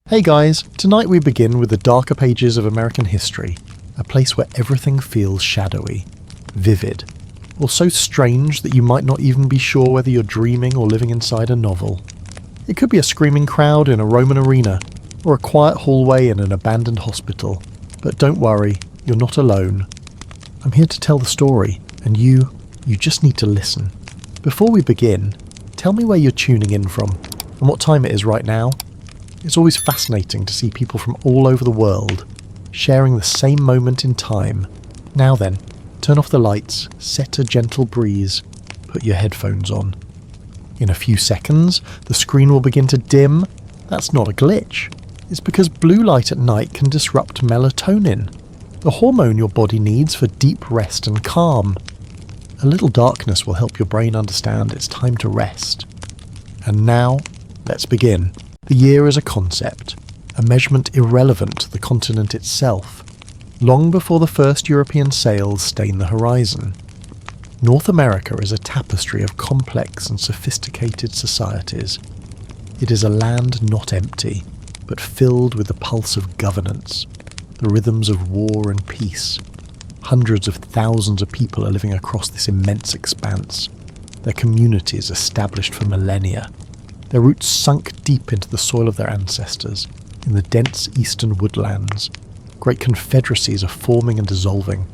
Hey guys, tonight we begin with the darker pages of American history, a place where everything feels shadowy, vivid, or so strange that you might not even be sure whether you're dreaming or living inside a novel. It could be a screaming crowd in a Roman arena, or a quiet hallway in an abandoned hospital, but don't worry, you're not alone. I'm here to tell the story, and you just need to listen. Before we begin, tell me where you're tuning in from, and what time it is right now. It's always fascinating to see people from all over the world sharing the same moment in time. Now then, turn off the lights, set a gentle breeze, put your headphones on. In a few seconds, the screen will begin to dim. That's not a glitch. It's because blue light at night can disrupt melatonin, the hormone your body needs for deep rest and calm. A little darkness will help your brain understand it's time to rest. And now, let's begin. The year is a concept, a measurement irrelevant to the continent itself, long before the first European sails stain the horizon. North America is a tapestry of complex and sophisticated societies. It is a land not empty, but filled with the pulse of governance, the rhythms of war and peace. Hundreds of thousands of people are living across this immense expanse, their communities established for millennia. Their roots sunk deep into the soil of their ancestors, in the dense eastern woodlands. Great confederacies are forming and dissolving,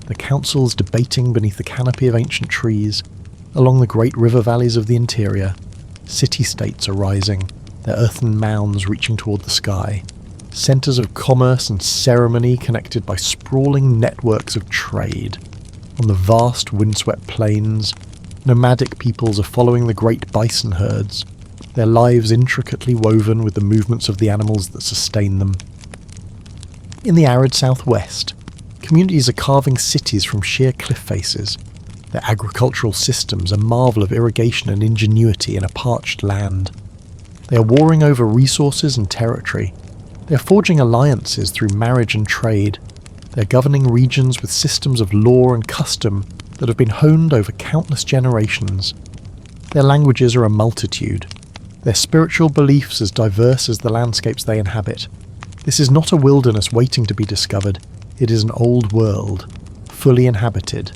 the councils debating beneath the canopy of ancient trees. Along the great river valleys of the interior, city-states are rising, their earthen mounds reaching toward the sky. Centres of commerce and ceremony connected by sprawling networks of trade. On the vast windswept plains, nomadic peoples are following the great bison herds, their lives intricately woven with the movements of the animals that sustain them. In the arid southwest, communities are carving cities from sheer cliff faces, their agricultural systems a marvel of irrigation and ingenuity in a parched land. They are warring over resources and territory. They are forging alliances through marriage and trade. They are governing regions with systems of law and custom that have been honed over countless generations. Their languages are a multitude, their spiritual beliefs as diverse as the landscapes they inhabit. This is not a wilderness waiting to be discovered, it is an old world, fully inhabited,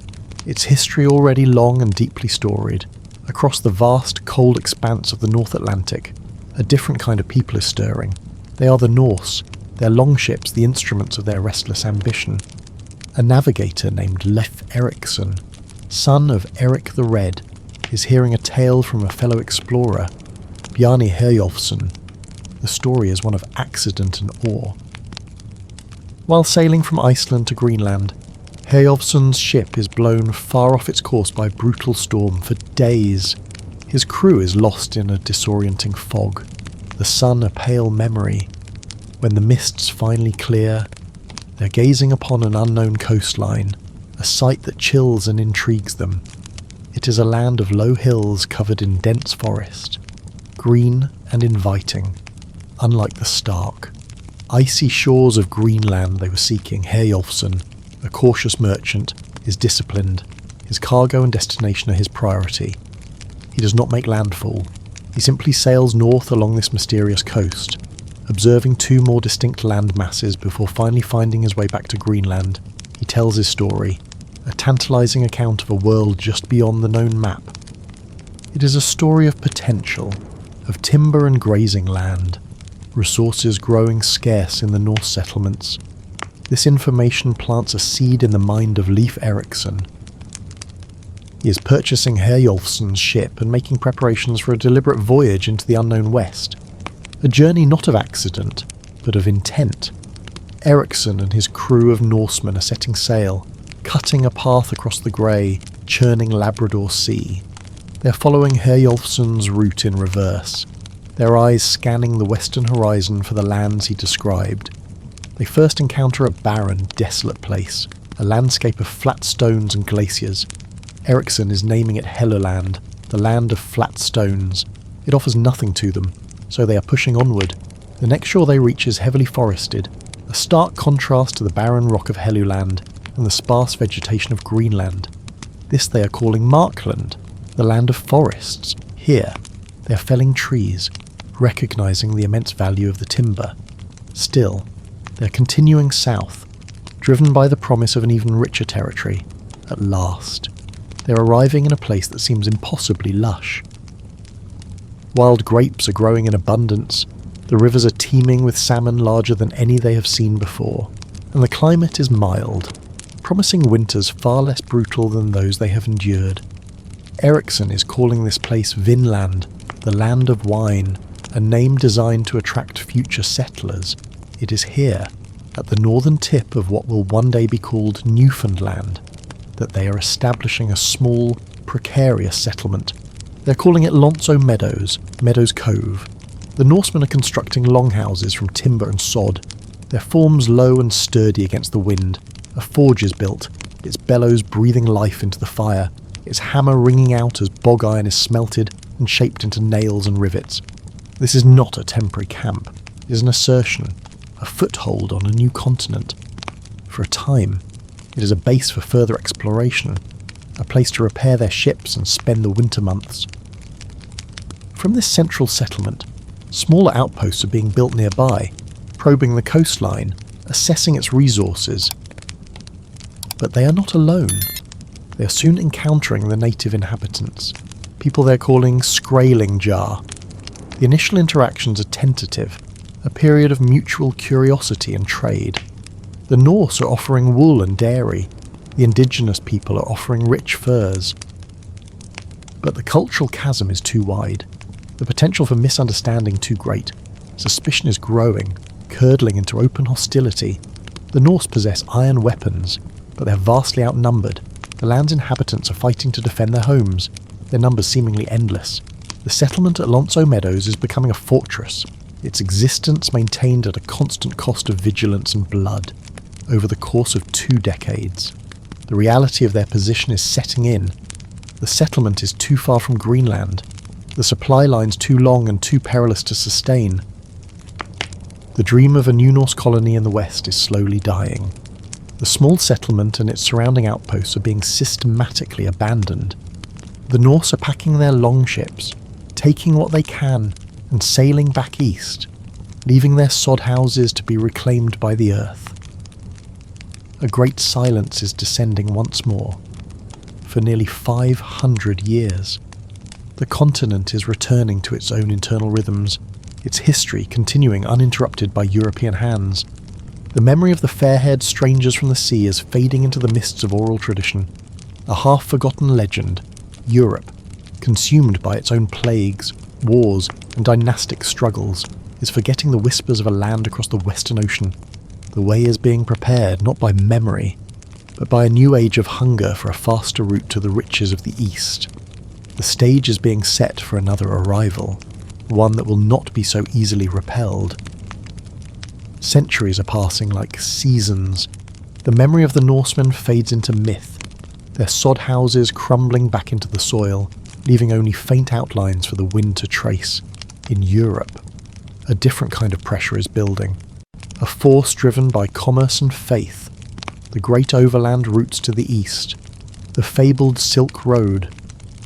its history already long and deeply storied. Across the vast, cold expanse of the North Atlantic, a different kind of people is stirring. They are the Norse, their longships the instruments of their restless ambition. A navigator named Leif Erikson, son of Eric the Red, is hearing a tale from a fellow explorer, Bjarni Herjolfsson. The story is one of accident and awe. While sailing from Iceland to Greenland, Herjolfsson's ship is blown far off its course by a brutal storm for days. His crew is lost in a disorienting fog, the sun a pale memory. When the mists finally clear, they're gazing upon an unknown coastline, a sight that chills and intrigues them. It is a land of low hills covered in dense forest, green and inviting, unlike the stark, icy shores of Greenland they were seeking. Herjolfsson, a cautious merchant, is disciplined. His cargo and destination are his priority. He does not make landfall. He simply sails north along this mysterious coast, observing two more distinct land masses before finally finding his way back to Greenland. He tells his story, a tantalizing account of a world just beyond the known map. It is a story of potential, of timber and grazing land, resources growing scarce in the Norse settlements. This information plants a seed in the mind of Leif Erikson. He is purchasing Herjolfsson's ship and making preparations for a deliberate voyage into the unknown west. A journey not of accident, but of intent. Erikson and his crew of Norsemen are setting sail, cutting a path across the grey, churning Labrador Sea. They are following Herjolfsson's route in reverse, their eyes scanning the western horizon for the lands he described. They first encounter a barren, desolate place, a landscape of flat stones and glaciers. Erikson is naming it Helluland, the land of flat stones. It offers nothing to them, so they are pushing onward. The next shore they reach is heavily forested, a stark contrast to the barren rock of Helluland and the sparse vegetation of Greenland. This they are calling Markland, the land of forests. Here, they are felling trees, recognizing the immense value of the timber. Still, they're continuing south, driven by the promise of an even richer territory. At last, they're arriving in a place that seems impossibly lush. Wild grapes are growing in abundance, the rivers are teeming with salmon larger than any they have seen before, and the climate is mild, promising winters far less brutal than those they have endured. Ericsson is calling this place Vinland, the land of wine, a name designed to attract future settlers. It is here, at the northern tip of what will one day be called Newfoundland, that they are establishing a small, precarious settlement. They're calling it Lonzo Meadows, Meadows Cove. The Norsemen are constructing longhouses from timber and sod, their forms low and sturdy against the wind. A forge is built, its bellows breathing life into the fire, its hammer ringing out as bog iron is smelted and shaped into nails and rivets. This is not a temporary camp. It is an assertion, a foothold on a new continent. For a time, it is a base for further exploration, a place to repair their ships and spend the winter months. From this central settlement, smaller outposts are being built nearby, probing the coastline, assessing its resources. But they are not alone. They are soon encountering the native inhabitants, people they're calling Skraeling Jar. The initial interactions are tentative, a period of mutual curiosity and trade. The Norse are offering wool and dairy, the indigenous people are offering rich furs. But the cultural chasm is too wide, the potential for misunderstanding too great. Suspicion is growing, curdling into open hostility. The Norse possess iron weapons, but they're vastly outnumbered. The land's inhabitants are fighting to defend their homes, their numbers seemingly endless. The settlement at Lonzo Meadows is becoming a fortress, its existence maintained at a constant cost of vigilance and blood, over the course of 2 decades. The reality of their position is setting in. The settlement is too far from Greenland, the supply lines too long and too perilous to sustain. The dream of a new Norse colony in the west is slowly dying. The small settlement and its surrounding outposts are being systematically abandoned. The Norse are packing their longships, taking what they can, and sailing back east, leaving their sod houses to be reclaimed by the earth. A great silence is descending once more. For nearly 500 years, the continent is returning to its own internal rhythms, its history continuing uninterrupted by European hands. The memory of the fair-haired strangers from the sea is fading into the mists of oral tradition. A half-forgotten legend, Europe, consumed by its own plagues, wars, and dynastic struggles, is forgetting the whispers of a land across the Western Ocean. The way is being prepared not by memory, but by a new age of hunger for a faster route to the riches of the East. The stage is being set for another arrival, one that will not be so easily repelled. Centuries are passing like seasons. The memory of the Norsemen fades into myth, their sod houses crumbling back into the soil, leaving only faint outlines for the wind to trace. In Europe, a different kind of pressure is building, a force driven by commerce and faith. The great overland routes to the east, the fabled Silk Road,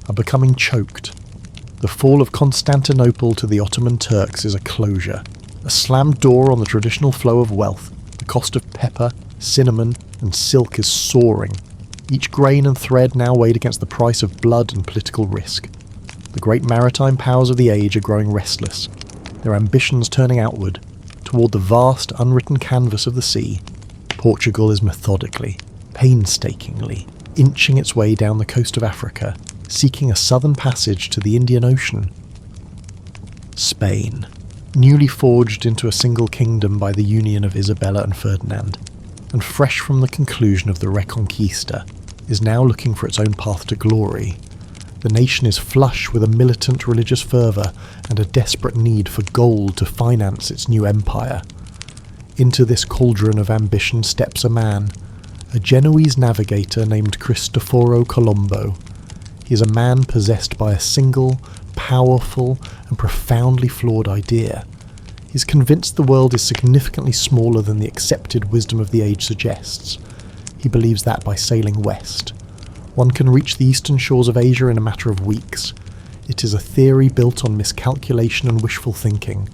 are becoming choked. The fall of Constantinople to the Ottoman Turks is a closure, a slammed door on the traditional flow of wealth. The cost of pepper, cinnamon, and silk is soaring, each grain and thread now weighed against the price of blood and political risk. The great maritime powers of the age are growing restless, their ambitions turning outward, toward the vast unwritten canvas of the sea. Portugal is methodically, painstakingly, inching its way down the coast of Africa, seeking a southern passage to the Indian Ocean. Spain, newly forged into a single kingdom by the union of Isabella and Ferdinand, and fresh from the conclusion of the Reconquista, is now looking for its own path to glory. The nation is flush with a militant religious fervour and a desperate need for gold to finance its new empire. Into this cauldron of ambition steps a man, a Genoese navigator named Cristoforo Colombo. He is a man possessed by a single, powerful, and profoundly flawed idea. He's convinced the world is significantly smaller than the accepted wisdom of the age suggests. He believes that by sailing west, one can reach the eastern shores of Asia in a matter of weeks. It is a theory built on miscalculation and wishful thinking,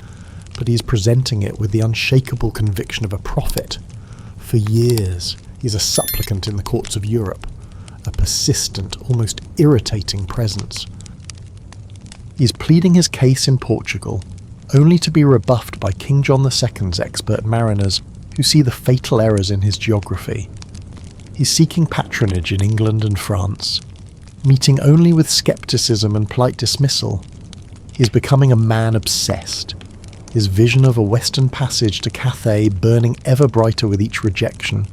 but he is presenting it with the unshakable conviction of a prophet. For years, he is a supplicant in the courts of Europe, a persistent, almost irritating presence. He is pleading his case in Portugal, only to be rebuffed by King John II's expert mariners who see the fatal errors in his geography. He's seeking patronage in England and France, meeting only with scepticism and polite dismissal. He is becoming a man obsessed, his vision of a western passage to Cathay burning ever brighter with each rejection.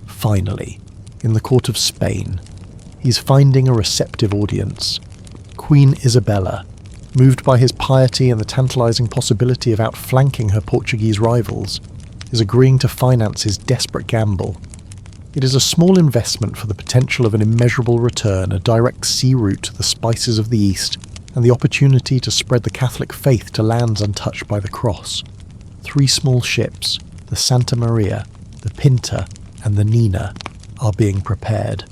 Finally, in the court of Spain, he's finding a receptive audience. Queen Isabella, moved by his piety and the tantalizing possibility of outflanking her Portuguese rivals, is agreeing to finance his desperate gamble. It is a small investment for the potential of an immeasurable return, a direct sea route to the spices of the East, and the opportunity to spread the Catholic faith to lands untouched by the cross. 3 small ships, the Santa Maria, the Pinta, and the Nina, are being prepared.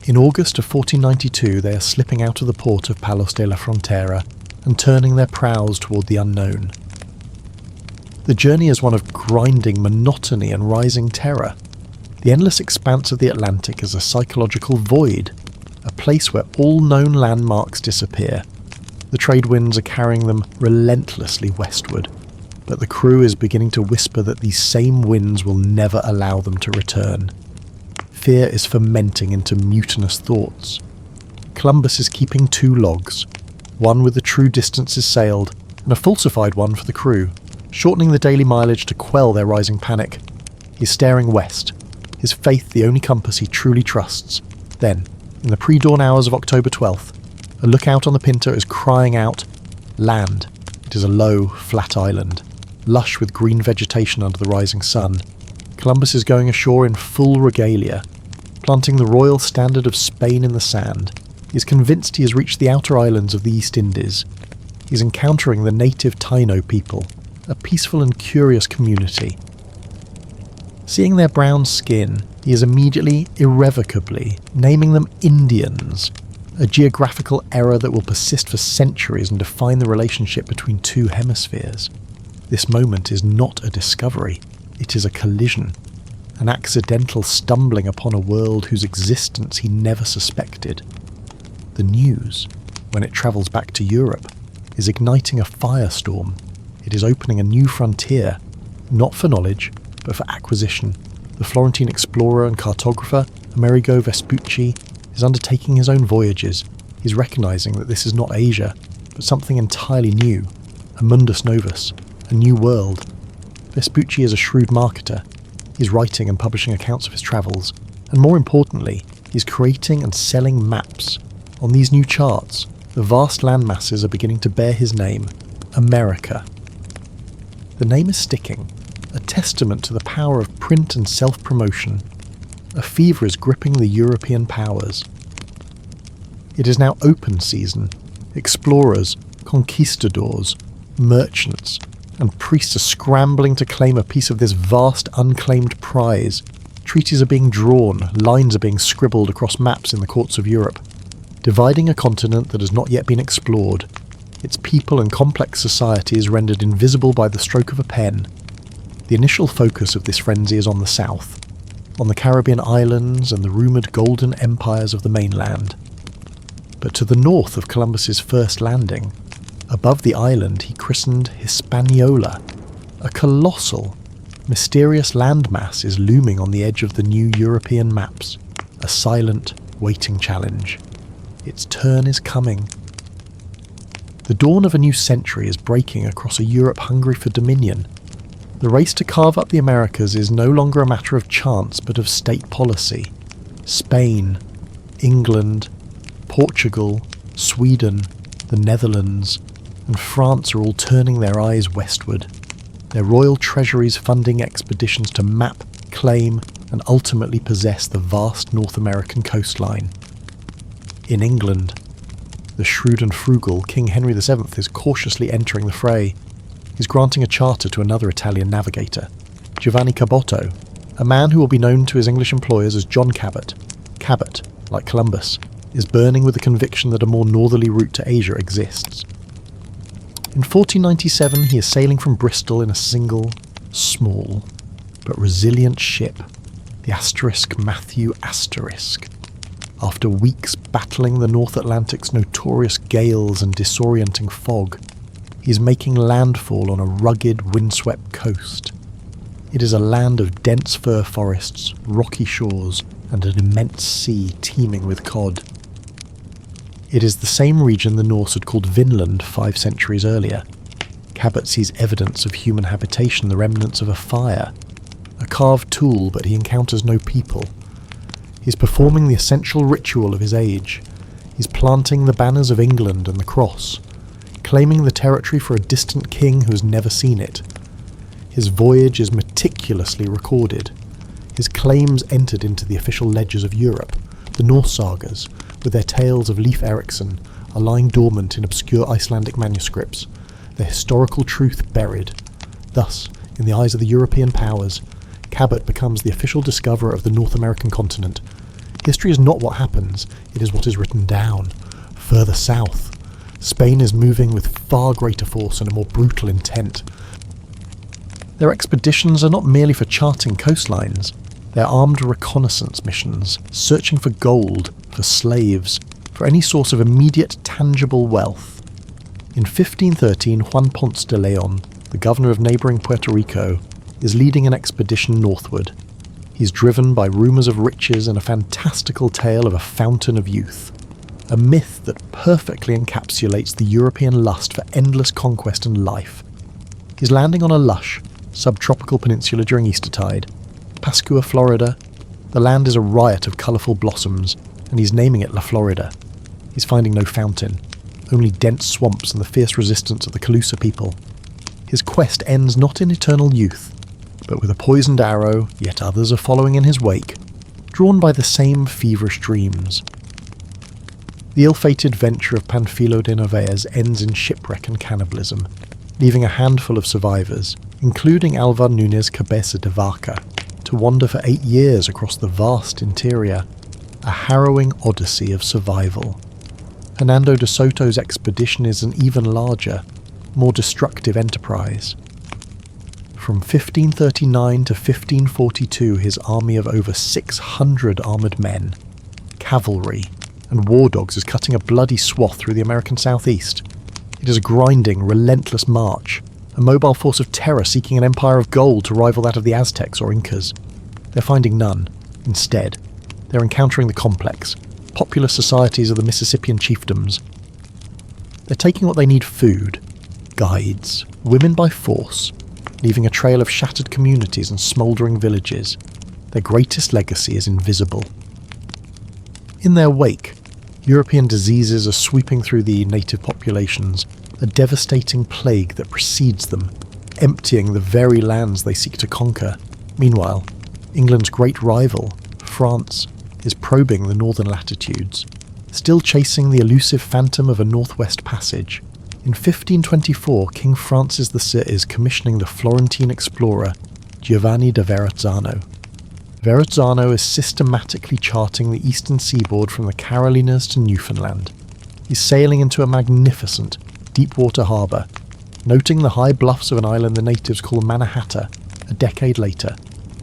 In August of 1492 they are slipping out of the port of Palos de la Frontera and turning their prows toward the unknown. The journey is one of grinding monotony and rising terror. The endless expanse of the Atlantic is a psychological void, a place where all known landmarks disappear. The trade winds are carrying them relentlessly westward, but the crew is beginning to whisper that these same winds will never allow them to return. Fear is fermenting into mutinous thoughts. Columbus is keeping 2 logs, one with the true distances sailed, and a falsified one for the crew, shortening the daily mileage to quell their rising panic. He's staring west, his faith the only compass he truly trusts. Then, in the pre-dawn hours of October 12th, a lookout on the Pinta is crying out, "Land." It is a low, flat island, lush with green vegetation under the rising sun. Columbus is going ashore in full regalia, planting the royal standard of Spain in the sand. He is convinced he has reached the outer islands of the East Indies. He is encountering the native Taino people, a peaceful and curious community. Seeing their brown skin, he is immediately, irrevocably, naming them Indians, a geographical error that will persist for centuries and define the relationship between 2 hemispheres. This moment is not a discovery, it is a collision, an accidental stumbling upon a world whose existence he never suspected. The news, when it travels back to Europe, is igniting a firestorm. It is opening a new frontier, not for knowledge, but for acquisition. The Florentine explorer and cartographer, Amerigo Vespucci, is undertaking his own voyages. He's recognizing that this is not Asia, but something entirely new, a mundus novus, a new world. Vespucci is a shrewd marketer. He's writing and publishing accounts of his travels, and more importantly, he's creating and selling maps. On these new charts, the vast land masses are beginning to bear his name, America. The name is sticking, a testament to the power of print and self-promotion. A fever is gripping the European powers. It is now open season. Explorers, conquistadors, merchants, and priests are scrambling to claim a piece of this vast unclaimed prize. Treaties are being drawn, lines are being scribbled across maps in the courts of Europe, dividing a continent that has not yet been explored. Its people and complex society is rendered invisible by the stroke of a pen. The initial focus of this frenzy is on the south, on the Caribbean islands and the rumoured golden empires of the mainland. But to the north of Columbus's first landing, above the island he christened Hispaniola, a colossal, mysterious landmass is looming on the edge of the new European maps, a silent, waiting challenge. Its turn is coming. The dawn of a new century is breaking across a Europe hungry for dominion. The race to carve up the Americas is no longer a matter of chance but of state policy. Spain, England, Portugal, Sweden, the Netherlands, and France are all turning their eyes westward, their royal treasuries funding expeditions to map, claim, and ultimately possess the vast North American coastline. In England, the shrewd and frugal King Henry VII is cautiously entering the fray. He's granting a charter to another Italian navigator, Giovanni Caboto, a man who will be known to his English employers as John Cabot. Cabot, like Columbus, is burning with the conviction that a more northerly route to Asia exists. In 1497 he is sailing from Bristol in a single, small, but resilient ship, the Asterisk Matthew Asterisk. After weeks battling the North Atlantic's notorious gales and disorienting fog, he is making landfall on a rugged, windswept coast. It is a land of dense fir forests, rocky shores, and an immense sea teeming with cod. It is the same region the Norse had called Vinland 5 centuries earlier. Cabot sees evidence of human habitation, the remnants of a fire, a carved tool, but he encounters no people. He's performing the essential ritual of his age. He's planting the banners of England and the cross, claiming the territory for a distant king who has never seen it. His voyage is meticulously recorded. His claims entered into the official ledgers of Europe. The Norse sagas, with their tales of Leif Erikson, are lying dormant in obscure Icelandic manuscripts, their historical truth buried. Thus, in the eyes of the European powers, Cabot becomes the official discoverer of the North American continent. History is not what happens, it is what is written down. Further south, Spain is moving with far greater force and a more brutal intent. Their expeditions are not merely for charting coastlines, they're armed reconnaissance missions, searching for gold, for slaves, for any source of immediate tangible wealth. In 1513, Juan Ponce de Leon, the governor of neighbouring Puerto Rico, is leading an expedition northward. He's driven by rumours of riches and a fantastical tale of a fountain of youth, a myth that perfectly encapsulates the European lust for endless conquest and life. He's landing on a lush, subtropical peninsula during Eastertide, Pascua, Florida. The land is a riot of colourful blossoms, and he's naming it La Florida. He's finding no fountain, only dense swamps and the fierce resistance of the Calusa people. His quest ends not in eternal youth, but with a poisoned arrow, yet others are following in his wake, drawn by the same feverish dreams. The ill-fated venture of Panfilo de Narvaez ends in shipwreck and cannibalism, leaving a handful of survivors, including Alvar Núñez Cabeza de Vaca, to wander for 8 years across the vast interior, a harrowing odyssey of survival. Hernando de Soto's expedition is an even larger, more destructive enterprise. From 1539 to 1542, his army of over 600 armoured men, cavalry, and war dogs is cutting a bloody swath through the American southeast. It is a grinding, relentless march, a mobile force of terror seeking an empire of gold to rival that of the Aztecs or Incas. They're finding none. Instead, they're encountering the complex, populous societies of the Mississippian chiefdoms. They're taking what they need: food, guides, women by force, leaving a trail of shattered communities and smouldering villages. Their greatest legacy is invisible. In their wake, European diseases are sweeping through the native populations, a devastating plague that precedes them, emptying the very lands they seek to conquer. Meanwhile, England's great rival, France, is probing the northern latitudes, still chasing the elusive phantom of a northwest passage. In 1524, King Francis VI is commissioning the Florentine explorer Giovanni da Verrazzano. Verrazzano is systematically charting the eastern seaboard from the Carolinas to Newfoundland. He's sailing into a magnificent, deep-water harbour, noting the high bluffs of an island the natives call Mannahatta. A decade later,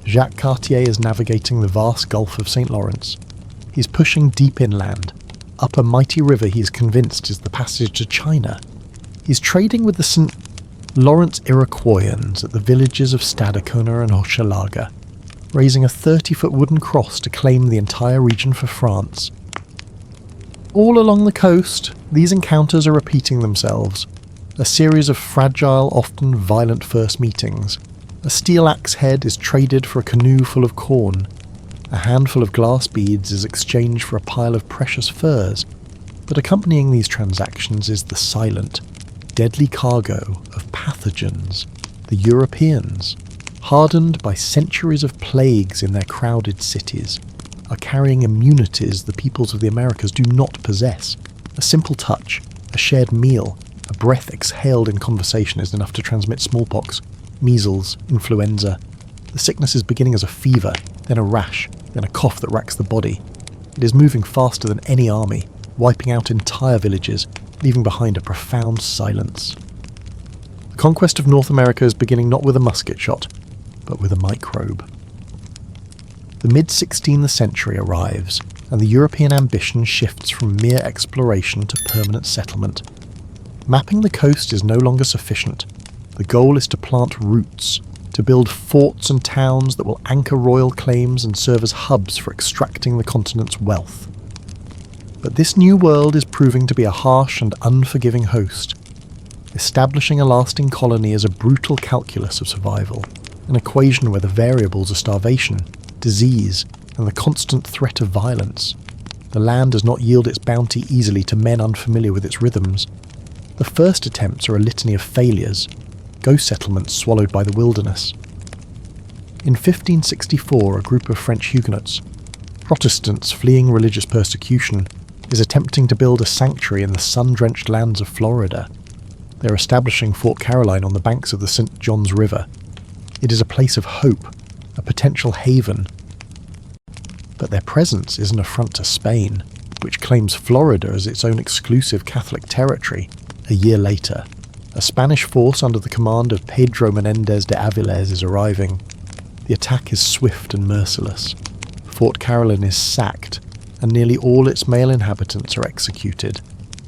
Jacques Cartier is navigating the vast Gulf of St. Lawrence. He's pushing deep inland, up a mighty river he is convinced is the passage to China. He's trading with the St. Lawrence Iroquoians at the villages of Stadacona and Hochelaga, raising a 30-foot wooden cross to claim the entire region for France. All along the coast, these encounters are repeating themselves, a series of fragile, often violent first meetings. A steel axe head is traded for a canoe full of corn. A handful of glass beads is exchanged for a pile of precious furs. But accompanying these transactions is the silent, deadly cargo of pathogens, the Europeans, hardened by centuries of plagues in their crowded cities, are carrying immunities the peoples of the Americas do not possess. A simple touch, a shared meal, a breath exhaled in conversation is enough to transmit smallpox, measles, influenza. The sickness is beginning as a fever, then a rash, then a cough that racks the body. It is moving faster than any army, wiping out entire villages, leaving behind a profound silence. conquest of North America is beginning not with a musket shot, but with a microbe. The mid-16th century arrives, and the European ambition shifts from mere exploration to permanent settlement. Mapping the coast is no longer sufficient. The goal is to plant roots, to build forts and towns that will anchor royal claims and serve as hubs for extracting the continent's wealth. But this new world is proving to be a harsh and unforgiving host. Establishing a lasting colony is a brutal calculus of survival, an equation where the variables are starvation, disease, and the constant threat of violence. The land does not yield its bounty easily to men unfamiliar with its rhythms. The first attempts are a litany of failures, ghost settlements swallowed by the wilderness. In 1564, a group of French Huguenots, Protestants fleeing religious persecution, is attempting to build a sanctuary in the sun-drenched lands of Florida. They are establishing Fort Caroline on the banks of the St. Johns River. It is a place of hope, a potential haven. But their presence is an affront to Spain, which claims Florida as its own exclusive Catholic territory. A year later, a Spanish force under the command of Pedro Menendez de Avilés is arriving. The attack is swift and merciless. Fort Caroline is sacked, and nearly all its male inhabitants are executed,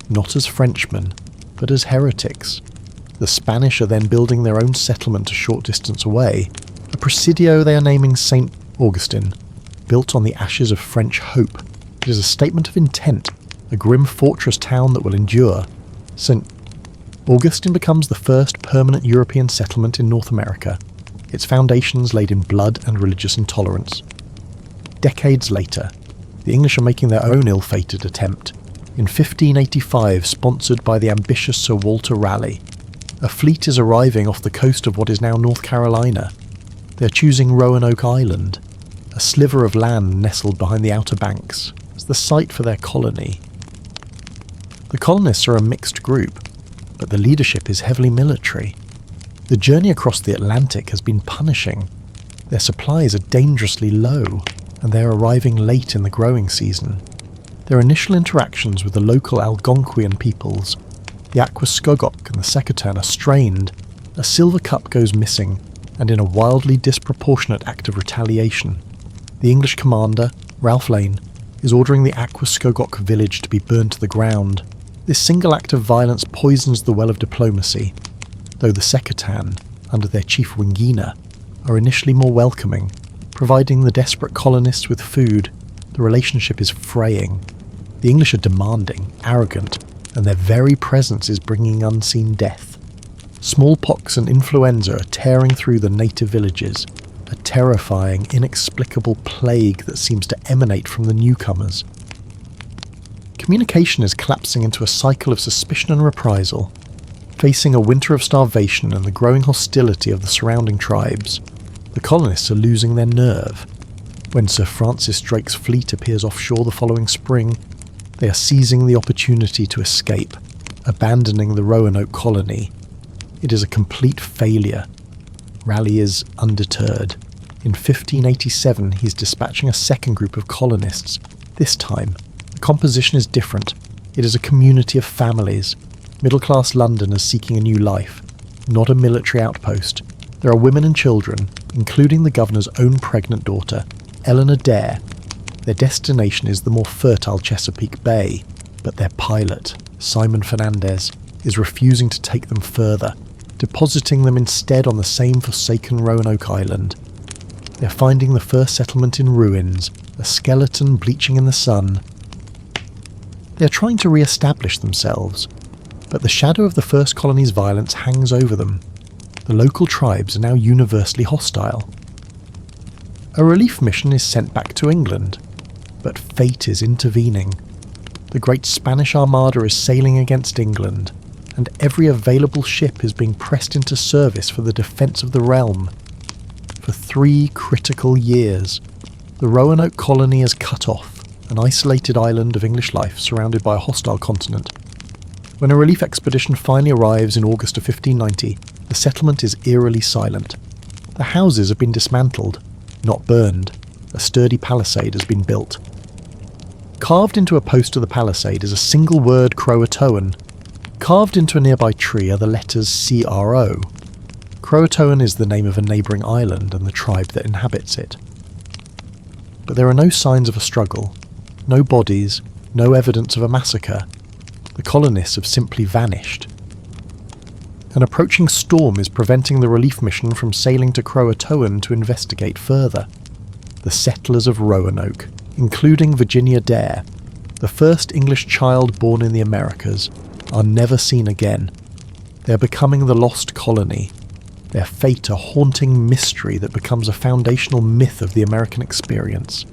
not as Frenchmen, but as heretics. The Spanish are then building their own settlement a short distance away, a presidio they are naming St. Augustine, built on the ashes of French hope. It is a statement of intent, a grim fortress town that will endure. St. Augustine becomes the first permanent European settlement in North America, its foundations laid in blood and religious intolerance. Decades later, the English are making their own ill-fated attempt. In 1585, sponsored by the ambitious Sir Walter Raleigh, a fleet is arriving off the coast of what is now North Carolina. They are choosing Roanoke Island, a sliver of land nestled behind the Outer Banks, as the site for their colony. The colonists are a mixed group, but the leadership is heavily military. The journey across the Atlantic has been punishing. Their supplies are dangerously low, and they are arriving late in the growing season. Their initial interactions with the local Algonquian peoples, the Aquascogok and the Secotern, are strained. A silver cup goes missing, and in a wildly disproportionate act of retaliation, the English commander, Ralph Lane, is ordering the Aquascogok village to be burned to the ground. This single act of violence poisons the well of diplomacy, though the Secotern, under their chief Wingina, are initially more welcoming, providing the desperate colonists with food. The relationship is fraying. The English are demanding, arrogant, and their very presence is bringing unseen death. Smallpox and influenza are tearing through the native villages, a terrifying, inexplicable plague that seems to emanate from the newcomers. Communication is collapsing into a cycle of suspicion and reprisal. Facing a winter of starvation and the growing hostility of the surrounding tribes, the colonists are losing their nerve. When Sir Francis Drake's fleet appears offshore the following spring, they are seizing the opportunity to escape, abandoning the Roanoke colony. It is a complete failure. Raleigh is undeterred. In 1587, he is dispatching a second group of colonists. This time, the composition is different. It is a community of families, middle-class Londoners seeking a new life, not a military outpost. There are women and children, including the governor's own pregnant daughter, Eleanor Dare. Their destination is the more fertile Chesapeake Bay, but their pilot, Simon Fernandez, is refusing to take them further, depositing them instead on the same forsaken Roanoke Island. They are finding the first settlement in ruins, a skeleton bleaching in the sun. They are trying to re-establish themselves, but the shadow of the first colony's violence hangs over them. The local tribes are now universally hostile. A relief mission is sent back to England, but fate is intervening. The great Spanish Armada is sailing against England, and every available ship is being pressed into service for the defence of the realm. For 3 critical years, the Roanoke colony is cut off, an isolated island of English life surrounded by a hostile continent. When a relief expedition finally arrives in August of 1590, the settlement is eerily silent. The houses have been dismantled, not burned. A sturdy palisade has been built. Carved into a post of the palisade is a single word Croatoan, Carved into a nearby tree are the letters CRO. Croatoan is the name of a neighbouring island and the tribe that inhabits it. But there are no signs of a struggle, no bodies, no evidence of a massacre. The colonists have simply vanished. An approaching storm is preventing the relief mission from sailing to Croatoan to investigate further. The settlers of Roanoke, including Virginia Dare, the first English child born in the Americas, are never seen again. They are becoming the lost colony, their fate a haunting mystery that becomes a foundational myth of the American experience,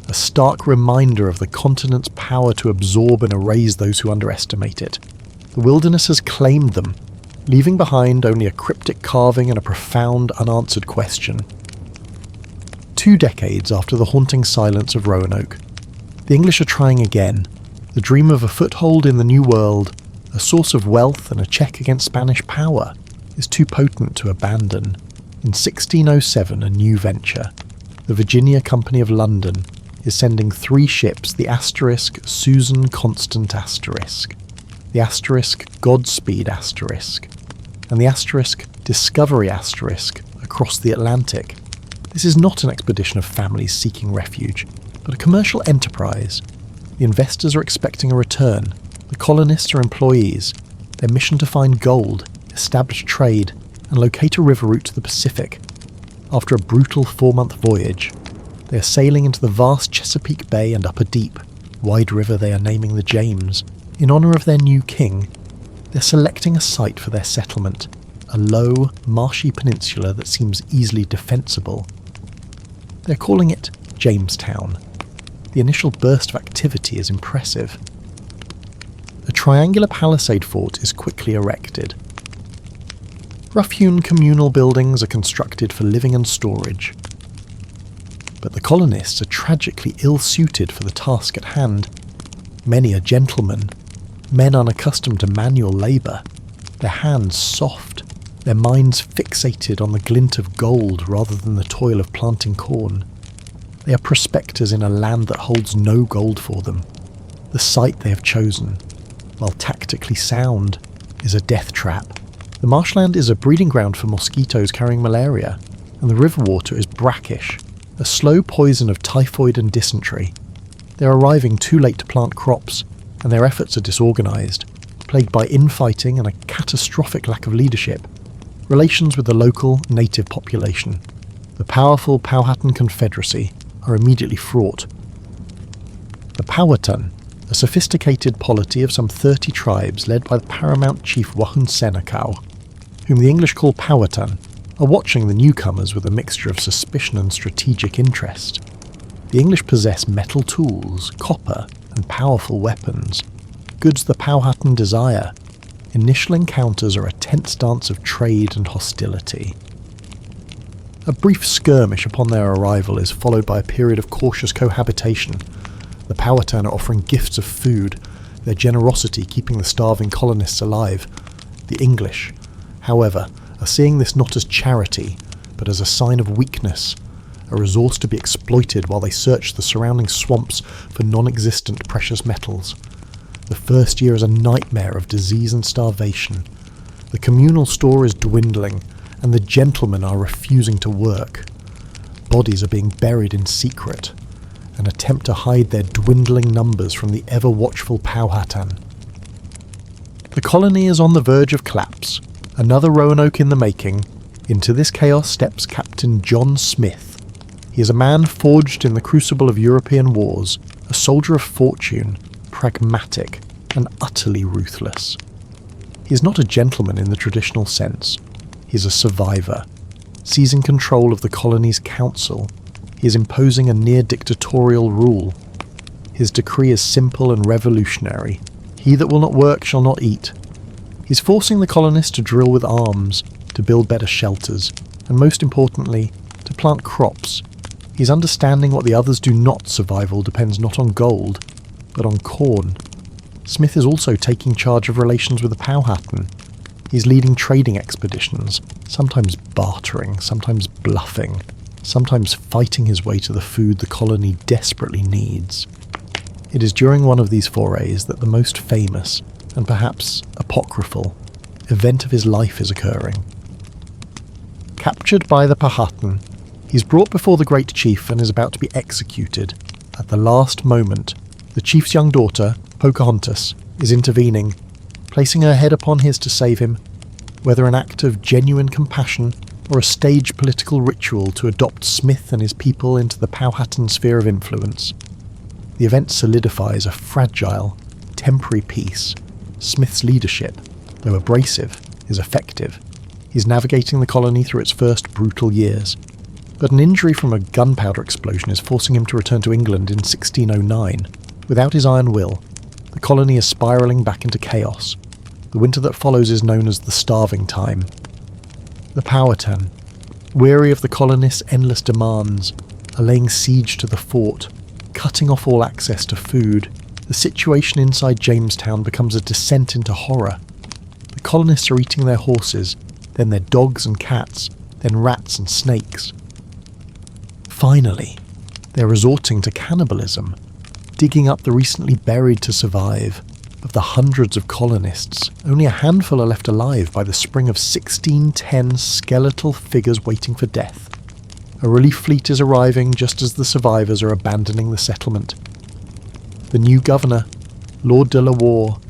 a stark reminder of the continent's power to absorb and erase those who underestimate it. The wilderness has claimed them, leaving behind only a cryptic carving and a profound unanswered question. 2 decades after the haunting silence of Roanoke, the English are trying again. The dream of a foothold in the New World, a source of wealth and a check against Spanish power, is too potent to abandon. In 1607, a new venture, the Virginia Company of London, is sending 3 ships, the Asterisk, Susan Constant Asterisk, the Asterisk, Godspeed Asterisk, and the Asterisk, Discovery Asterisk, across the Atlantic. This is not an expedition of families seeking refuge, but a commercial enterprise. The investors are expecting a return. The colonists are employees, their mission to find gold, establish trade, and locate a river route to the Pacific. After a brutal 4-month voyage, they are sailing into the vast Chesapeake Bay and Upper Deep, wide river they are naming the James. In honour of their new king, they're selecting a site for their settlement, a low, marshy peninsula that seems easily defensible. They're calling it Jamestown. The initial burst of activity is impressive. A triangular palisade fort is quickly erected. Rough-hewn communal buildings are constructed for living and storage. But the colonists are tragically ill-suited for the task at hand. Many are gentlemen, men unaccustomed to manual labour, their hands soft, their minds fixated on the glint of gold rather than the toil of planting corn. They are prospectors in a land that holds no gold for them. The site they have chosen, while tactically sound, is a death trap. The marshland is a breeding ground for mosquitoes carrying malaria, and the river water is brackish, a slow poison of typhoid and dysentery. They are arriving too late to plant crops, and their efforts are disorganised, plagued by infighting and a catastrophic lack of leadership. Relations with the local native population, the powerful Powhatan Confederacy, are immediately fraught. The Powhatan, a sophisticated polity of some 30 tribes led by the paramount chief Wahun Senekau, whom the English call Powhatan, are watching the newcomers with a mixture of suspicion and strategic interest. The English possess metal tools, copper, and powerful weapons, goods the Powhatan desire. Initial encounters are a tense dance of trade and hostility. A brief skirmish upon their arrival is followed by a period of cautious cohabitation. The Powhatan are offering gifts of food, their generosity keeping the starving colonists alive. The English, however, are seeing this not as charity, but as a sign of weakness, a resource to be exploited while they search the surrounding swamps for non-existent precious metals. The first year is a nightmare of disease and starvation. The communal store is dwindling, and the gentlemen are refusing to work. Bodies are being buried in secret, an attempt to hide their dwindling numbers from the ever-watchful Powhatan. The colony is on the verge of collapse, another Roanoke in the making. Into this chaos steps Captain John Smith. He is a man forged in the crucible of European wars, a soldier of fortune, pragmatic, and utterly ruthless. He is not a gentleman in the traditional sense. He is a survivor, seizing control of the colony's council. He is imposing a near-dictatorial rule. His decree is simple and revolutionary. He that will not work shall not eat. He is forcing the colonists to drill with arms, to build better shelters, and most importantly, to plant crops. He is understanding what the others do not. Survival depends not on gold, but on corn. Smith is also taking charge of relations with the Powhatan. He's leading trading expeditions, sometimes bartering, sometimes bluffing, sometimes fighting his way to the food the colony desperately needs. It is during one of these forays that the most famous, and perhaps apocryphal, event of his life is occurring. Captured by the Powhatan, he's brought before the Great Chief and is about to be executed. At the last moment, the chief's young daughter, Pocahontas, is intervening, placing her head upon his to save him, whether an act of genuine compassion or a staged political ritual to adopt Smith and his people into the Powhatan sphere of influence. The event solidifies a fragile, temporary peace. Smith's leadership, though abrasive, is effective. He's navigating the colony through its first brutal years. But an injury from a gunpowder explosion is forcing him to return to England in 1609. Without his iron will, the colony is spiralling back into chaos. The winter that follows is known as the Starving Time. The Powhatan, weary of the colonists' endless demands, are laying siege to the fort, cutting off all access to food. The situation inside Jamestown becomes a descent into horror. The colonists are eating their horses, then their dogs and cats, then rats and snakes. Finally, they're resorting to cannibalism, digging up the recently buried to survive. Of the hundreds of colonists, only a handful are left alive by the spring of 1610, skeletal figures waiting for death. A relief fleet is arriving just as the survivors are abandoning the settlement. The new governor, Lord de la Warr,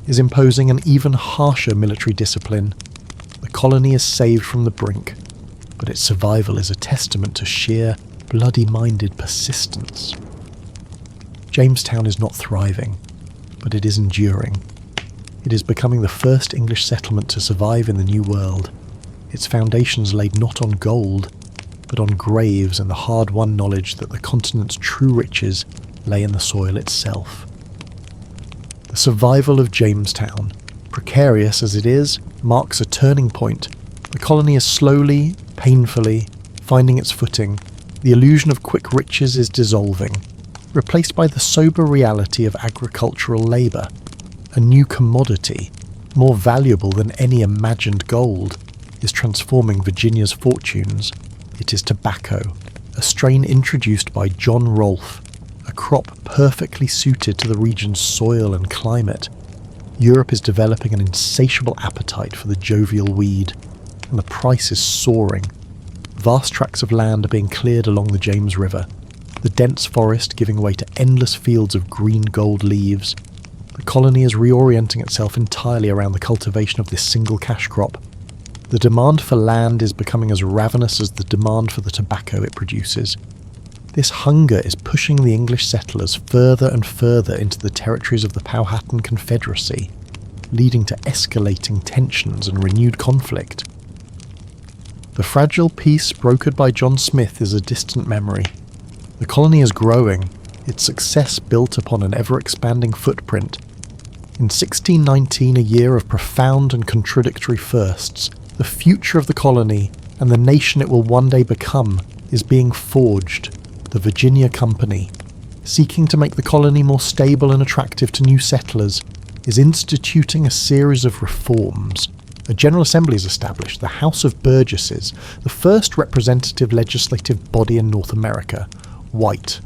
is imposing an even harsher military discipline. The colony is saved from the brink, but its survival is a testament to sheer, bloody-minded persistence. Jamestown is not thriving, but it is enduring. It is becoming the first English settlement to survive in the New World, its foundations laid not on gold, but on graves and the hard-won knowledge that the continent's true riches lay in the soil itself. The survival of Jamestown, precarious as it is, marks a turning point. The colony is slowly, painfully, finding its footing. The illusion of quick riches is dissolving, replaced by the sober reality of agricultural labour. A new commodity, more valuable than any imagined gold, is transforming Virginia's fortunes. It is tobacco, a strain introduced by John Rolfe, a crop perfectly suited to the region's soil and climate. Europe is developing an insatiable appetite for the jovial weed, and the price is soaring. Vast tracts of land are being cleared along the James River, the dense forest giving way to endless fields of green gold leaves. The colony is reorienting itself entirely around the cultivation of this single cash crop. The demand for land is becoming as ravenous as the demand for the tobacco it produces. This hunger is pushing the English settlers further and further into the territories of the Powhatan Confederacy, leading to escalating tensions and renewed conflict. The fragile peace brokered by John Smith is a distant memory. The colony is growing, its success built upon an ever-expanding footprint. In 1619, a year of profound and contradictory firsts, the future of the colony and the nation it will one day become is being forged. The Virginia Company, seeking to make the colony more stable and attractive to new settlers, is instituting a series of reforms. A General Assembly is established, the House of Burgesses, the first representative legislative body in North America, white.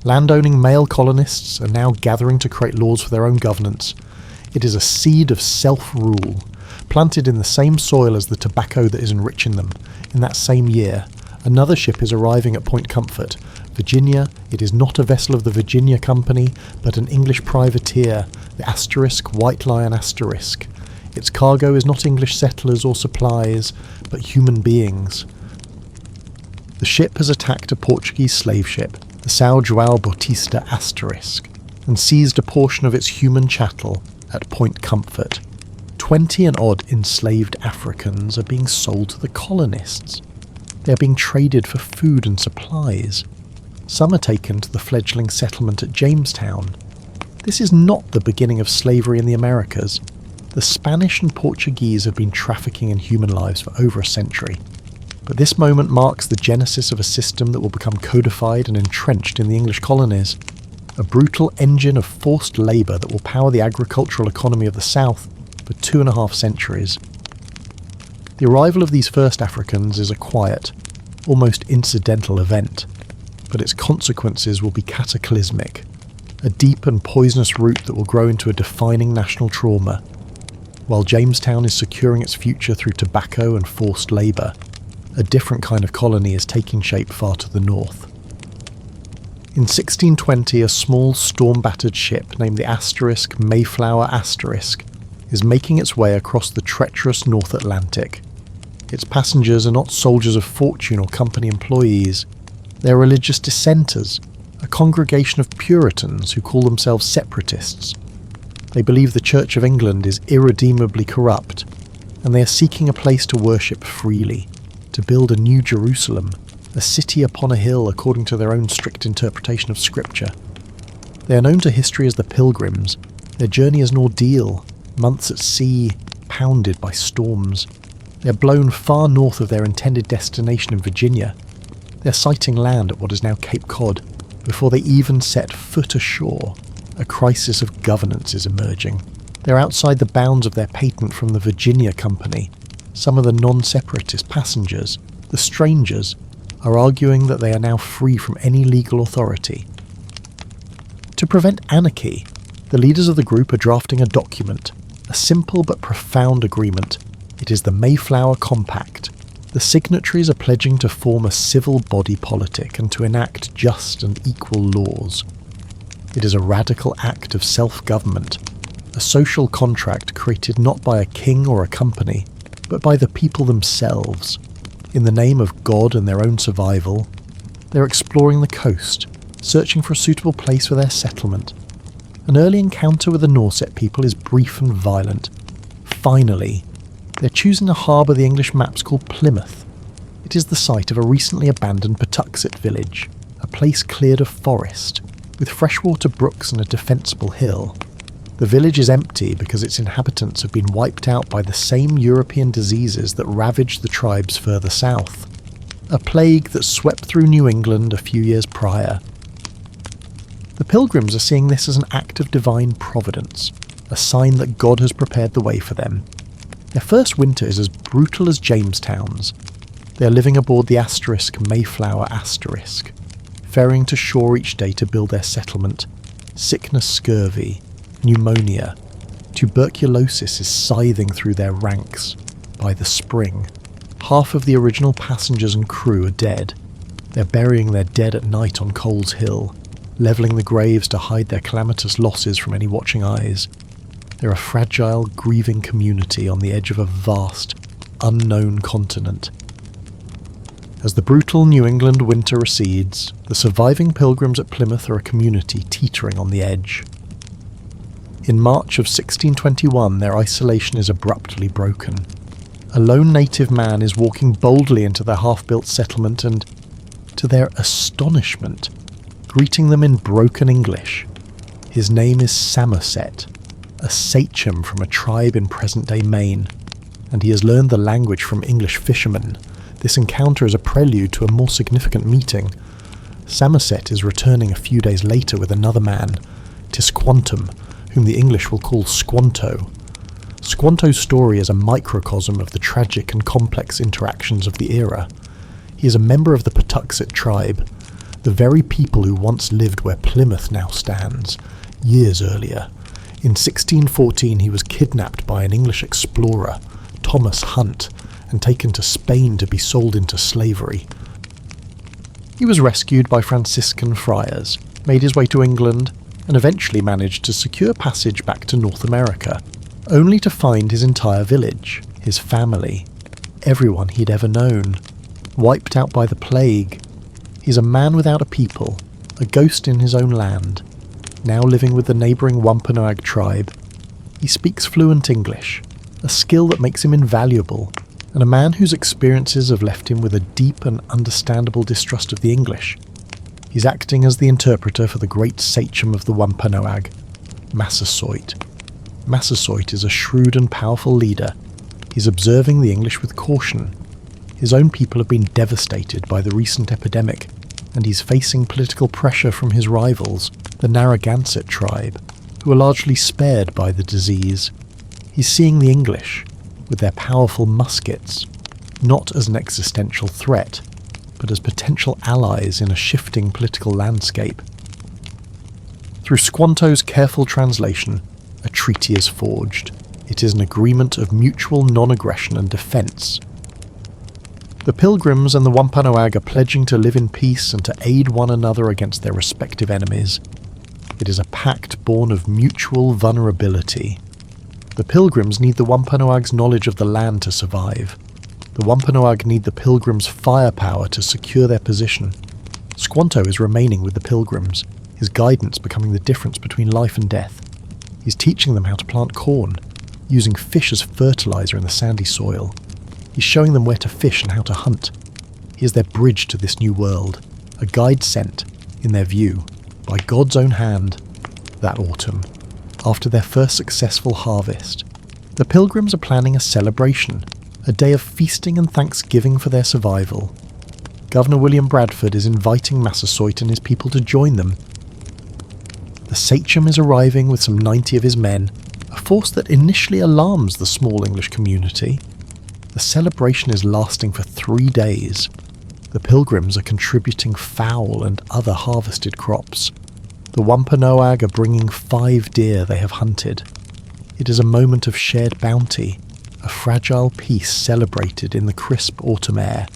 Landowning male colonists are now gathering to create laws for their own governance. It is a seed of self-rule, planted in the same soil as the tobacco that is enriching them. In that same year, another ship is arriving at Point Comfort, Virginia. It is not a vessel of the Virginia Company, but an English privateer, the Asterisk White Lion Asterisk. Its cargo is not English settlers or supplies, but human beings. The ship has attacked a Portuguese slave ship, the São João Bautista Asterisk, and seized a portion of its human chattel at Point Comfort. 20 and odd enslaved Africans are being sold to the colonists. They are being traded for food and supplies. Some are taken to the fledgling settlement at Jamestown. This is not the beginning of slavery in the Americas. The Spanish and Portuguese have been trafficking in human lives for over a century. But this moment marks the genesis of a system that will become codified and entrenched in the English colonies. A brutal engine of forced labour that will power the agricultural economy of the South for 2.5 centuries. The arrival of these first Africans is a quiet, almost incidental event, but its consequences will be cataclysmic. a deep and poisonous root that will grow into a defining national trauma. While Jamestown is securing its future through tobacco and forced labour, a different kind of colony is taking shape far to the north. In 1620, a small storm-battered ship named the Mayflower is making its way across the treacherous North Atlantic. Its passengers are not soldiers of fortune or company employees. They're religious dissenters, a congregation of Puritans who call themselves separatists. They believe the Church of England is irredeemably corrupt, and they are seeking a place to worship freely, to build a new Jerusalem, a city upon a hill according to their own strict interpretation of Scripture. They are known to history as the Pilgrims. Their journey is an ordeal, months at sea, pounded by storms. They are blown far north of their intended destination in Virginia. They are sighting land at what is now Cape Cod. Before they even set foot ashore, a crisis of governance is emerging. They are outside the bounds of their patent from the Virginia Company. Some of the non-separatist passengers, the strangers, are arguing that they are now free from any legal authority. To prevent anarchy, the leaders of the group are drafting a document, a simple but profound agreement. It is the Mayflower Compact. The signatories are pledging to form a civil body politic and to enact just and equal laws. It is a radical act of self-government, a social contract created not by a king or a company, but by the people themselves. In the name of God and their own survival, they're exploring the coast, searching for a suitable place for their settlement. An early encounter with the Nauset people is brief and violent. Finally, they're choosing a harbour the English maps call Plymouth. It is the site of a recently abandoned Patuxet village, a place cleared of forest, with freshwater brooks and a defensible hill. The village is empty because its inhabitants have been wiped out by the same European diseases that ravaged the tribes further south, a plague that swept through New England a few years prior. The Pilgrims are seeing this as an act of divine providence, a sign that God has prepared the way for them. Their first winter is as brutal as Jamestown's. They are living aboard the Mayflower *, ferrying to shore each day to build their settlement. Sickness, scurvy, pneumonia, tuberculosis is scything through their ranks. By the spring, half of the original passengers and crew are dead. They're burying their dead at night on Coles Hill, levelling the graves to hide their calamitous losses from any watching eyes. They're a fragile, grieving community on the edge of a vast, unknown continent. As the brutal New England winter recedes, the surviving Pilgrims at Plymouth are a community teetering on the edge. In March of 1621, their isolation is abruptly broken. A lone native man is walking boldly into their half-built settlement and, to their astonishment, greeting them in broken English. His name is Samoset, a sachem from a tribe in present-day Maine, and he has learned the language from English fishermen. This encounter is a prelude to a more significant meeting. Samoset is returning a few days later with another man, Tisquantum, whom the English will call Squanto. Squanto's story is a microcosm of the tragic and complex interactions of the era. He is a member of the Patuxet tribe, the very people who once lived where Plymouth now stands, years earlier. In 1614 he was kidnapped by an English explorer, Thomas Hunt, and taken to Spain to be sold into slavery. He was rescued by Franciscan friars, made his way to England, and eventually managed to secure passage back to North America, only to find his entire village, his family, everyone he'd ever known, wiped out by the plague. He's a man without a people, a ghost in his own land, now living with the neighbouring Wampanoag tribe. He speaks fluent English, a skill that makes him invaluable, and a man whose experiences have left him with a deep and understandable distrust of the English. He's acting as the interpreter for the great sachem of the Wampanoag, Massasoit. Massasoit is a shrewd and powerful leader. He's observing the English with caution. His own people have been devastated by the recent epidemic, and he's facing political pressure from his rivals, the Narragansett tribe, who are largely spared by the disease. He's seeing the English, with their powerful muskets, not as an existential threat, but as potential allies in a shifting political landscape. Through Squanto's careful translation, a treaty is forged. It is an agreement of mutual non-aggression and defence. The Pilgrims and the Wampanoag are pledging to live in peace and to aid one another against their respective enemies. It is a pact born of mutual vulnerability. The Pilgrims need the Wampanoag's knowledge of the land to survive. The Wampanoag need the Pilgrims' firepower to secure their position. Squanto is remaining with the Pilgrims, his guidance becoming the difference between life and death. He's teaching them how to plant corn, using fish as fertilizer in the sandy soil. He's showing them where to fish and how to hunt. He is their bridge to this new world, a guide sent, in their view, by God's own hand, that autumn, after their first successful harvest. The Pilgrims are planning a celebration, a day of feasting and thanksgiving for their survival. Governor William Bradford is inviting Massasoit and his people to join them. The sachem is arriving with some 90 of his men, a force that initially alarms the small English community. The celebration is lasting for 3 days. The Pilgrims are contributing fowl and other harvested crops. The Wampanoag are bringing 5 deer they have hunted. It is a moment of shared bounty, a fragile peace celebrated in the crisp autumn air.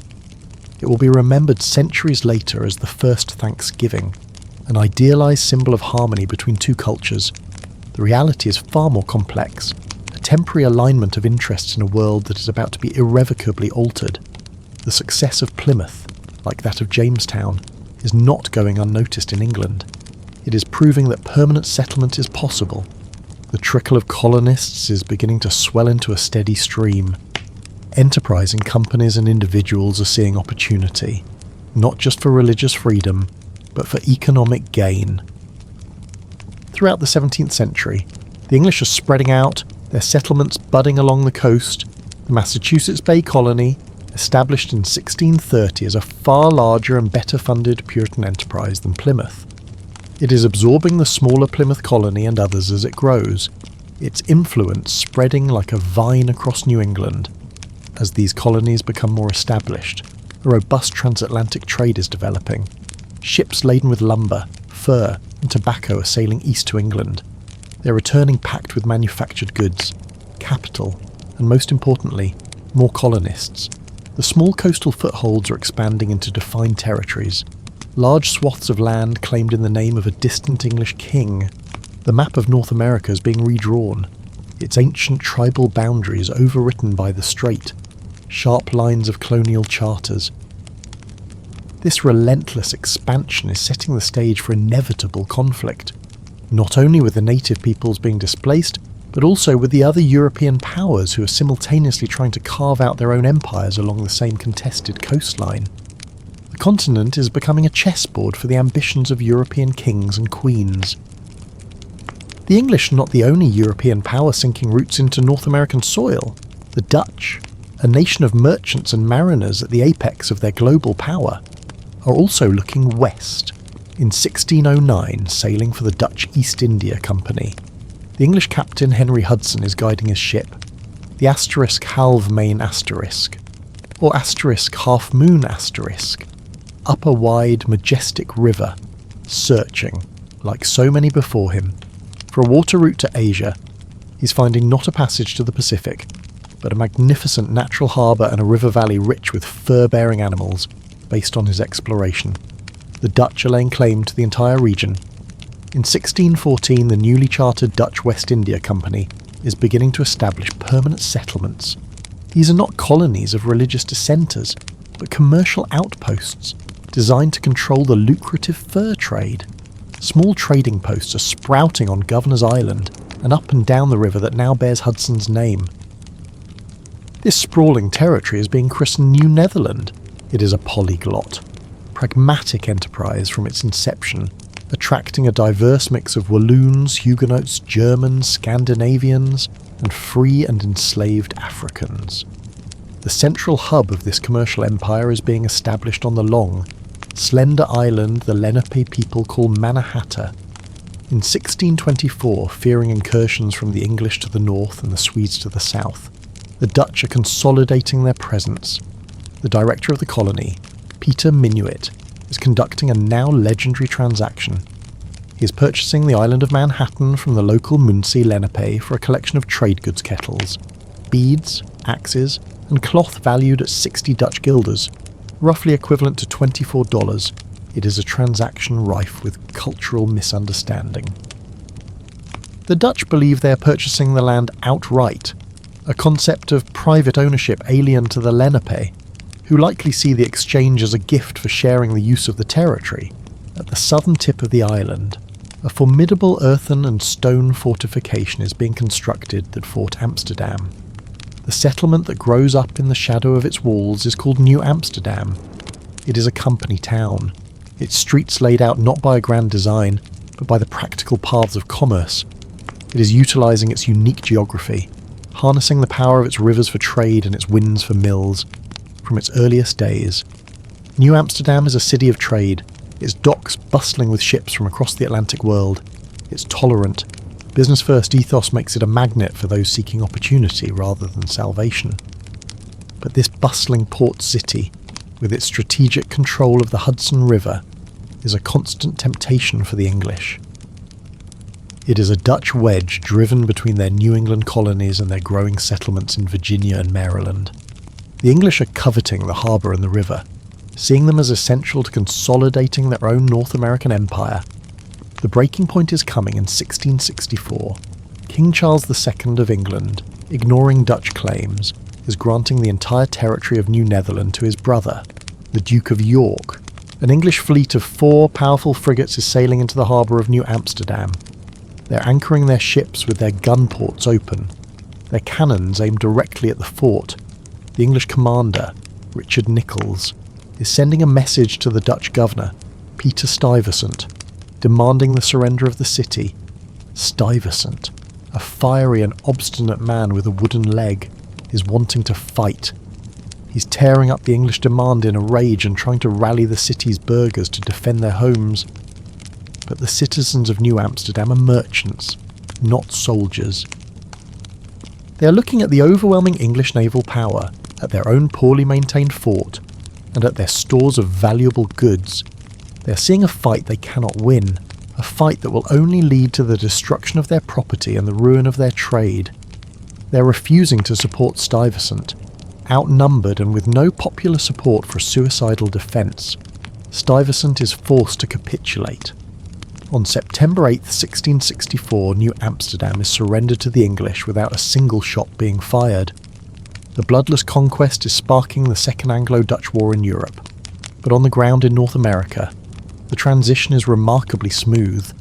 It will be remembered centuries later as the first Thanksgiving, an idealized symbol of harmony between two cultures. The reality is far more complex, a temporary alignment of interests in a world that is about to be irrevocably altered. The success of Plymouth, like that of Jamestown, is not going unnoticed in England. It is proving that permanent settlement is possible. The trickle of colonists is beginning to swell into a steady stream. Enterprising companies and individuals are seeing opportunity, not just for religious freedom, but for economic gain. Throughout the 17th century, the English are spreading out, their settlements budding along the coast. The Massachusetts Bay Colony, established in 1630, is a far larger and better funded Puritan enterprise than Plymouth. It is absorbing the smaller Plymouth colony and others as it grows, its influence spreading like a vine across New England. As these colonies become more established, a robust transatlantic trade is developing. Ships laden with lumber, fur, and tobacco are sailing east to England. They're returning packed with manufactured goods, capital, and most importantly, more colonists. The small coastal footholds are expanding into defined territories. Large swaths of land claimed in the name of a distant English king. The map of North America is being redrawn, its ancient tribal boundaries overwritten by the strait, sharp lines of colonial charters. This relentless expansion is setting the stage for inevitable conflict, not only with the native peoples being displaced, but also with the other European powers who are simultaneously trying to carve out their own empires along the same contested coastline. The continent is becoming a chessboard for the ambitions of European kings and queens. The English are not the only European power sinking roots into North American soil. The Dutch, a nation of merchants and mariners at the apex of their global power, are also looking west. In 1609, sailing for the Dutch East India Company, the English captain Henry Hudson is guiding his ship, the *halve main*, or *half moon*, up a wide, majestic river, searching, like so many before him, for a water route to Asia. He's finding not a passage to the Pacific, but a magnificent natural harbour and a river valley rich with fur-bearing animals, based on his exploration. The Dutch are laying claim to the entire region. In 1614, the newly chartered Dutch West India Company is beginning to establish permanent settlements. These are not colonies of religious dissenters, but commercial outposts designed to control the lucrative fur trade. Small trading posts are sprouting on Governor's Island and up and down the river that now bears Hudson's name. This sprawling territory is being christened New Netherland. It is a polyglot, pragmatic enterprise from its inception, attracting a diverse mix of Walloons, Huguenots, Germans, Scandinavians, and free and enslaved Africans. The central hub of this commercial empire is being established on the long, slender island the Lenape people call Mannahatta. In 1624, fearing incursions from the English to the north and the Swedes to the south, the Dutch are consolidating their presence. The director of the colony, Peter Minuit, is conducting a now legendary transaction. He is purchasing the island of Manhattan from the local Muncie Lenape for a collection of trade goods kettles, beads, axes, and cloth valued at 60 Dutch guilders, roughly equivalent to $24. It is a transaction rife with cultural misunderstanding. The Dutch believe they are purchasing the land outright, a concept of private ownership alien to the Lenape, who likely see the exchange as a gift for sharing the use of the territory. At the southern tip of the island, a formidable earthen and stone fortification is being constructed at Fort Amsterdam. The settlement that grows up in the shadow of its walls is called New Amsterdam. It is a company town, its streets laid out not by a grand design, but by the practical paths of commerce. It is utilising its unique geography, harnessing the power of its rivers for trade and its winds for mills. From its earliest days, New Amsterdam is a city of trade, its docks bustling with ships from across the Atlantic world. Its tolerant, business-first ethos makes it a magnet for those seeking opportunity rather than salvation. But this bustling port city, with its strategic control of the Hudson River, is a constant temptation for the English. It is a Dutch wedge driven between their New England colonies and their growing settlements in Virginia and Maryland. The English are coveting the harbour and the river, seeing them as essential to consolidating their own North American empire. The breaking point is coming in 1664. King Charles II of England, ignoring Dutch claims, is granting the entire territory of New Netherland to his brother, the Duke of York. An English fleet of 4 powerful frigates is sailing into the harbour of New Amsterdam. They're anchoring their ships with their gun ports open, their cannons aimed directly at the fort. The English commander, Richard Nichols, is sending a message to the Dutch governor, Peter Stuyvesant, demanding the surrender of the city. Stuyvesant, a fiery and obstinate man with a wooden leg, is wanting to fight. He's tearing up the English demand in a rage and trying to rally the city's burghers to defend their homes. But the citizens of New Amsterdam are merchants, not soldiers. They are looking at the overwhelming English naval power, at their own poorly maintained fort, and at their stores of valuable goods. They are seeing a fight they cannot win, a fight that will only lead to the destruction of their property and the ruin of their trade. They are refusing to support Stuyvesant. Outnumbered and with no popular support for a suicidal defence, Stuyvesant is forced to capitulate. On September 8, 1664, New Amsterdam is surrendered to the English without a single shot being fired. The bloodless conquest is sparking the Second Anglo-Dutch War in Europe, but on the ground in North America, the transition is remarkably smooth.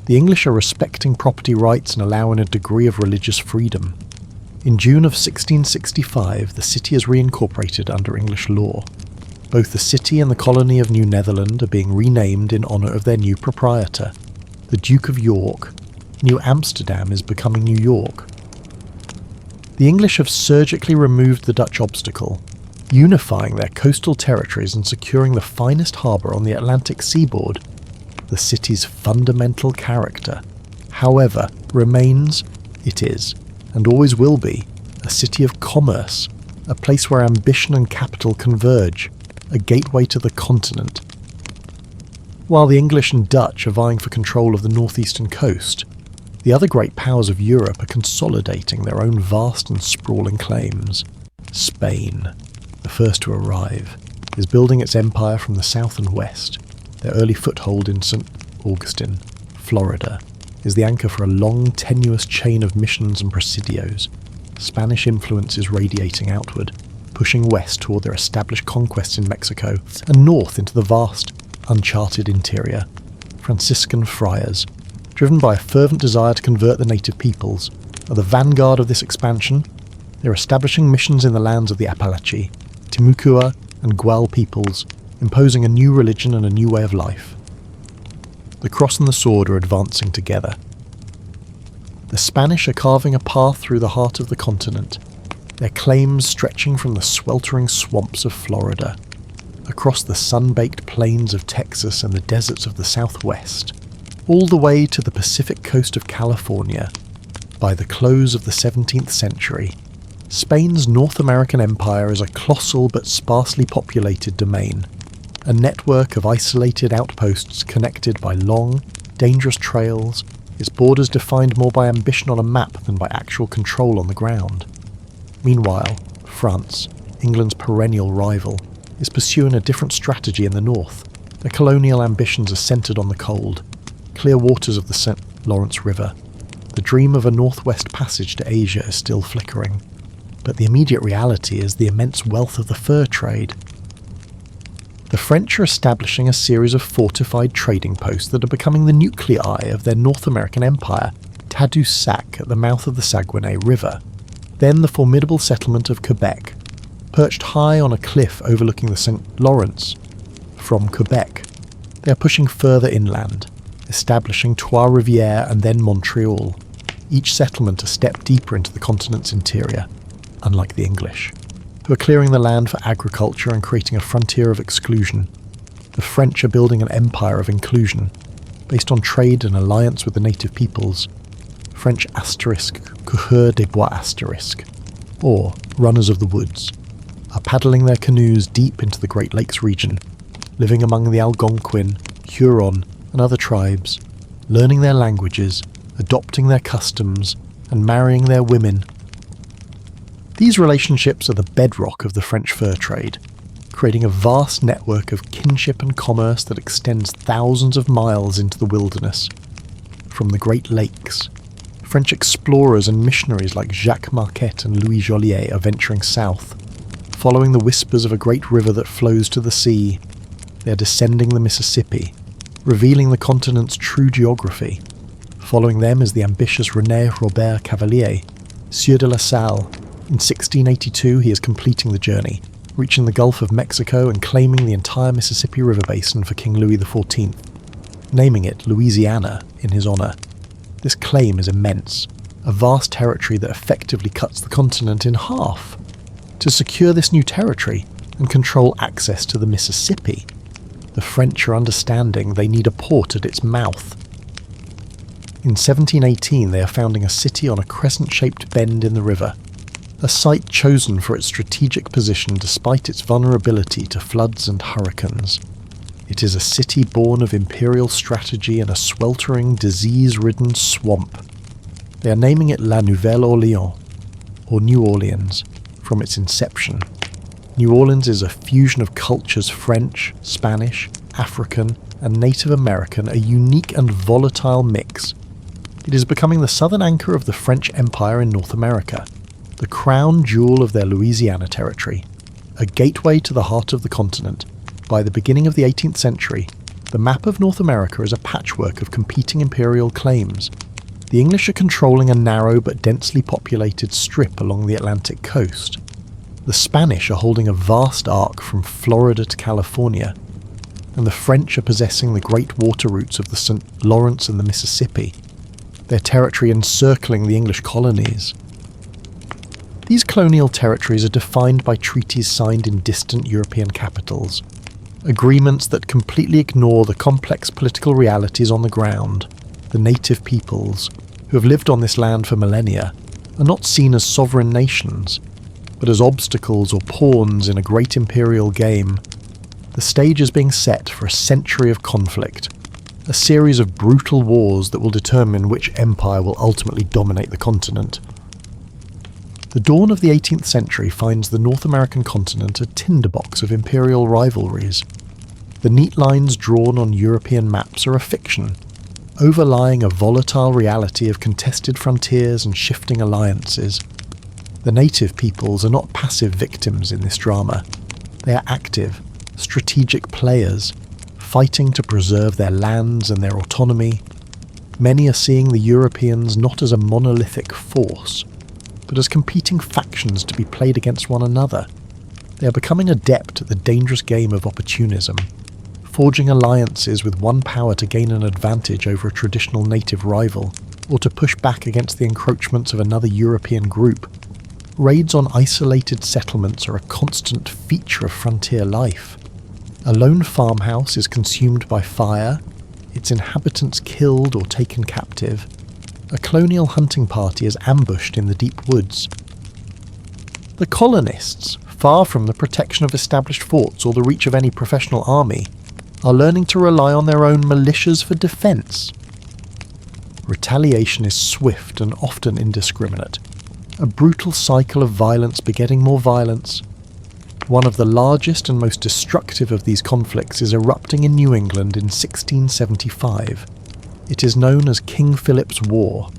The English are respecting property rights and allowing a degree of religious freedom. In June of 1665, the city is reincorporated under English law. Both the city and the colony of New Netherland are being renamed in honour of their new proprietor, the Duke of York. New Amsterdam is becoming New York. The English have surgically removed the Dutch obstacle, unifying their coastal territories and securing the finest harbour on the Atlantic seaboard. The city's fundamental character, however, remains, it is, and always will be, a city of commerce, a place where ambition and capital converge, a gateway to the continent. While the English and Dutch are vying for control of the northeastern coast, the other great powers of Europe are consolidating their own vast and sprawling claims. Spain, the first to arrive, is building its empire from the south and west. Their early foothold in St. Augustine, Florida, is the anchor for a long, tenuous chain of missions and presidios. Spanish influence is radiating outward, pushing west toward their established conquests in Mexico and north into the vast, uncharted interior. Franciscan friars, driven by a fervent desire to convert the native peoples, are the vanguard of this expansion. They are establishing missions in the lands of the Apalachee, Timucua and Gual peoples, imposing a new religion and a new way of life. The cross and the sword are advancing together. The Spanish are carving a path through the heart of the continent, their claims stretching from the sweltering swamps of Florida, across the sun-baked plains of Texas and the deserts of the Southwest, all the way to the Pacific coast of California. By the close of the 17th century, Spain's North American empire is a colossal but sparsely populated domain, a network of isolated outposts connected by long, dangerous trails, its borders defined more by ambition on a map than by actual control on the ground. Meanwhile, France, England's perennial rival, is pursuing a different strategy in the north. Their colonial ambitions are centred on the cold, clear waters of the St. Lawrence River. The dream of a northwest passage to Asia is still flickering, but the immediate reality is the immense wealth of the fur trade. The French are establishing a series of fortified trading posts that are becoming the nuclei of their North American empire, Tadoussac at the mouth of the Saguenay River, then the formidable settlement of Quebec, perched high on a cliff overlooking the St. Lawrence. From Quebec, they are pushing further inland, establishing Trois-Rivières and then Montreal, each settlement a step deeper into the continent's interior, unlike the English, who are clearing the land for agriculture and creating a frontier of exclusion. The French are building an empire of inclusion, based on trade and alliance with the native peoples. French asterisk, coureurs des bois asterisk, or runners of the woods, are paddling their canoes deep into the Great Lakes region, living among the Algonquin, Huron, and other tribes, learning their languages, adopting their customs, and marrying their women. These relationships are the bedrock of the French fur trade, creating a vast network of kinship and commerce that extends thousands of miles into the wilderness. From the Great Lakes, French explorers and missionaries like Jacques Marquette and Louis Joliet are venturing south. Following the whispers of a great river that flows to the sea, they are descending the Mississippi, revealing the continent's true geography. Following them is the ambitious René Robert Cavelier, Sieur de la Salle. In 1682 he is completing the journey, reaching the Gulf of Mexico and claiming the entire Mississippi River basin for King Louis XIV, naming it Louisiana in his honour. This claim is immense, a vast territory that effectively cuts the continent in half. To secure this new territory and control access to the Mississippi, the French are understanding they need a port at its mouth. In 1718 they are founding a city on a crescent-shaped bend in the river, a site chosen for its strategic position despite its vulnerability to floods and hurricanes. It is a city born of imperial strategy in a sweltering, disease-ridden swamp. They are naming it La Nouvelle Orléans, or New Orleans, from its inception. New Orleans is a fusion of cultures French, Spanish, African, and Native American, a unique and volatile mix. It is becoming the southern anchor of the French Empire in North America, the crown jewel of their Louisiana territory, a gateway to the heart of the continent. By the beginning of the 18th century, the map of North America is a patchwork of competing imperial claims. The English are controlling a narrow but densely populated strip along the Atlantic coast. The Spanish are holding a vast arc from Florida to California, and the French are possessing the great water routes of the St. Lawrence and the Mississippi, their territory encircling the English colonies. These colonial territories are defined by treaties signed in distant European capitals, agreements that completely ignore the complex political realities on the ground. The native peoples, who have lived on this land for millennia, are not seen as sovereign nations, but as obstacles or pawns in a great imperial game. The stage is being set for a century of conflict, a series of brutal wars that will determine which empire will ultimately dominate the continent. The dawn of the 18th century finds the North American continent a tinderbox of imperial rivalries. The neat lines drawn on European maps are a fiction, overlying a volatile reality of contested frontiers and shifting alliances. The native peoples are not passive victims in this drama. They are active, strategic players, fighting to preserve their lands and their autonomy. Many are seeing the Europeans not as a monolithic force, but as competing factions to be played against one another. They are becoming adept at the dangerous game of opportunism, forging alliances with one power to gain an advantage over a traditional native rival, or to push back against the encroachments of another European group. Raids on isolated settlements are a constant feature of frontier life. A lone farmhouse is consumed by fire, its inhabitants killed or taken captive. A colonial hunting party is ambushed in the deep woods. The colonists, far from the protection of established forts or the reach of any professional army, are learning to rely on their own militias for defence. Retaliation is swift and often indiscriminate, a brutal cycle of violence begetting more violence. One of the largest and most destructive of these conflicts is erupting in New England in 1675. It is known as King Philip's War.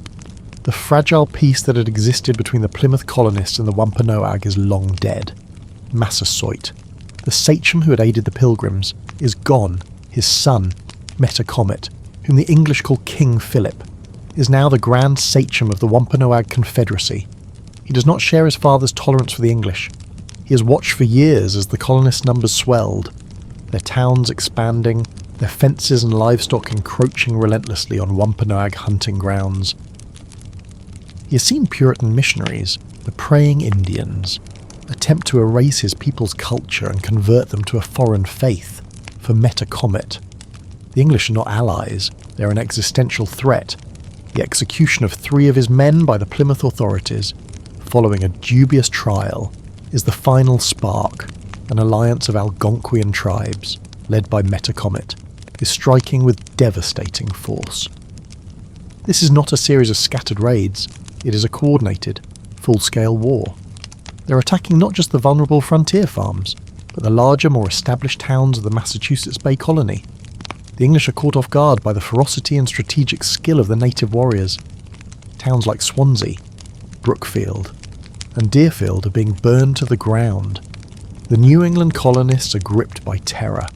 The fragile peace that had existed between the Plymouth colonists and the Wampanoag is long dead. Massasoit, the sachem who had aided the Pilgrims, is gone. His son, Metacomet, whom the English call King Philip, is now the Grand Sachem of the Wampanoag Confederacy. He does not share his father's tolerance for the English. He has watched for years as the colonist numbers swelled, their towns expanding, their fences and livestock encroaching relentlessly on Wampanoag hunting grounds. He has seen Puritan missionaries, the praying Indians, attempt to erase his people's culture and convert them to a foreign faith for Metacomet. The English are not allies, they are an existential threat. The execution of 3 of his men by the Plymouth authorities, following a dubious trial, is the final spark. An alliance of Algonquian tribes, led by Metacomet, is striking with devastating force. This is not a series of scattered raids, it is a coordinated, full-scale war. They're attacking not just the vulnerable frontier farms, but the larger, more established towns of the Massachusetts Bay Colony. The English are caught off guard by the ferocity and strategic skill of the native warriors. Towns like Swansea, Brookfield, and Deerfield are being burned to the ground. The New England colonists are gripped by terror.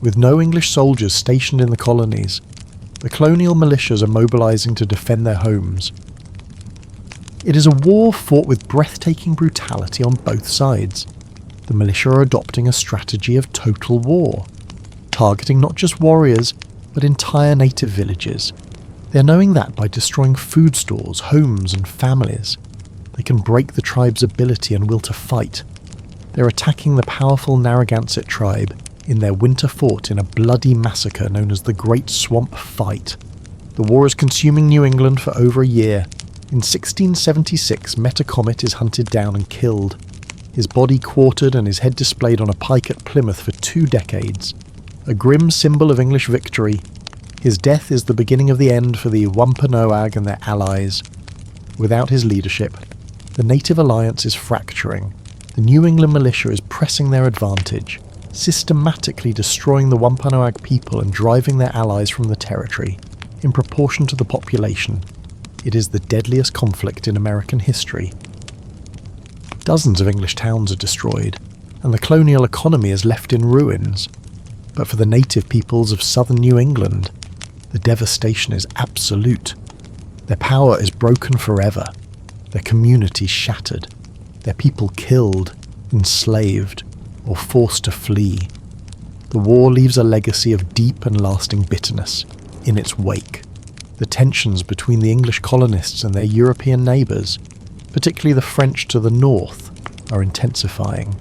With no English soldiers stationed in the colonies, the colonial militias are mobilizing to defend their homes. It is a war fought with breathtaking brutality on both sides. The militia are adopting a strategy of total war, targeting not just warriors, but entire native villages. They are knowing that by destroying food stores, homes and families, they can break the tribe's ability and will to fight. They're attacking the powerful Narragansett tribe in their winter fort in a bloody massacre known as the Great Swamp Fight. The war is consuming New England for over a year. In 1676, Metacomet is hunted down and killed, his body quartered and his head displayed on a pike at Plymouth for 2 decades. A grim symbol of English victory, his death is the beginning of the end for the Wampanoag and their allies. Without his leadership, the native alliance is fracturing. The New England militia is pressing their advantage, systematically destroying the Wampanoag people and driving their allies from the territory, in proportion to the population. It is the deadliest conflict in American history. Dozens of English towns are destroyed, and the colonial economy is left in ruins. But for the native peoples of southern New England, the devastation is absolute. Their power is broken forever, their communities shattered, their people killed, enslaved, or forced to flee. The war leaves a legacy of deep and lasting bitterness in its wake. The tensions between the English colonists and their European neighbours, particularly the French to the north, are intensifying.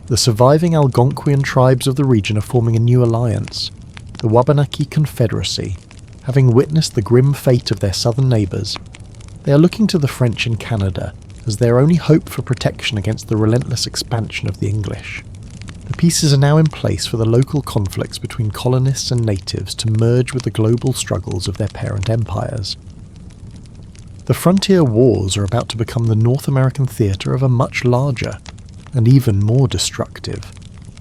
The surviving Algonquian tribes of the region are forming a new alliance, the Wabanaki Confederacy. Having witnessed the grim fate of their southern neighbours, they are looking to the French in Canada as their only hope for protection against the relentless expansion of the English. The pieces are now in place for the local conflicts between colonists and natives to merge with the global struggles of their parent empires. The frontier wars are about to become the North American theatre of a much larger, and even more destructive,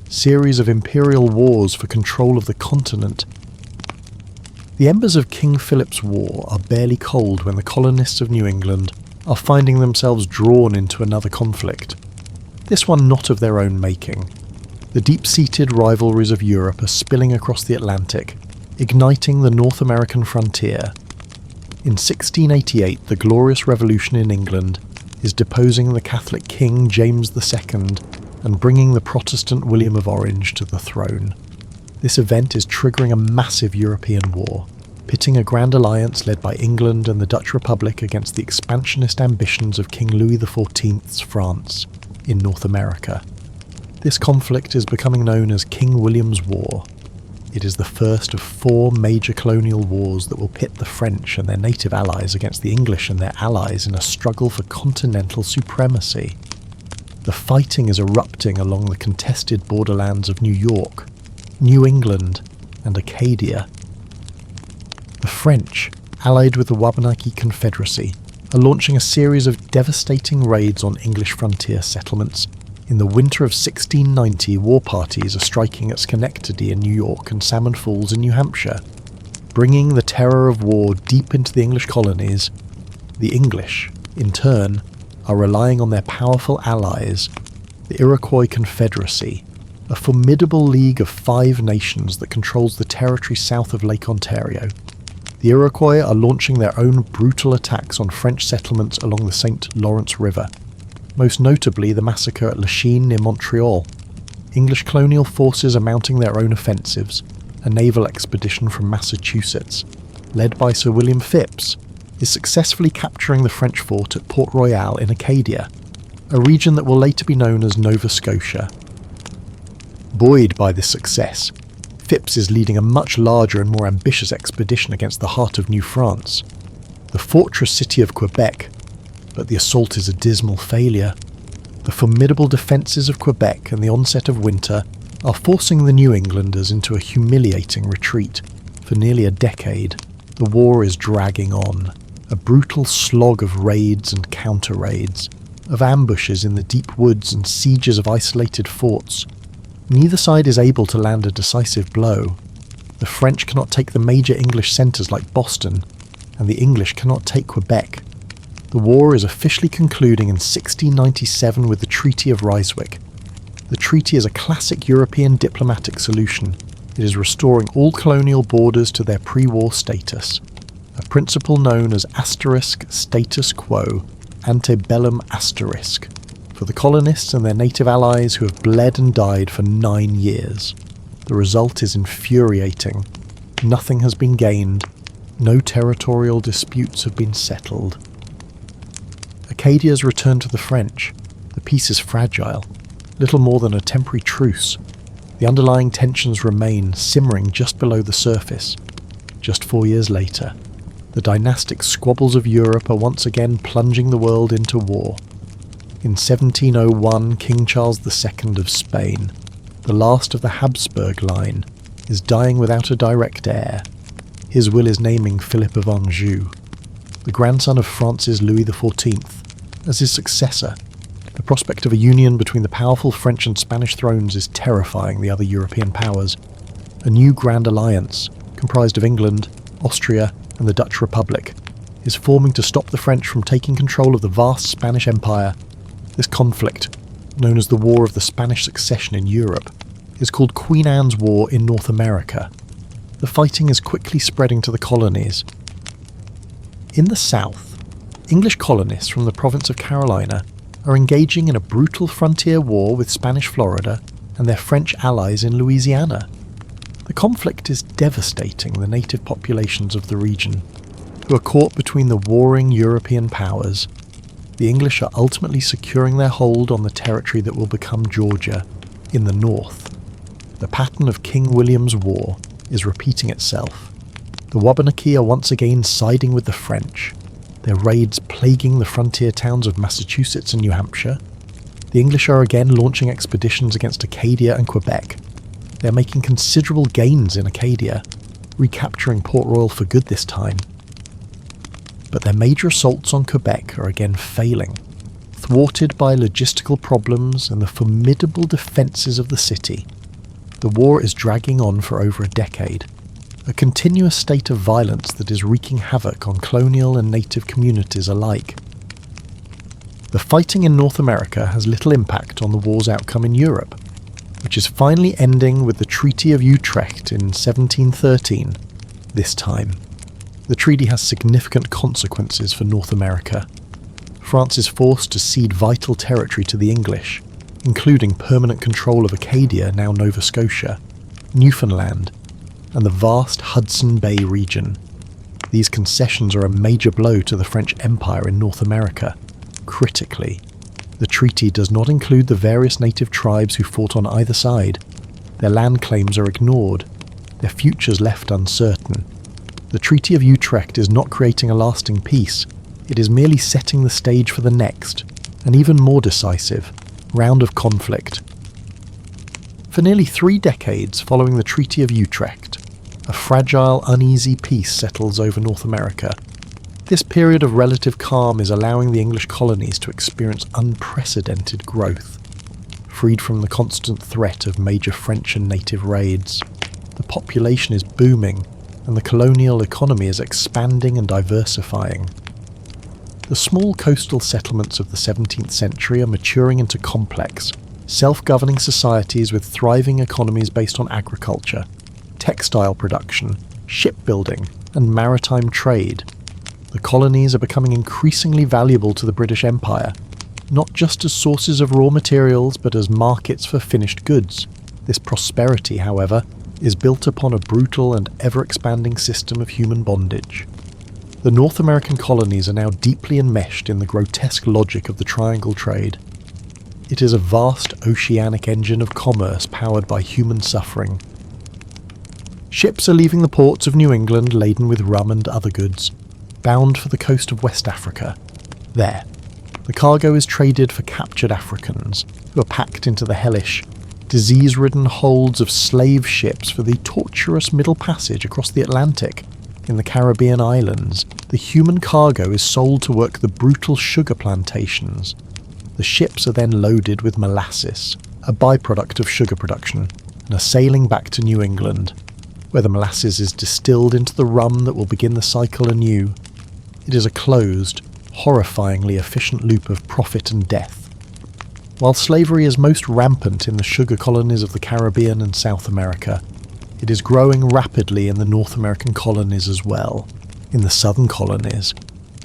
series of imperial wars for control of the continent. The embers of King Philip's War are barely cold when the colonists of New England are finding themselves drawn into another conflict, this one not of their own making. The deep-seated rivalries of Europe are spilling across the Atlantic, igniting the North American frontier. In 1688, the Glorious Revolution in England is deposing the Catholic King James II and bringing the Protestant William of Orange to the throne. This event is triggering a massive European war, pitting a grand alliance led by England and the Dutch Republic against the expansionist ambitions of King Louis XIV's France in North America. This conflict is becoming known as King William's War. It is the first of 4 major colonial wars that will pit the French and their native allies against the English and their allies in a struggle for continental supremacy. The fighting is erupting along the contested borderlands of New York, New England, and Acadia. The French, allied with the Wabanaki Confederacy, are launching a series of devastating raids on English frontier settlements. In the winter of 1690, war parties are striking at Schenectady in New York and Salmon Falls in New Hampshire. Bringing the terror of war deep into the English colonies, the English, in turn, are relying on their powerful allies, the Iroquois Confederacy, a formidable league of 5 nations that controls the territory south of Lake Ontario. The Iroquois are launching their own brutal attacks on French settlements along the St. Lawrence River, most notably the massacre at Lachine near Montreal. English colonial forces are mounting their own offensives. A naval expedition from Massachusetts, led by Sir William Phipps, is successfully capturing the French fort at Port Royal in Acadia, a region that will later be known as Nova Scotia. Buoyed by this success, Phipps is leading a much larger and more ambitious expedition against the heart of New France, the fortress city of Quebec, but the assault is a dismal failure. The formidable defences of Quebec and the onset of winter are forcing the New Englanders into a humiliating retreat. For nearly a decade, the war is dragging on, a brutal slog of raids and counter-raids, of ambushes in the deep woods and sieges of isolated forts. Neither side is able to land a decisive blow. The French cannot take the major English centres like Boston, and the English cannot take Quebec. The war is officially concluding in 1697 with the Treaty of Ryswick. The treaty is a classic European diplomatic solution. It is restoring all colonial borders to their pre-war status, a principle known as *status quo, antebellum asterisk, for the colonists and their native allies who have bled and died for 9 years. The result is infuriating. Nothing has been gained. No territorial disputes have been settled. Acadia's returned to the French. The peace is fragile, little more than a temporary truce. The underlying tensions remain, simmering just below the surface. Just 4 years later, the dynastic squabbles of Europe are once again plunging the world into war. In 1701, King Charles II of Spain, the last of the Habsburg line, is dying without a direct heir. His will is naming Philip of Anjou, the grandson of Francis Louis XIV, as his successor. The prospect of a union between the powerful French and Spanish thrones is terrifying the other European powers. A new Grand Alliance, comprised of England, Austria, and the Dutch Republic, is forming to stop the French from taking control of the vast Spanish Empire. This conflict, known as the War of the Spanish Succession in Europe, is called Queen Anne's War in North America. The fighting is quickly spreading to the colonies. In the south, English colonists from the province of Carolina are engaging in a brutal frontier war with Spanish Florida and their French allies in Louisiana. The conflict is devastating the native populations of the region, who are caught between the warring European powers. The English are ultimately securing their hold on the territory that will become Georgia in the north. The pattern of King William's War is repeating itself. The Wabanaki are once again siding with the French, their raids plaguing the frontier towns of Massachusetts and New Hampshire. The English are again launching expeditions against Acadia and Quebec. They are making considerable gains in Acadia, recapturing Port Royal for good this time. But their major assaults on Quebec are again failing, thwarted by logistical problems and the formidable defences of the city. The war is dragging on for over a decade, a continuous state of violence that is wreaking havoc on colonial and native communities alike. The fighting in North America has little impact on the war's outcome in Europe, which is finally ending with the Treaty of Utrecht in 1713, this time. The treaty has significant consequences for North America. France is forced to cede vital territory to the English, including permanent control of Acadia, now Nova Scotia, Newfoundland, and the vast Hudson Bay region. These concessions are a major blow to the French Empire in North America. Critically, the treaty does not include the various native tribes who fought on either side. Their land claims are ignored, their futures left uncertain. The Treaty of Utrecht is not creating a lasting peace, it is merely setting the stage for the next, and even more decisive, round of conflict. For nearly 3 decades following the Treaty of Utrecht, a fragile, uneasy peace settles over North America. This period of relative calm is allowing the English colonies to experience unprecedented growth. Freed from the constant threat of major French and native raids, the population is booming and the colonial economy is expanding and diversifying. The small coastal settlements of the 17th century are maturing into complex, self-governing societies with thriving economies based on agriculture, textile production, shipbuilding, and maritime trade. The colonies are becoming increasingly valuable to the British Empire, not just as sources of raw materials but as markets for finished goods. This prosperity, however, is built upon a brutal and ever-expanding system of human bondage. The North American colonies are now deeply enmeshed in the grotesque logic of the triangle trade. It is a vast oceanic engine of commerce powered by human suffering. Ships are leaving the ports of New England laden with rum and other goods, bound for the coast of West Africa. There, the cargo is traded for captured Africans, who are packed into the hellish, disease-ridden holds of slave ships for the tortuous Middle Passage across the Atlantic. In the Caribbean islands, the human cargo is sold to work the brutal sugar plantations. The ships are then loaded with molasses, a byproduct of sugar production, and are sailing back to New England, where the molasses is distilled into the rum that will begin the cycle anew. It is a closed, horrifyingly efficient loop of profit and death. While slavery is most rampant in the sugar colonies of the Caribbean and South America, it is growing rapidly in the North American colonies as well. In the southern colonies,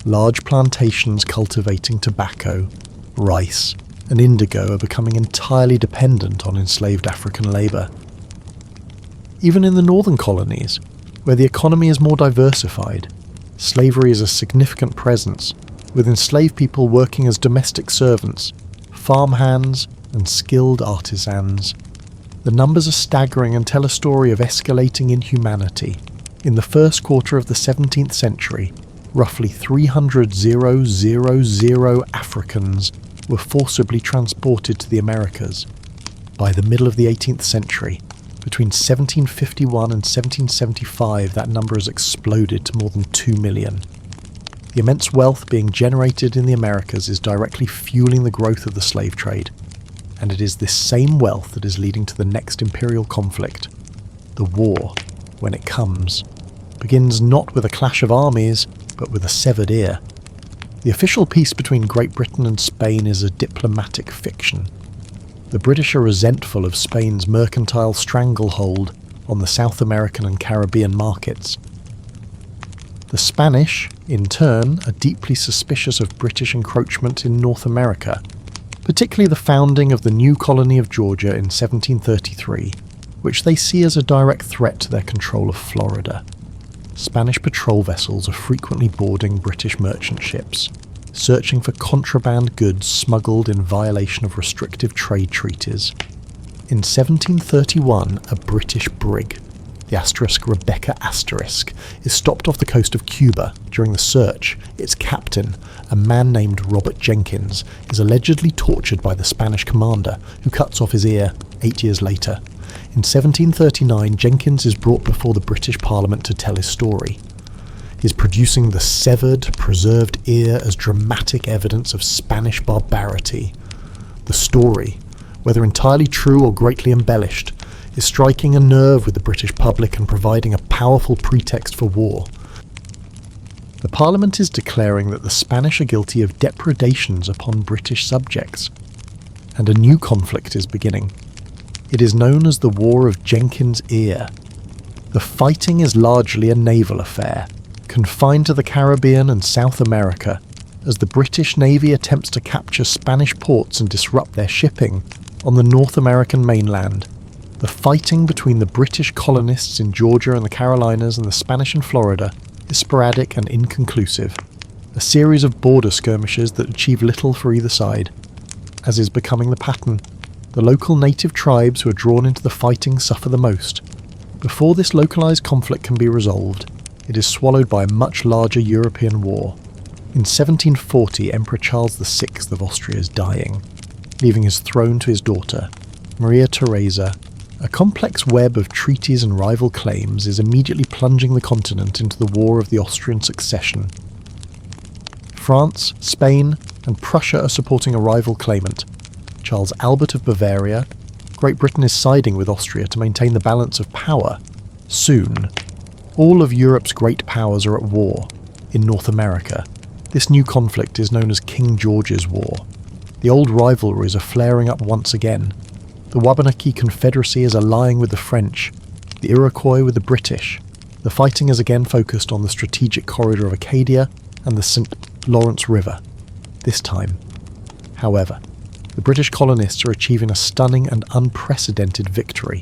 large plantations cultivating tobacco, rice, and indigo are becoming entirely dependent on enslaved African labour. Even in the northern colonies, where the economy is more diversified, slavery is a significant presence, with enslaved people working as domestic servants, farmhands, and skilled artisans. The numbers are staggering and tell a story of escalating inhumanity. In the first quarter of the 17th century, roughly 300,000 Africans were forcibly transported to the Americas. By the middle of the 18th century, between 1751 and 1775, that number has exploded to more than 2 million. The immense wealth being generated in the Americas is directly fueling the growth of the slave trade, and it is this same wealth that is leading to the next imperial conflict. The war, when it comes, begins not with a clash of armies, but with a severed ear. The official peace between Great Britain and Spain is a diplomatic fiction. The British are resentful of Spain's mercantile stranglehold on the South American and Caribbean markets. The Spanish, in turn, are deeply suspicious of British encroachment in North America, particularly the founding of the new colony of Georgia in 1733, which they see as a direct threat to their control of Florida. Spanish patrol vessels are frequently boarding British merchant ships, searching for contraband goods smuggled in violation of restrictive trade treaties. In 1731, a British brig, the Rebecca is stopped off the coast of Cuba. During the search, its captain, a man named Robert Jenkins, is allegedly tortured by the Spanish commander, who cuts off his ear 8 years later. In 1739, Jenkins is brought before the British Parliament to tell his story. He is producing the severed, preserved ear as dramatic evidence of Spanish barbarity. The story, whether entirely true or greatly embellished, is striking a nerve with the British public and providing a powerful pretext for war. The Parliament is declaring that the Spanish are guilty of depredations upon British subjects, and a new conflict is beginning. It is known as the War of Jenkins' Ear. The fighting is largely a naval affair, confined to the Caribbean and South America, as the British Navy attempts to capture Spanish ports and disrupt their shipping on the North American mainland. The fighting between the British colonists in Georgia and the Carolinas and the Spanish in Florida is sporadic and inconclusive, a series of border skirmishes that achieve little for either side. As is becoming the pattern, the local native tribes who are drawn into the fighting suffer the most. Before this localized conflict can be resolved, it is swallowed by a much larger European war. In 1740, Emperor Charles VI of Austria is dying, leaving his throne to his daughter, Maria Theresa, A complex web of treaties and rival claims is immediately plunging the continent into the War of the Austrian Succession. France, Spain, and Prussia are supporting a rival claimant, Charles Albert of Bavaria. Great Britain is siding with Austria to maintain the balance of power. Soon, all of Europe's great powers are at war. In North America, this new conflict is known as King George's War. The old rivalries are flaring up once again. The Wabanaki Confederacy is allying with the French, the Iroquois with the British. The fighting is again focused on the strategic corridor of Acadia and the St. Lawrence River. This time, however, the British colonists are achieving a stunning and unprecedented victory.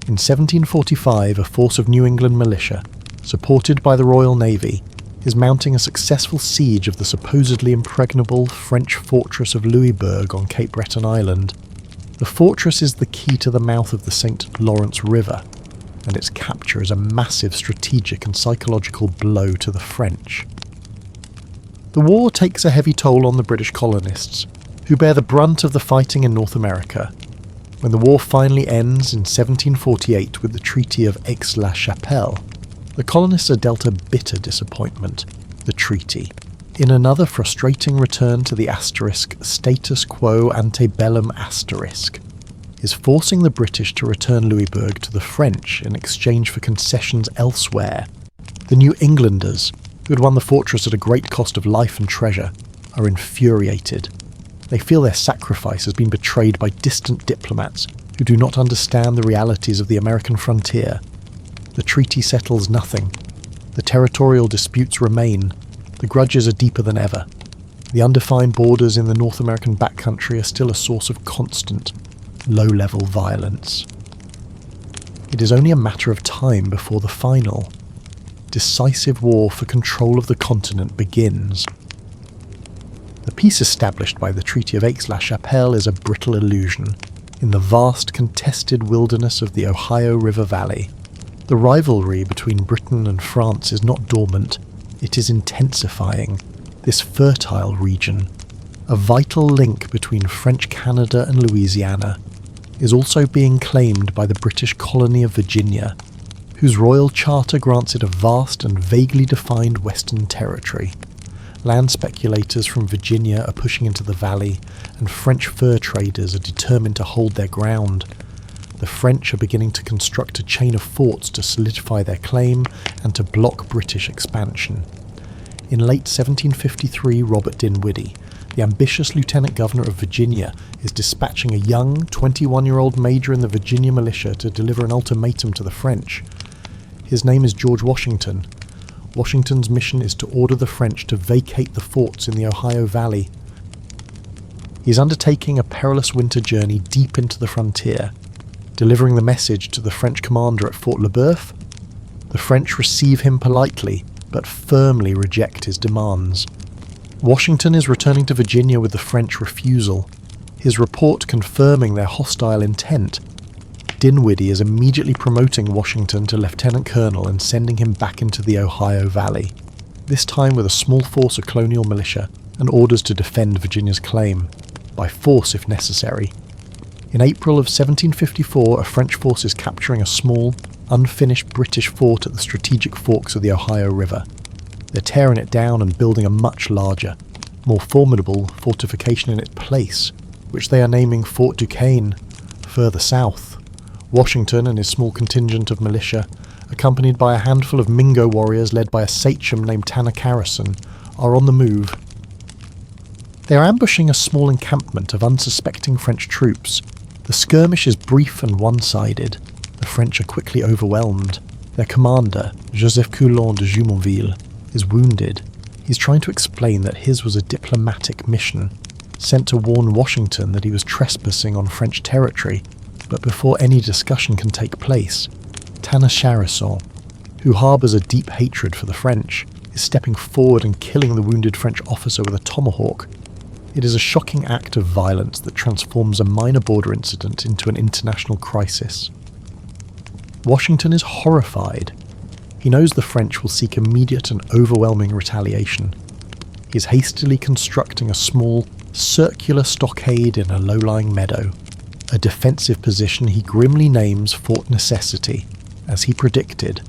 In 1745, a force of New England militia, supported by the Royal Navy, is mounting a successful siege of the supposedly impregnable French fortress of Louisbourg on Cape Breton Island. The fortress is the key to the mouth of the St. Lawrence River, and its capture is a massive strategic and psychological blow to the French. The war takes a heavy toll on the British colonists, who bear the brunt of the fighting in North America. When the war finally ends in 1748 with the Treaty of Aix-la-Chapelle, the colonists are dealt a bitter disappointment. The treaty, in another frustrating return to the status quo ante bellum is forcing the British to return Louisbourg to the French in exchange for concessions elsewhere. The New Englanders, who had won the fortress at a great cost of life and treasure, are infuriated. They feel their sacrifice has been betrayed by distant diplomats who do not understand the realities of the American frontier. The treaty settles nothing. The territorial disputes remain. The grudges are deeper than ever. The undefined borders in the North American backcountry are still a source of constant, low-level violence. It is only a matter of time before the final, decisive war for control of the continent begins. The peace established by the Treaty of Aix-la-Chapelle is a brittle illusion in the vast contested wilderness of the Ohio River Valley. The rivalry between Britain and France is not dormant, it is intensifying. This fertile region, a vital link between French Canada and Louisiana, is also being claimed by the British colony of Virginia, whose royal charter grants it a vast and vaguely defined western territory. Land speculators from Virginia are pushing into the valley, and French fur traders are determined to hold their ground. The French are beginning to construct a chain of forts to solidify their claim and to block British expansion. In late 1753, Robert Dinwiddie, the ambitious Lieutenant Governor of Virginia, is dispatching a young 21-year-old major in the Virginia militia to deliver an ultimatum to the French. His name is George Washington. Washington's mission is to order the French to vacate the forts in the Ohio Valley. He is undertaking a perilous winter journey deep into the frontier, delivering the message to the French commander at Fort Le Boeuf. The French receive him politely, but firmly reject his demands. Washington is returning to Virginia with the French refusal, his report confirming their hostile intent. Dinwiddie is immediately promoting Washington to lieutenant colonel and sending him back into the Ohio Valley, this time with a small force of colonial militia and orders to defend Virginia's claim, by force if necessary. In April of 1754, a French force is capturing a small, unfinished British fort at the strategic forks of the Ohio River. They're tearing it down and building a much larger, more formidable fortification in its place, which they are naming Fort Duquesne. Further south, Washington and his small contingent of militia, accompanied by a handful of Mingo warriors led by a sachem named Tanacharison, are on the move. They are ambushing a small encampment of unsuspecting French troops. The skirmish is brief and one-sided. The French are quickly overwhelmed. Their commander, Joseph Coulon de Jumonville, is wounded. He's trying to explain that his was a diplomatic mission, sent to warn Washington that he was trespassing on French territory. But before any discussion can take place, Tanacharison, who harbours a deep hatred for the French, is stepping forward and killing the wounded French officer with a tomahawk. It is a shocking act of violence that transforms a minor border incident into an international crisis. Washington is horrified. He knows the French will seek immediate and overwhelming retaliation. He is hastily constructing a small, circular stockade in a low-lying meadow. a defensive position he grimly names Fort Necessity. As he predicted,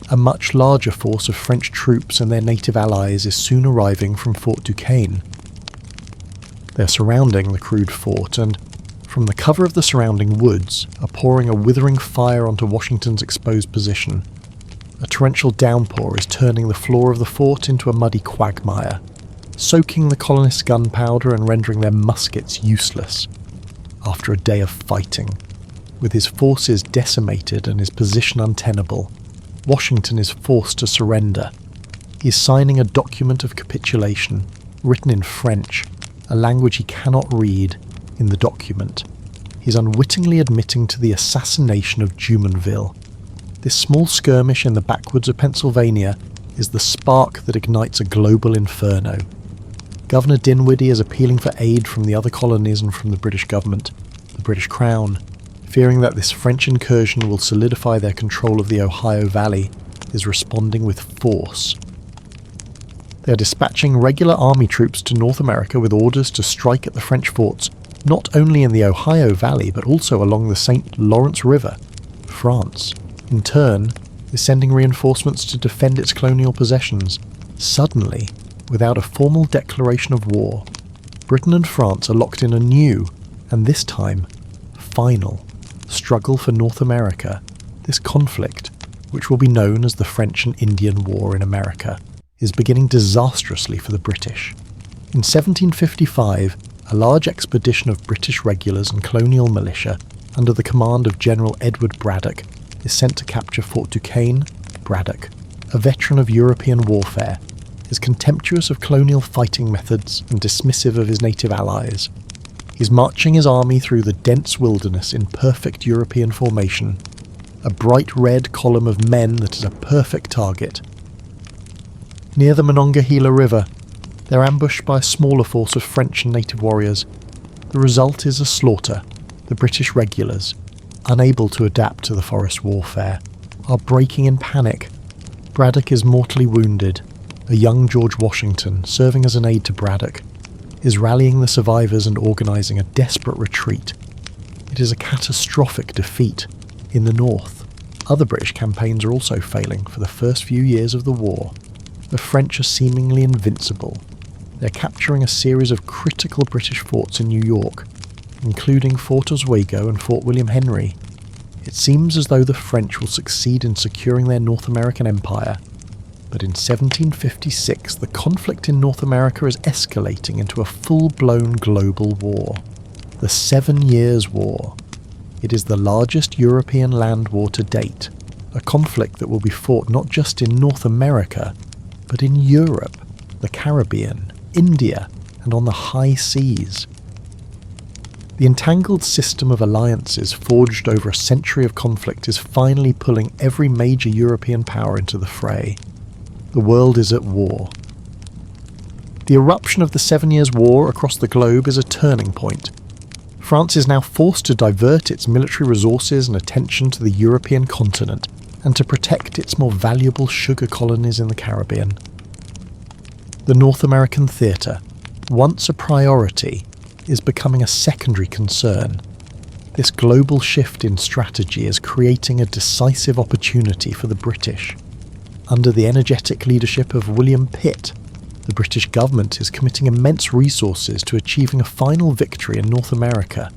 a much larger force of French troops and their native allies is soon arriving from Fort Duquesne. They're surrounding the crude fort, and from the cover of the surrounding woods are pouring a withering fire onto Washington's exposed position. A torrential downpour is turning the floor of the fort into a muddy quagmire, soaking the colonists' gunpowder and rendering their muskets useless. After a day of fighting, with his forces decimated and his position untenable, Washington is forced to surrender. He is signing a document of capitulation, written in French, a language he cannot read. In the document, he is unwittingly admitting to the assassination of Jumonville. This small skirmish in the backwoods of Pennsylvania is the spark that ignites a global inferno. Governor Dinwiddie is appealing for aid from the other colonies and from the British government, the British Crown, fearing that this French incursion will solidify their control of the Ohio Valley, is responding with force. They are dispatching regular army troops to North America with orders to strike at the French forts, not only in the Ohio Valley but also along the St. Lawrence River. France, in turn, is sending reinforcements to defend its colonial possessions. Suddenly, without a formal declaration of war, Britain and France are locked in a new, and this time, final, struggle for North America. This conflict, which will be known as the French and Indian War in America, is beginning disastrously for the British. In 1755, a large expedition of British regulars and colonial militia, under the command of General Edward Braddock, is sent to capture Fort Duquesne. Braddock, a veteran of European warfare, is contemptuous of colonial fighting methods and dismissive of his native allies. He's marching his army through the dense wilderness in perfect European formation, a bright red column of men that is a perfect target. Near the Monongahela River, they're ambushed by a smaller force of French and native warriors. The result is a slaughter. The British regulars, unable to adapt to the forest warfare, are breaking in panic. Braddock is mortally wounded. A young George Washington, serving as an aide to Braddock, is rallying the survivors and organising a desperate retreat. It is a catastrophic defeat. In the north, other British campaigns are also failing for the first few years of the war. The French are seemingly invincible. They're capturing a series of critical British forts in New York, including Fort Oswego and Fort William Henry. It seems as though the French will succeed in securing their North American empire. But in 1756, the conflict in North America is escalating into a full-blown global war. The 7 Years' War. It is the largest European land war to date, a conflict that will be fought not just in North America, but in Europe, the Caribbean, India, and on the high seas. The entangled system of alliances forged over a century of conflict is finally pulling every major European power into the fray. The world is at war. The eruption of the 7 Years' War across the globe is a turning point. France is now forced to divert its military resources and attention to the European continent and to protect its more valuable sugar colonies in the Caribbean. The North American theatre, once a priority, is becoming a secondary concern. This global shift in strategy is creating a decisive opportunity for the British. Under the energetic leadership of William Pitt, the British government is committing immense resources to achieving a final victory in North America.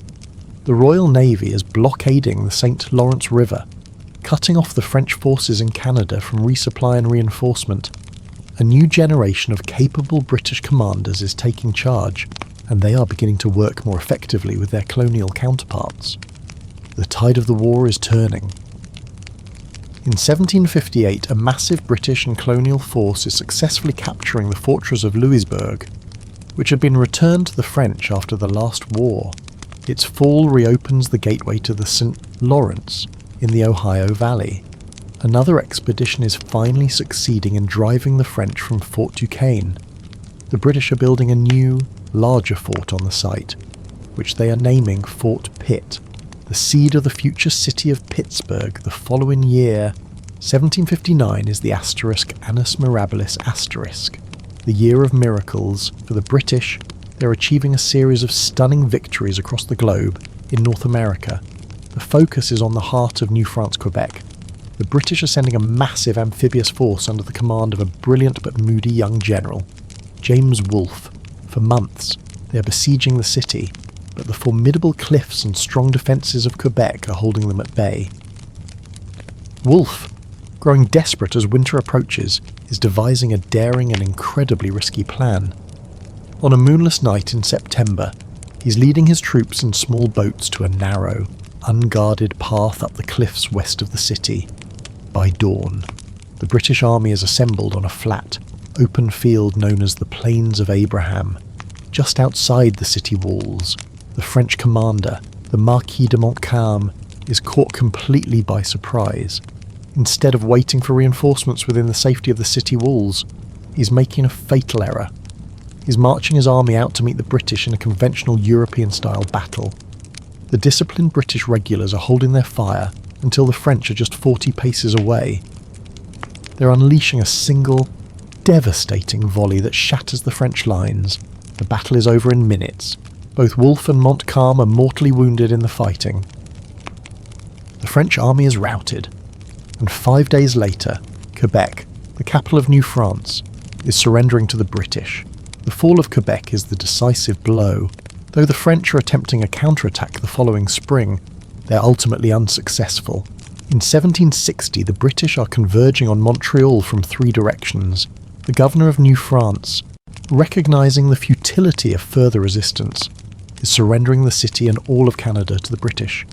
The Royal Navy is blockading the St. Lawrence River, cutting off the French forces in Canada from resupply and reinforcement. A new generation of capable British commanders is taking charge, and they are beginning to work more effectively with their colonial counterparts. The tide of the war is turning. In 1758, a massive British and colonial force is successfully capturing the fortress of Louisbourg, which had been returned to the French after the last war. Its fall reopens the gateway to the St. Lawrence in the Ohio Valley. Another expedition is finally succeeding in driving the French from Fort Duquesne. The British are building a new, larger fort on the site, which they are naming Fort Pitt, the seed of the future city of Pittsburgh. The following year, 1759, is the asterisk Annus Mirabilis asterisk, the year of miracles. For the British, they're achieving a series of stunning victories across the globe, in North America, the focus is on the heart of New France, Quebec. The British are sending a massive amphibious force under the command of a brilliant but moody young general, James Wolfe. For months, they are besieging the city, but the formidable cliffs and strong defences of Quebec are holding them at bay. Wolfe, growing desperate as winter approaches, is devising a daring and incredibly risky plan. On a moonless night in September, he's leading his troops in small boats to a narrow, unguarded path up the cliffs west of the city. By dawn, the British army is assembled on a flat, open field known as the Plains of Abraham. Just outside the city walls, the French commander, the Marquis de Montcalm, is caught completely by surprise. Instead of waiting for reinforcements within the safety of the city walls, he's making a fatal error. He's marching his army out to meet the British in a conventional European-style battle. The disciplined British regulars are holding their fire until the French are just 40 paces away. They're unleashing a single, devastating volley that shatters the French lines. The battle is over in minutes. Both Wolfe and Montcalm are mortally wounded in the fighting. The French army is routed, and 5 days later, Quebec, the capital of New France, is surrendering to the British. The fall of Quebec is the decisive blow. Though the French are attempting a counterattack the following spring, they're ultimately unsuccessful. In 1760, the British are converging on Montreal from 3 directions. The governor of New France, recognising the futility of further resistance, is surrendering the city and all of Canada to the British.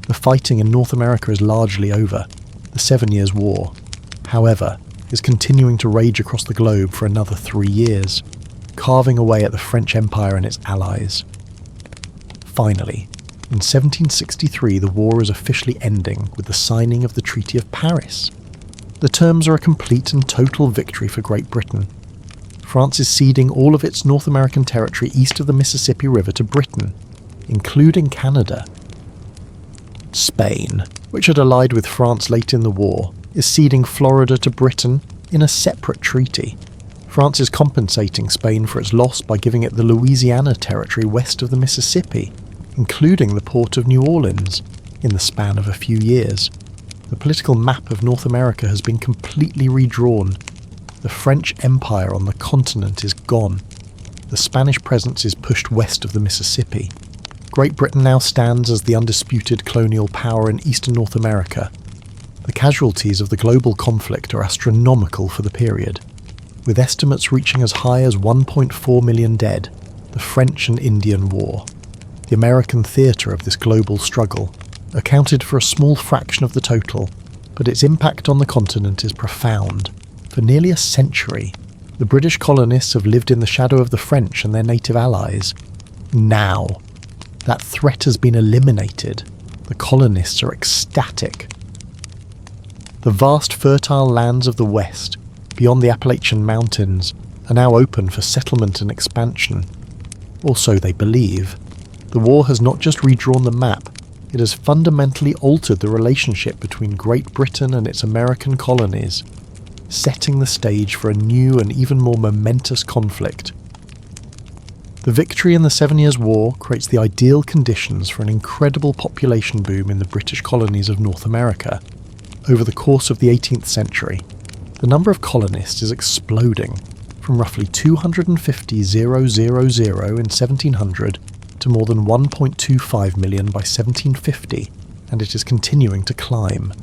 The fighting in North America is largely over. The 7 Years' War, however, is continuing to rage across the globe for another 3 years, carving away at the French Empire and its allies. Finally, in 1763 the war is officially ending with the signing of the Treaty of Paris. The terms are a complete and total victory for Great Britain. France is ceding all of its North American territory east of the Mississippi River to Britain, including Canada. Spain, which had allied with France late in the war, is ceding Florida to Britain in a separate treaty. France is compensating Spain for its loss by giving it the Louisiana territory west of the Mississippi, including the port of New Orleans, in the span of a few years. The political map of North America has been completely redrawn. The French Empire on the continent is gone. The Spanish presence is pushed west of the Mississippi. Great Britain now stands as the undisputed colonial power in eastern North America. The casualties of the global conflict are astronomical for the period, with estimates reaching as high as 1.4 million dead. The French and Indian War, the American theatre of this global struggle, accounted for a small fraction of the total, but its impact on the continent is profound. For nearly a century, the British colonists have lived in the shadow of the French and their native allies. Now, that threat has been eliminated. The colonists are ecstatic. The vast fertile lands of the West, beyond the Appalachian Mountains, are now open for settlement and expansion. Or so they believe. The war has not just redrawn the map, it has fundamentally altered the relationship between Great Britain and its American colonies, setting the stage for a new and even more momentous conflict. The victory in the 7 Years' War creates the ideal conditions for an incredible population boom in the British colonies of North America. Over the course of the 18th century, the number of colonists is exploding, from roughly 250,000 in 1700 to more than 1.25 million by 1750, and it is continuing to climb.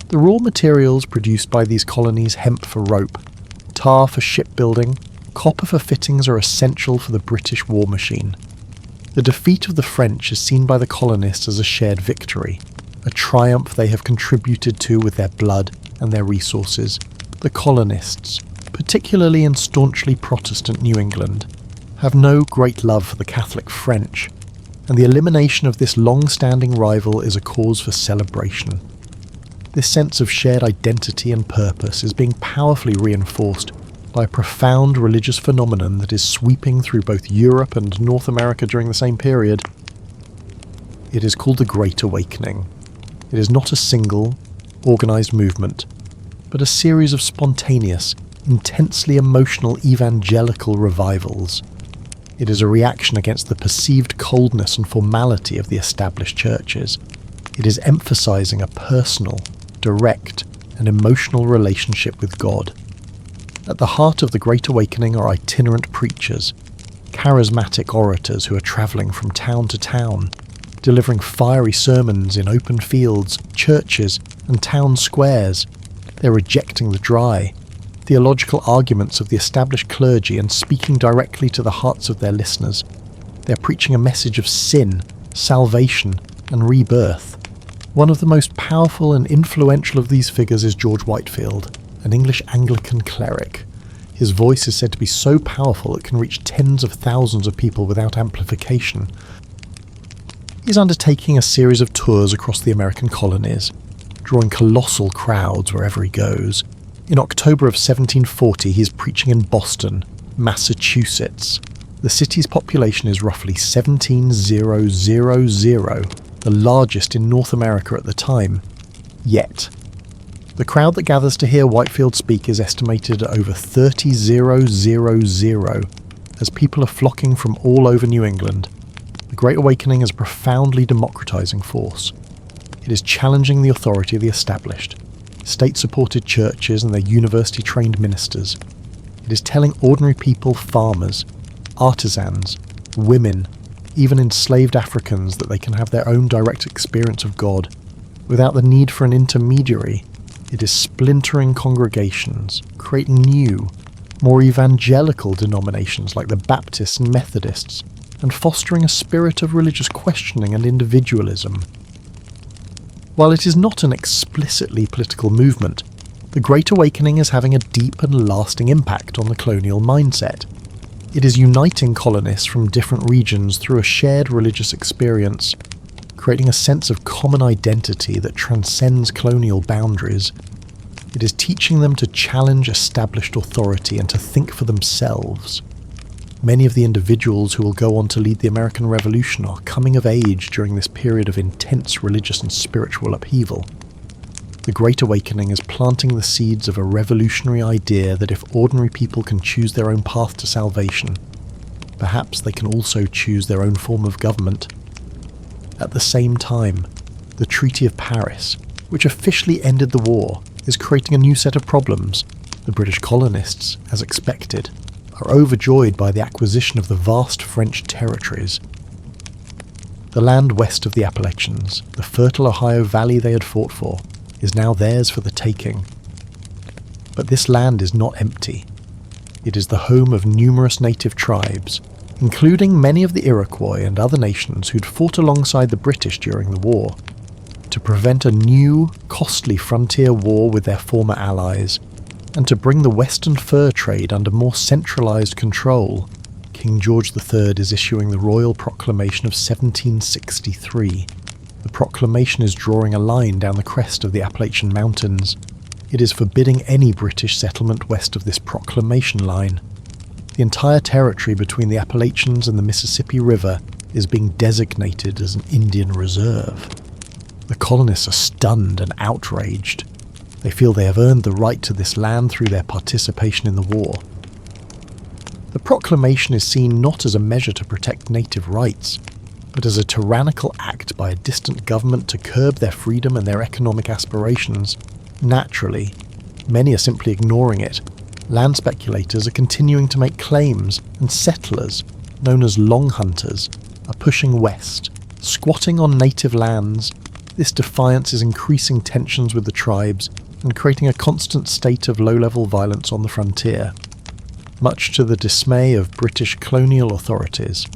The raw materials produced by these colonies, hemp for rope, tar for shipbuilding, copper for fittings, are essential for the British war machine. The defeat of the French is seen by the colonists as a shared victory, a triumph they have contributed to with their blood and their resources. The colonists, particularly in staunchly Protestant New England, have no great love for the Catholic French, and the elimination of this long-standing rival is a cause for celebration. This sense of shared identity and purpose is being powerfully reinforced by a profound religious phenomenon that is sweeping through both Europe and North America during the same period. It is called the Great Awakening. It is not a single, organised movement, but a series of spontaneous, intensely emotional evangelical revivals. It is a reaction against the perceived coldness and formality of the established churches. It is emphasizing a personal, direct, and emotional relationship with God. At the heart of the Great Awakening are itinerant preachers, charismatic orators who are travelling from town to town, delivering fiery sermons in open fields, churches, and town squares. They're rejecting the dry, theological arguments of the established clergy and speaking directly to the hearts of their listeners. They're preaching a message of sin, salvation, and rebirth. One of the most powerful and influential of these figures is George Whitefield, an English Anglican cleric. His voice is said to be so powerful it can reach tens of thousands of people without amplification. He's undertaking a series of tours across the American colonies, drawing colossal crowds wherever he goes. In October of 1740, he's preaching in Boston, Massachusetts. The city's population is roughly 17,000, the largest in North America at the time. Yet, the crowd that gathers to hear Whitefield speak is estimated at over 30,000, as people are flocking from all over New England. The Great Awakening is a profoundly democratizing force. It is challenging the authority of the established, state-supported churches and their university-trained ministers. It is telling ordinary people, farmers, artisans, women, even enslaved Africans that they can have their own direct experience of God, without the need for an intermediary. It is splintering congregations, creating new, more evangelical denominations like the Baptists and Methodists, and fostering a spirit of religious questioning and individualism. While it is not an explicitly political movement, the Great Awakening is having a deep and lasting impact on the colonial mindset. It is uniting colonists from different regions through a shared religious experience, creating a sense of common identity that transcends colonial boundaries. It is teaching them to challenge established authority and to think for themselves. Many of the individuals who will go on to lead the American Revolution are coming of age during this period of intense religious and spiritual upheaval. The Great Awakening is planting the seeds of a revolutionary idea that if ordinary people can choose their own path to salvation, perhaps they can also choose their own form of government. At the same time, the Treaty of Paris, which officially ended the war, is creating a new set of problems. The British colonists, as expected, are overjoyed by the acquisition of the vast French territories. The land west of the Appalachians, the fertile Ohio Valley they had fought for, is now theirs for the taking. But this land is not empty. It is the home of numerous native tribes, including many of the Iroquois and other nations who'd fought alongside the British during the war. To prevent a new, costly frontier war with their former allies, and to bring the Western fur trade under more centralised control, King George III is issuing the Royal Proclamation of 1763. The proclamation is drawing a line down the crest of the Appalachian Mountains. It is forbidding any British settlement west of this proclamation line. The entire territory between the Appalachians and the Mississippi River is being designated as an Indian reserve. The colonists are stunned and outraged. They feel they have earned the right to this land through their participation in the war. The proclamation is seen not as a measure to protect native rights, but as a tyrannical act by a distant government to curb their freedom and their economic aspirations. Naturally, many are simply ignoring it. Land speculators are continuing to make claims, and settlers, known as long hunters, are pushing west, squatting on native lands. This defiance is increasing tensions with the tribes and creating a constant state of low-level violence on the frontier, much to the dismay of British colonial authorities.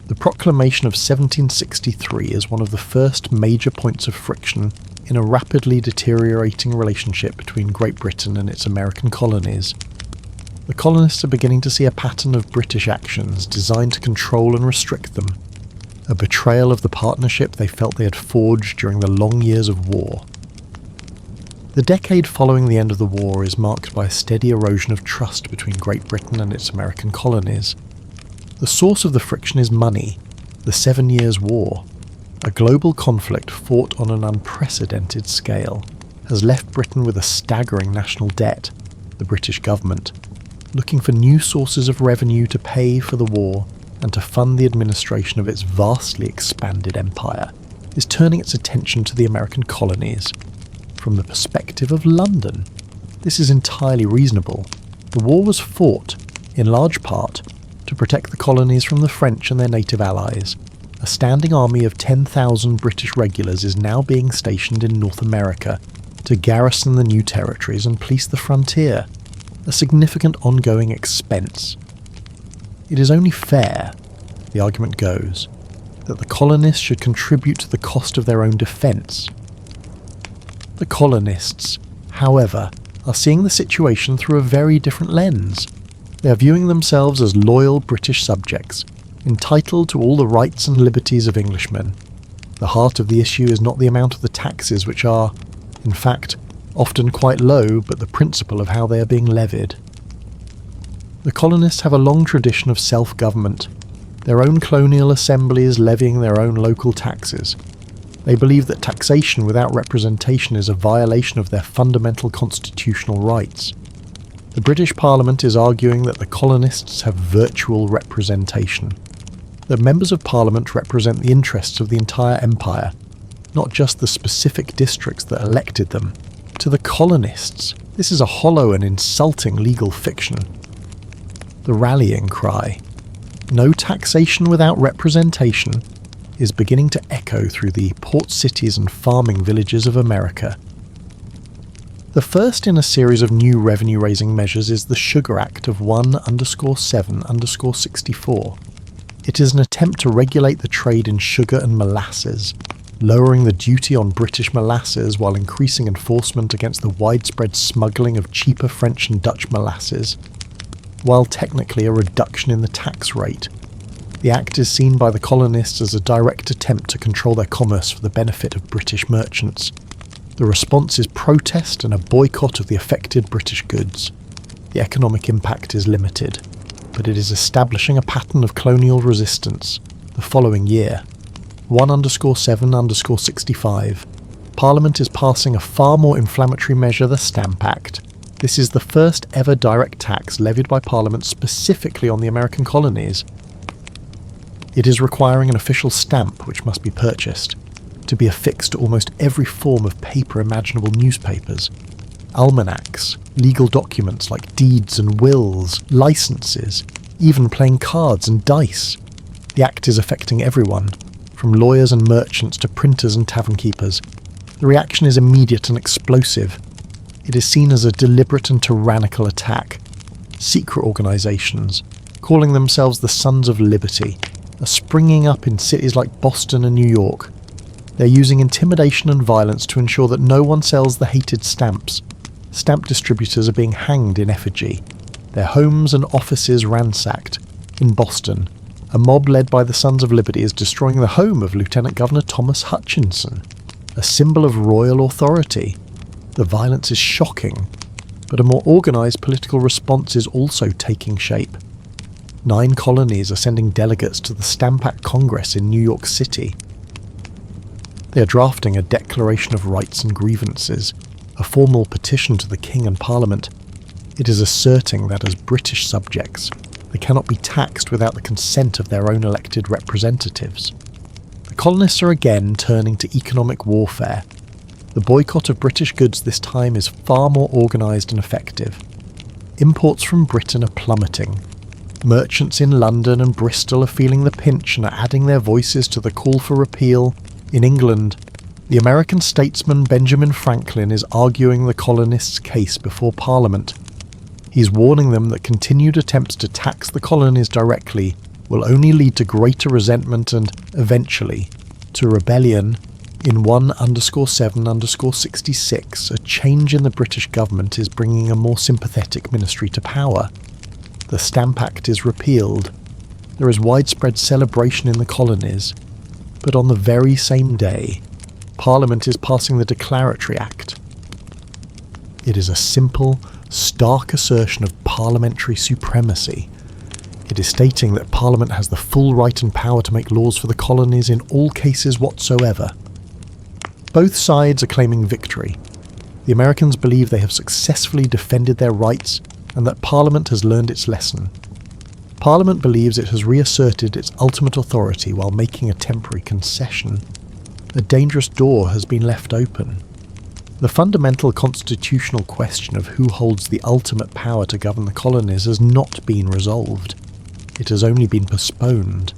The Proclamation of 1763 is one of the first major points of friction in a rapidly deteriorating relationship between Great Britain and its American colonies. The colonists are beginning to see a pattern of British actions designed to control and restrict them, a betrayal of the partnership they felt they had forged during the long years of war. The decade following the end of the war is marked by a steady erosion of trust between Great Britain and its American colonies. The source of the friction is money, the 7 Years' War. A global conflict fought on an unprecedented scale has left Britain with a staggering national debt, the British government, looking for new sources of revenue to pay for the war and to fund the administration of its vastly expanded empire, is turning its attention to the American colonies. From the perspective of London, this is entirely reasonable. The war was fought, in large part, to protect the colonies from the French and their native allies. A standing army of 10,000 British regulars is now being stationed in North America to garrison the new territories and police the frontier, a significant ongoing expense. It is only fair, the argument goes, that the colonists should contribute to the cost of their own defence. The colonists, however, are seeing the situation through a very different lens. They are viewing themselves as loyal British subjects, entitled to all the rights and liberties of Englishmen. The heart of the issue is not the amount of the taxes, which are, in fact, often quite low, but the principle of how they are being levied. The colonists have a long tradition of self-government, their own colonial assemblies levying their own local taxes. They believe that taxation without representation is a violation of their fundamental constitutional rights. The British Parliament is arguing that the colonists have virtual representation, that members of Parliament represent the interests of the entire empire, not just the specific districts that elected them. To the colonists, this is a hollow and insulting legal fiction. The rallying cry, "No taxation without representation," is beginning to echo through the port cities and farming villages of America. The first in a series of new revenue-raising measures is the Sugar Act of 1-7-64. It is an attempt to regulate the trade in sugar and molasses, lowering the duty on British molasses while increasing enforcement against the widespread smuggling of cheaper French and Dutch molasses, while technically a reduction in the tax rate. The act is seen by the colonists as a direct attempt to control their commerce for the benefit of British merchants. The response is protest and a boycott of the affected British goods. The economic impact is limited, but it is establishing a pattern of colonial resistance. The following year, 1-7-65, Parliament is passing a far more inflammatory measure, the Stamp Act. This is the first ever direct tax levied by Parliament specifically on the American colonies. It is requiring an official stamp which must be purchased, to be affixed to almost every form of paper imaginable: newspapers, almanacs, legal documents like deeds and wills, licenses, even playing cards and dice. The act is affecting everyone, from lawyers and merchants to printers and tavern keepers. The reaction is immediate and explosive. It is seen as a deliberate and tyrannical attack. Secret organisations, calling themselves the Sons of Liberty, are springing up in cities like Boston and New York. They're using intimidation and violence to ensure that no one sells the hated stamps. Stamp distributors are being hanged in effigy, their homes and offices ransacked. In Boston, a mob led by the Sons of Liberty is destroying the home of Lieutenant Governor Thomas Hutchinson, a symbol of royal authority. The violence is shocking, but a more organised political response is also taking shape. 9 colonies are sending delegates to the Stamp Act Congress in New York City. They are drafting a Declaration of Rights and Grievances, a formal petition to the King and Parliament. It is asserting that as British subjects, they cannot be taxed without the consent of their own elected representatives. The colonists are again turning to economic warfare. The boycott of British goods this time is far more organised and effective. Imports from Britain are plummeting. Merchants in London and Bristol are feeling the pinch and are adding their voices to the call for repeal. In England, the American statesman Benjamin Franklin is arguing the colonists' case before Parliament. He's warning them that continued attempts to tax the colonies directly will only lead to greater resentment and, eventually, to rebellion. In 1-7-66, a change in the British government is bringing a more sympathetic ministry to power. The Stamp Act is repealed. There is widespread celebration in the colonies. But on the very same day, Parliament is passing the Declaratory Act. It is a simple, stark assertion of parliamentary supremacy. It is stating that Parliament has the full right and power to make laws for the colonies in all cases whatsoever. Both sides are claiming victory. The Americans believe they have successfully defended their rights and that Parliament has learned its lesson. Parliament believes it has reasserted its ultimate authority while making a temporary concession. A dangerous door has been left open. The fundamental constitutional question of who holds the ultimate power to govern the colonies has not been resolved. It has only been postponed.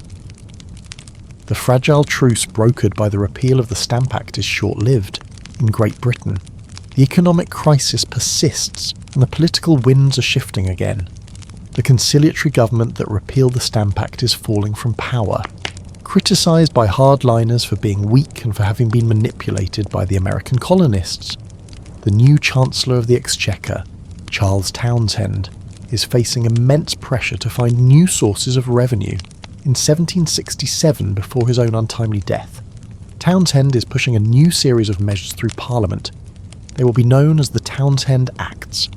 The fragile truce brokered by the repeal of the Stamp Act is short-lived. In Great Britain, the economic crisis persists and the political winds are shifting again. The conciliatory government that repealed the Stamp Act is falling from power, criticised by hardliners for being weak and for having been manipulated by the American colonists. The new Chancellor of the Exchequer, Charles Townshend, is facing immense pressure to find new sources of revenue. In 1767, before his own untimely death, Townshend is pushing a new series of measures through Parliament. They will be known as the Townshend Acts.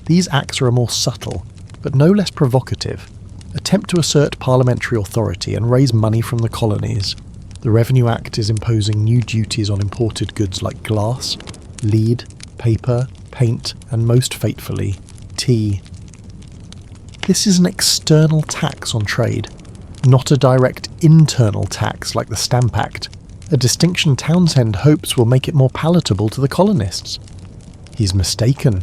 These acts are a more subtle, but no less provocative, attempt to assert parliamentary authority and raise money from the colonies. The Revenue Act is imposing new duties on imported goods like glass, lead, paper, paint, and most fatefully, tea. This is an external tax on trade, not a direct internal tax like the Stamp Act, a distinction Townshend hopes will make it more palatable to the colonists. He's mistaken.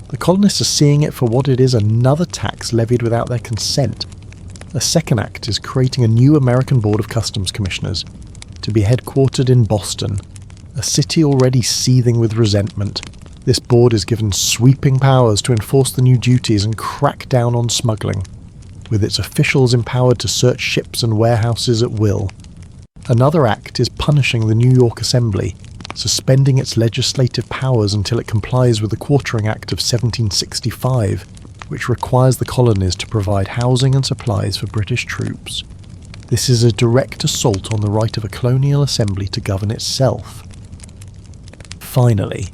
The colonists are seeing it for what it is, another tax levied without their consent. A second act is creating a new American Board of Customs Commissioners, to be headquartered in Boston, a city already seething with resentment. This board is given sweeping powers to enforce the new duties and crack down on smuggling, with its officials empowered to search ships and warehouses at will. Another act is punishing the New York Assembly, suspending its legislative powers until it complies with the Quartering Act of 1765, which requires the colonies to provide housing and supplies for British troops. This is a direct assault on the right of a colonial assembly to govern itself. Finally,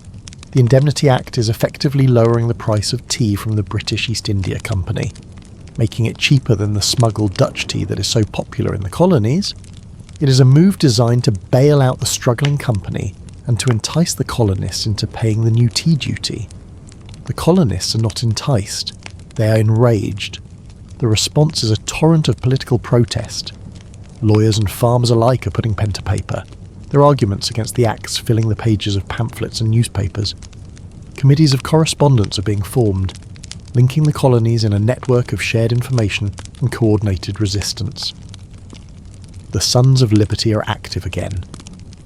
the Indemnity Act is effectively lowering the price of tea from the British East India Company, making it cheaper than the smuggled Dutch tea that is so popular in the colonies. It is a move designed to bail out the struggling company and to entice the colonists into paying the new tea duty. The colonists are not enticed, they are enraged. The response is a torrent of political protest. Lawyers and farmers alike are putting pen to paper, their arguments against the acts filling the pages of pamphlets and newspapers. Committees of correspondence are being formed, linking the colonies in a network of shared information and coordinated resistance. The Sons of Liberty are active again,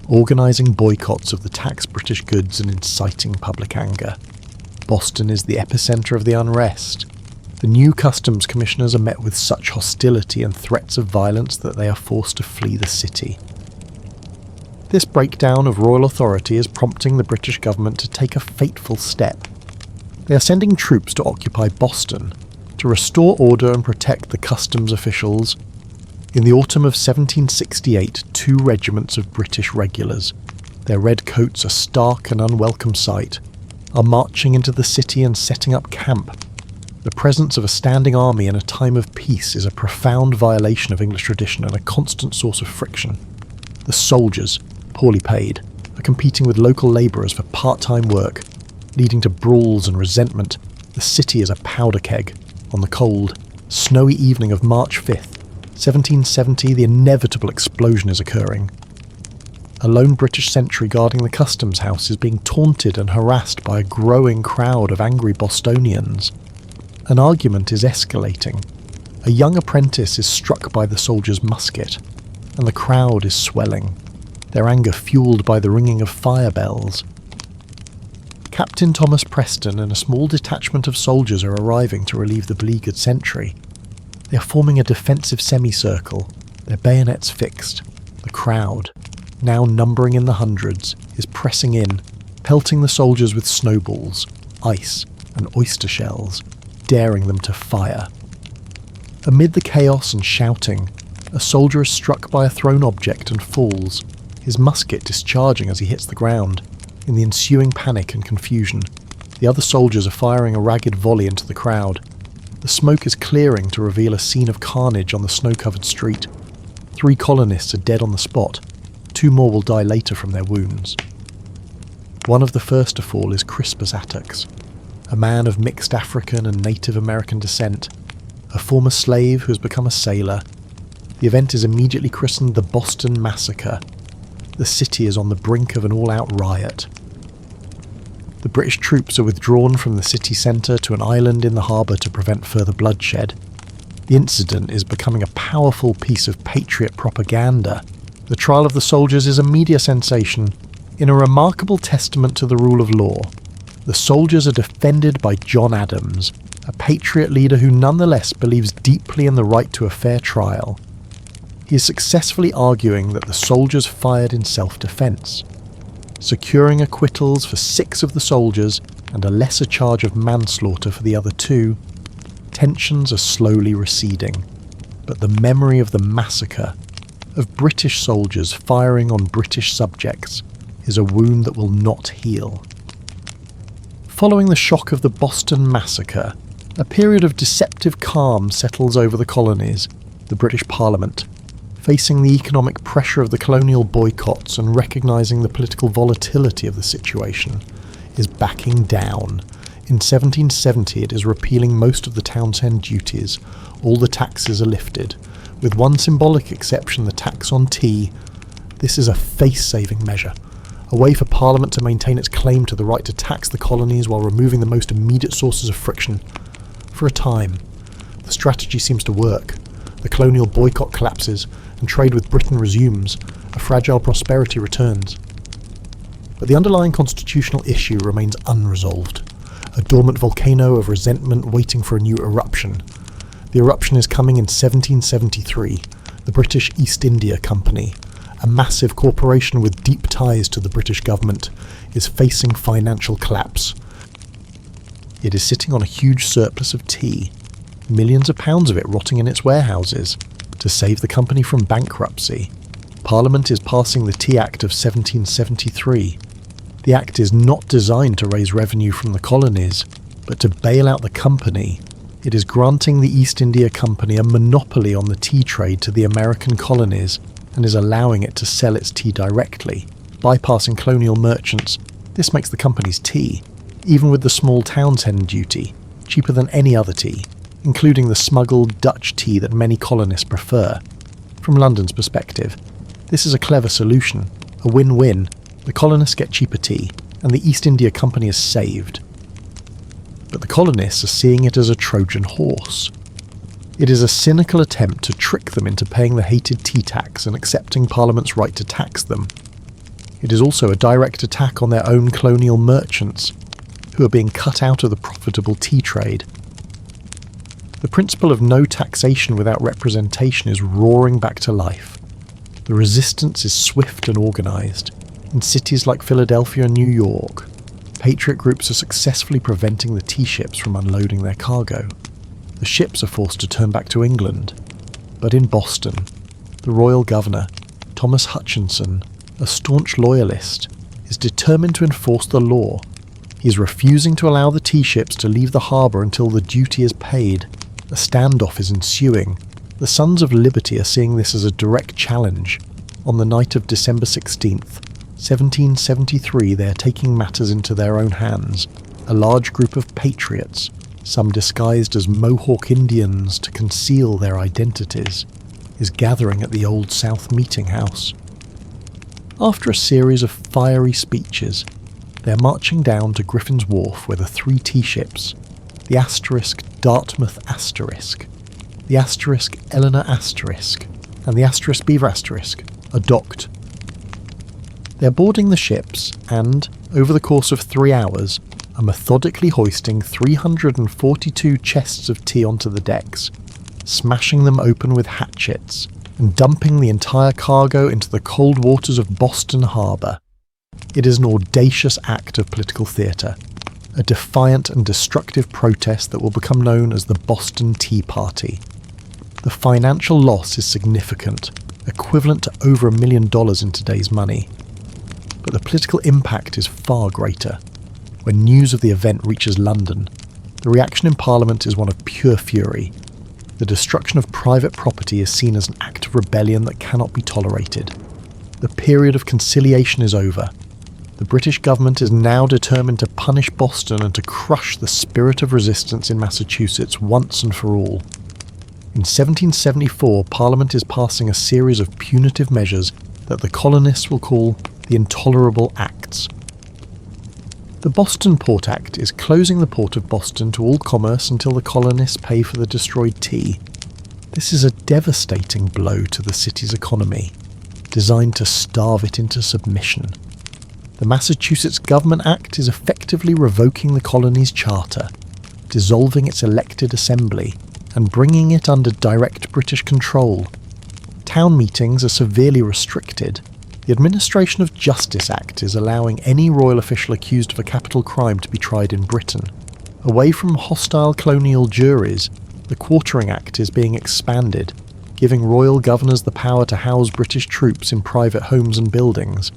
organising boycotts of the taxed British goods and inciting public anger. Boston is the epicentre of the unrest. The new customs commissioners are met with such hostility and threats of violence that they are forced to flee the city. This breakdown of royal authority is prompting the British government to take a fateful step. They are sending troops to occupy Boston, to restore order and protect the customs officials. In the autumn of 1768, 2 regiments of British regulars, their red coats a stark and unwelcome sight, are marching into the city and setting up camp. The presence of a standing army in a time of peace is a profound violation of English tradition and a constant source of friction. The soldiers, poorly paid, are competing with local labourers for part-time work, leading to brawls and resentment. The city is a powder keg. On the cold, snowy evening of March 5th, 1770, the inevitable explosion is occurring. A lone British sentry guarding the customs house is being taunted and harassed by a growing crowd of angry Bostonians. An argument is escalating. A young apprentice is struck by the soldier's musket, and the crowd is swelling, their anger fueled by the ringing of fire bells. Captain Thomas Preston and a small detachment of soldiers are arriving to relieve the beleaguered sentry. They are forming a defensive semicircle, their bayonets fixed. The crowd, now numbering in the hundreds, is pressing in, pelting the soldiers with snowballs, ice, and oyster shells, daring them to fire. Amid the chaos and shouting, a soldier is struck by a thrown object and falls, his musket discharging as he hits the ground. In the ensuing panic and confusion, the other soldiers are firing a ragged volley into the crowd. The smoke is clearing to reveal a scene of carnage on the snow-covered street. 3 colonists are dead on the spot. 2 more will die later from their wounds. One of the first to fall is Crispus Attucks, a man of mixed African and Native American descent. a former slave who has become a sailor. The event is immediately christened the Boston Massacre. The city is on the brink of an all-out riot. The British troops are withdrawn from the city centre to an island in the harbour to prevent further bloodshed. The incident is becoming a powerful piece of patriot propaganda. The trial of the soldiers is a media sensation. In a remarkable testament to the rule of law, the soldiers are defended by John Adams, a patriot leader who nonetheless believes deeply in the right to a fair trial. He is successfully arguing that the soldiers fired in self-defence, securing acquittals for 6 of the soldiers and a lesser charge of manslaughter for the other 2. Tensions are slowly receding, but the memory of the massacre, of British soldiers firing on British subjects, is a wound that will not heal. Following the shock of the Boston Massacre, a period of deceptive calm settles over the colonies. The British Parliament, facing the economic pressure of the colonial boycotts and recognising the political volatility of the situation, is backing down. In 1770 it is repealing most of the Townshend duties. All the taxes are lifted, with one symbolic exception, the tax on tea. This is a face-saving measure, a way for Parliament to maintain its claim to the right to tax the colonies while removing the most immediate sources of friction. For a time, the strategy seems to work. The colonial boycott collapses and trade with Britain resumes. A fragile prosperity returns. But the underlying constitutional issue remains unresolved, a dormant volcano of resentment waiting for a new eruption. The eruption is coming in 1773. The British East India Company, a massive corporation with deep ties to the British government, is facing financial collapse. It is sitting on a huge surplus of tea, millions of pounds of it rotting in its warehouses. To save the company from bankruptcy, Parliament is passing the Tea Act of 1773. The Act is not designed to raise revenue from the colonies, but to bail out the company. It is granting the East India Company a monopoly on the tea trade to the American colonies and is allowing it to sell its tea directly, bypassing colonial merchants. This makes the company's tea, even with the small Townshend duty, cheaper than any other tea, including the smuggled Dutch tea that many colonists prefer. From London's perspective, this is a clever solution, a win-win. The colonists get cheaper tea, and the East India Company is saved. But the colonists are seeing it as a Trojan horse. It is a cynical attempt to trick them into paying the hated tea tax and accepting Parliament's right to tax them. It is also a direct attack on their own colonial merchants, who are being cut out of the profitable tea trade. The principle of no taxation without representation is roaring back to life. The resistance is swift and organised. In cities like Philadelphia and New York, patriot groups are successfully preventing the tea ships from unloading their cargo. The ships are forced to turn back to England. But in Boston, the royal governor, Thomas Hutchinson, a staunch loyalist, is determined to enforce the law. He is refusing to allow the tea ships to leave the harbour until the duty is paid. A standoff is ensuing. The Sons of Liberty are seeing this as a direct challenge. On the night of December 16th, 1773, they are taking matters into their own hands. A large group of patriots, some disguised as Mohawk Indians to conceal their identities, is gathering at the Old South Meeting House. After a series of fiery speeches, they are marching down to Griffin's Wharf where the 3 tea ships, the Asterisk Dartmouth Asterisk, the Asterisk Eleanor Asterisk, and the Asterisk Beaver Asterisk, are docked. They are boarding the ships and, over the course of 3 hours, are methodically hoisting 342 chests of tea onto the decks, smashing them open with hatchets, and dumping the entire cargo into the cold waters of Boston Harbour. It is an audacious act of political theatre, a defiant and destructive protest that will become known as the Boston Tea Party. The financial loss is significant, equivalent to over $1 million in today's money. But the political impact is far greater. When news of the event reaches London, the reaction in Parliament is one of pure fury. The destruction of private property is seen as an act of rebellion that cannot be tolerated. The period of conciliation is over. The British government is now determined to punish Boston and to crush the spirit of resistance in Massachusetts once and for all. In 1774, Parliament is passing a series of punitive measures that the colonists will call the Intolerable Acts. The Boston Port Act is closing the port of Boston to all commerce until the colonists pay for the destroyed tea. This is a devastating blow to the city's economy, designed to starve it into submission. The Massachusetts Government Act is effectively revoking the colony's charter, dissolving its elected assembly, and bringing it under direct British control. Town meetings are severely restricted. The Administration of Justice Act is allowing any royal official accused of a capital crime to be tried in Britain. Away from hostile colonial juries, the Quartering Act is being expanded, giving royal governors the power to house British troops in private homes and buildings.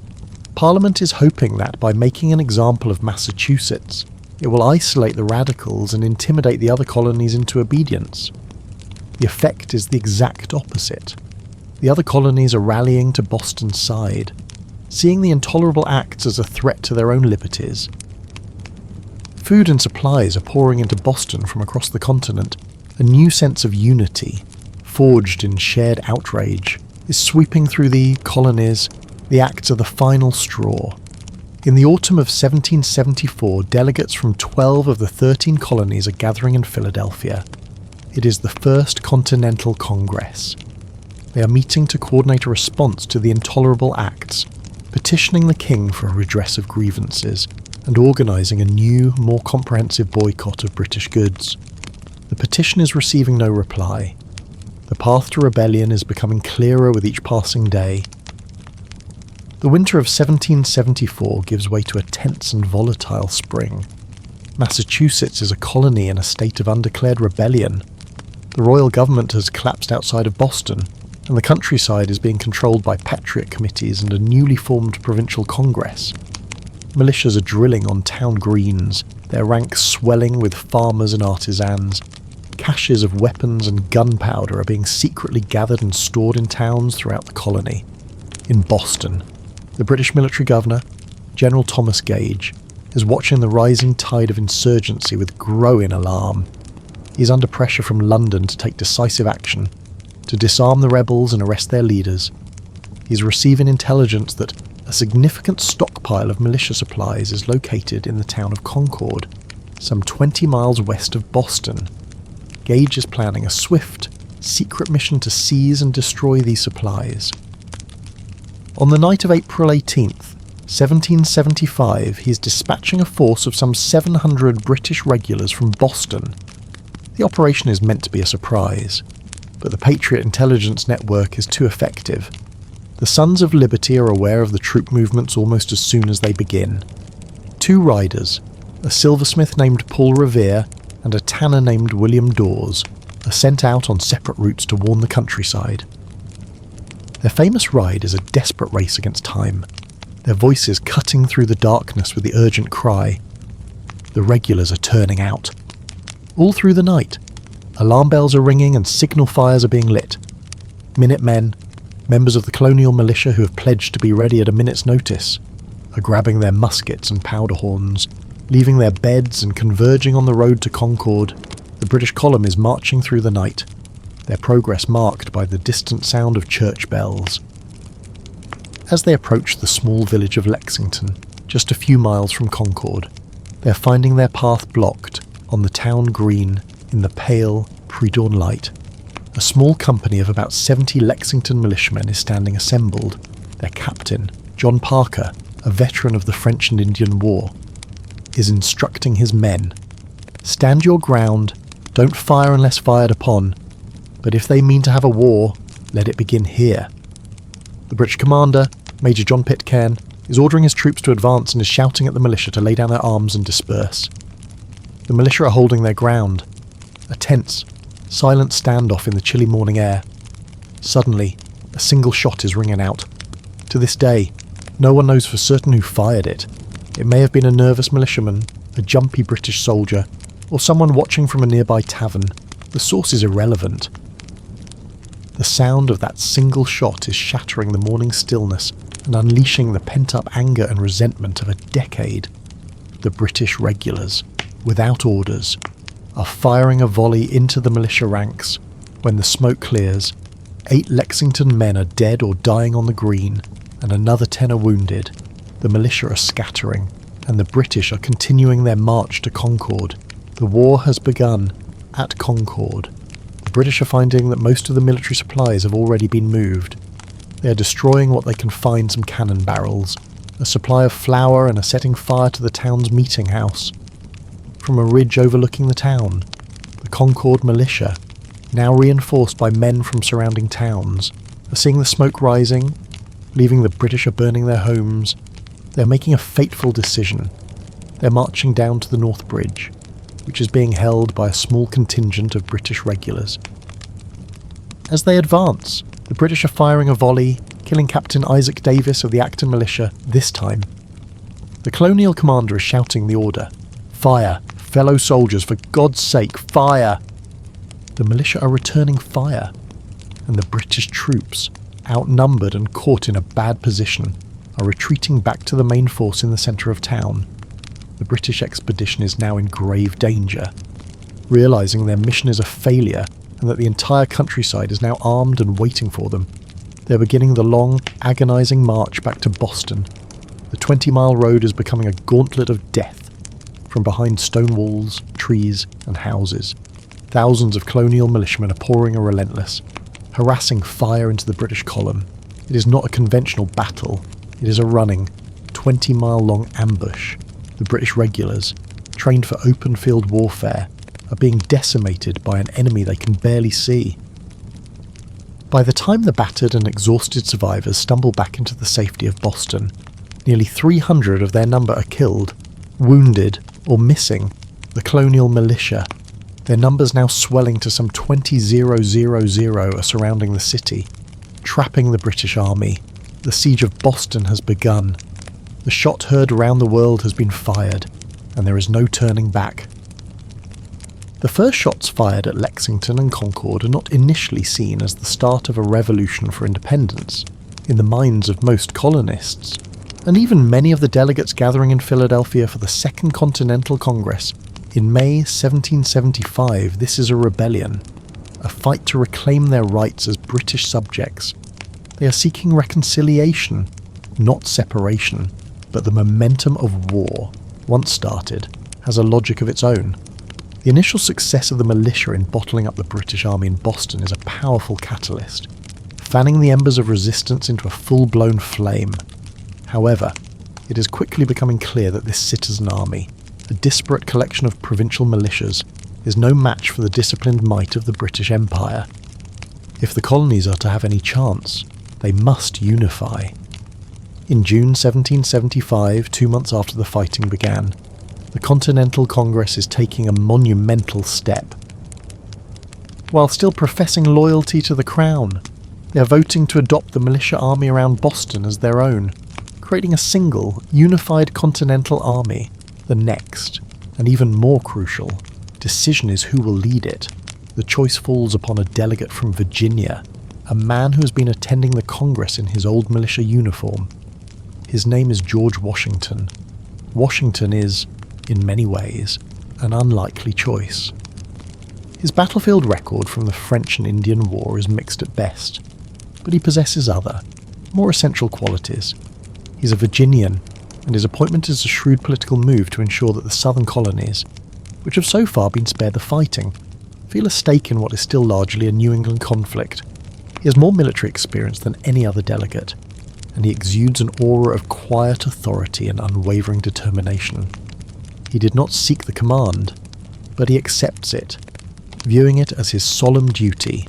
Parliament is hoping that by making an example of Massachusetts, it will isolate the radicals and intimidate the other colonies into obedience. The effect is the exact opposite. The other colonies are rallying to Boston's side, seeing the Intolerable Acts as a threat to their own liberties. Food and supplies are pouring into Boston from across the continent. A new sense of unity, forged in shared outrage, is sweeping through the colonies. The acts are the final straw. In the autumn of 1774, delegates from 12 of the 13 colonies are gathering in Philadelphia. It is the First Continental Congress. They are meeting to coordinate a response to the Intolerable Acts, petitioning the king for a redress of grievances, and organising a new, more comprehensive boycott of British goods. The petition is receiving no reply. The path to rebellion is becoming clearer with each passing day. The winter of 1774 gives way to a tense and volatile spring. Massachusetts is a colony in a state of undeclared rebellion. The royal government has collapsed outside of Boston, and the countryside is being controlled by patriot committees and a newly formed provincial congress. Militias are drilling on town greens, their ranks swelling with farmers and artisans. Caches of weapons and gunpowder are being secretly gathered and stored in towns throughout the colony. In Boston, the British military governor, General Thomas Gage, is watching the rising tide of insurgency with growing alarm. He is under pressure from London to take decisive action, to disarm the rebels and arrest their leaders. He is receiving intelligence that a significant stockpile of militia supplies is located in the town of Concord, some 20 miles west of Boston. Gage is planning a swift, secret mission to seize and destroy these supplies. On the night of April 18th, 1775, he is dispatching a force of some 700 British regulars from Boston. The operation is meant to be a surprise, but the Patriot intelligence network is too effective. The Sons of Liberty are aware of the troop movements almost as soon as they begin. 2 riders, a silversmith named Paul Revere and a tanner named William Dawes, are sent out on separate routes to warn the countryside. Their famous ride is a desperate race against time, their voices cutting through the darkness with the urgent cry. The regulars are turning out. All through the night, alarm bells are ringing and signal fires are being lit. Minutemen, members of the colonial militia who have pledged to be ready at a minute's notice, are grabbing their muskets and powder horns, leaving their beds and converging on the road to Concord. The British column is marching through the night, their progress marked by the distant sound of church bells. As they approach the small village of Lexington, just a few miles from Concord, they are finding their path blocked on the town green in the pale, pre-dawn light. A small company of about 70 Lexington militiamen is standing assembled. Their captain, John Parker, a veteran of the French and Indian War, is instructing his men. Stand your ground, don't fire unless fired upon, but if they mean to have a war, let it begin here. The British commander, Major John Pitcairn, is ordering his troops to advance and is shouting at the militia to lay down their arms and disperse. The militia are holding their ground. A tense, silent standoff in the chilly morning air. Suddenly, a single shot is ringing out. To this day, no one knows for certain who fired it. It may have been a nervous militiaman, a jumpy British soldier, or someone watching from a nearby tavern. The source is irrelevant. The sound of that single shot is shattering the morning stillness and unleashing the pent-up anger and resentment of a decade. The British regulars, without orders, are firing a volley into the militia ranks. When the smoke clears, 8 Lexington men are dead or dying on the green, and another 10 are wounded. The militia are scattering, and the British are continuing their march to Concord. The war has begun at Concord. The British are finding that most of the military supplies have already been moved. They are destroying what they can find: some cannon barrels, a supply of flour, and are setting fire to the town's meeting house. From a ridge overlooking the town, the Concord militia, now reinforced by men from surrounding towns, are seeing the smoke rising, leaving the British are burning their homes. They're making a fateful decision. They're marching down to the North Bridge, which is being held by a small contingent of British regulars. As they advance, the British are firing a volley, killing Captain Isaac Davis of the Acton militia this time. The colonial commander is shouting the order: "Fire! Fellow soldiers, for God's sake, fire!" The militia are returning fire, and the British troops, outnumbered and caught in a bad position, are retreating back to the main force in the centre of town. The British expedition is now in grave danger. Realising their mission is a failure and that the entire countryside is now armed and waiting for them, they're beginning the long, agonising march back to Boston. The 20-mile road is becoming a gauntlet of death. From behind stone walls, trees and houses, thousands of colonial militiamen are pouring a relentless, harassing fire into the British column. It is not a conventional battle. It is a running, 20-mile-long ambush. The British regulars, trained for open field warfare, are being decimated by an enemy they can barely see. By the time the battered and exhausted survivors stumble back into the safety of Boston, nearly 300 of their number are killed, wounded, or missing. The colonial militia, their numbers now swelling to some 20,000, are surrounding the city, trapping the British army. The siege of Boston has begun. The shot heard around the world has been fired, and there is no turning back. The first shots fired at Lexington and Concord are not initially seen as the start of a revolution for independence in the minds of most colonists, and even many of the delegates gathering in Philadelphia for the Second Continental Congress in May 1775. This is a rebellion, a fight to reclaim their rights as British subjects. They are seeking reconciliation, not separation, but the momentum of war, once started, has a logic of its own. The initial success of the militia in bottling up the British army in Boston is a powerful catalyst, fanning the embers of resistance into a full-blown flame. However, it is quickly becoming clear that this citizen army, a disparate collection of provincial militias, is no match for the disciplined might of the British Empire. If the colonies are to have any chance, they must unify. In June 1775, 2 months after the fighting began, the Continental Congress is taking a monumental step. While still professing loyalty to the Crown, they are voting to adopt the militia army around Boston as their own, creating a single, unified Continental Army. The next, and even more crucial, decision is who will lead it. The choice falls upon a delegate from Virginia, a man who has been attending the Congress in his old militia uniform. His name is George Washington. Washington is, in many ways, an unlikely choice. His battlefield record from the French and Indian War is mixed at best, but he possesses other, more essential qualities. He's a Virginian, and his appointment is a shrewd political move to ensure that the southern colonies, which have so far been spared the fighting, feel a stake in what is still largely a New England conflict. He has more military experience than any other delegate, and he exudes an aura of quiet authority and unwavering determination. He did not seek the command, but he accepts it, viewing it as his solemn duty.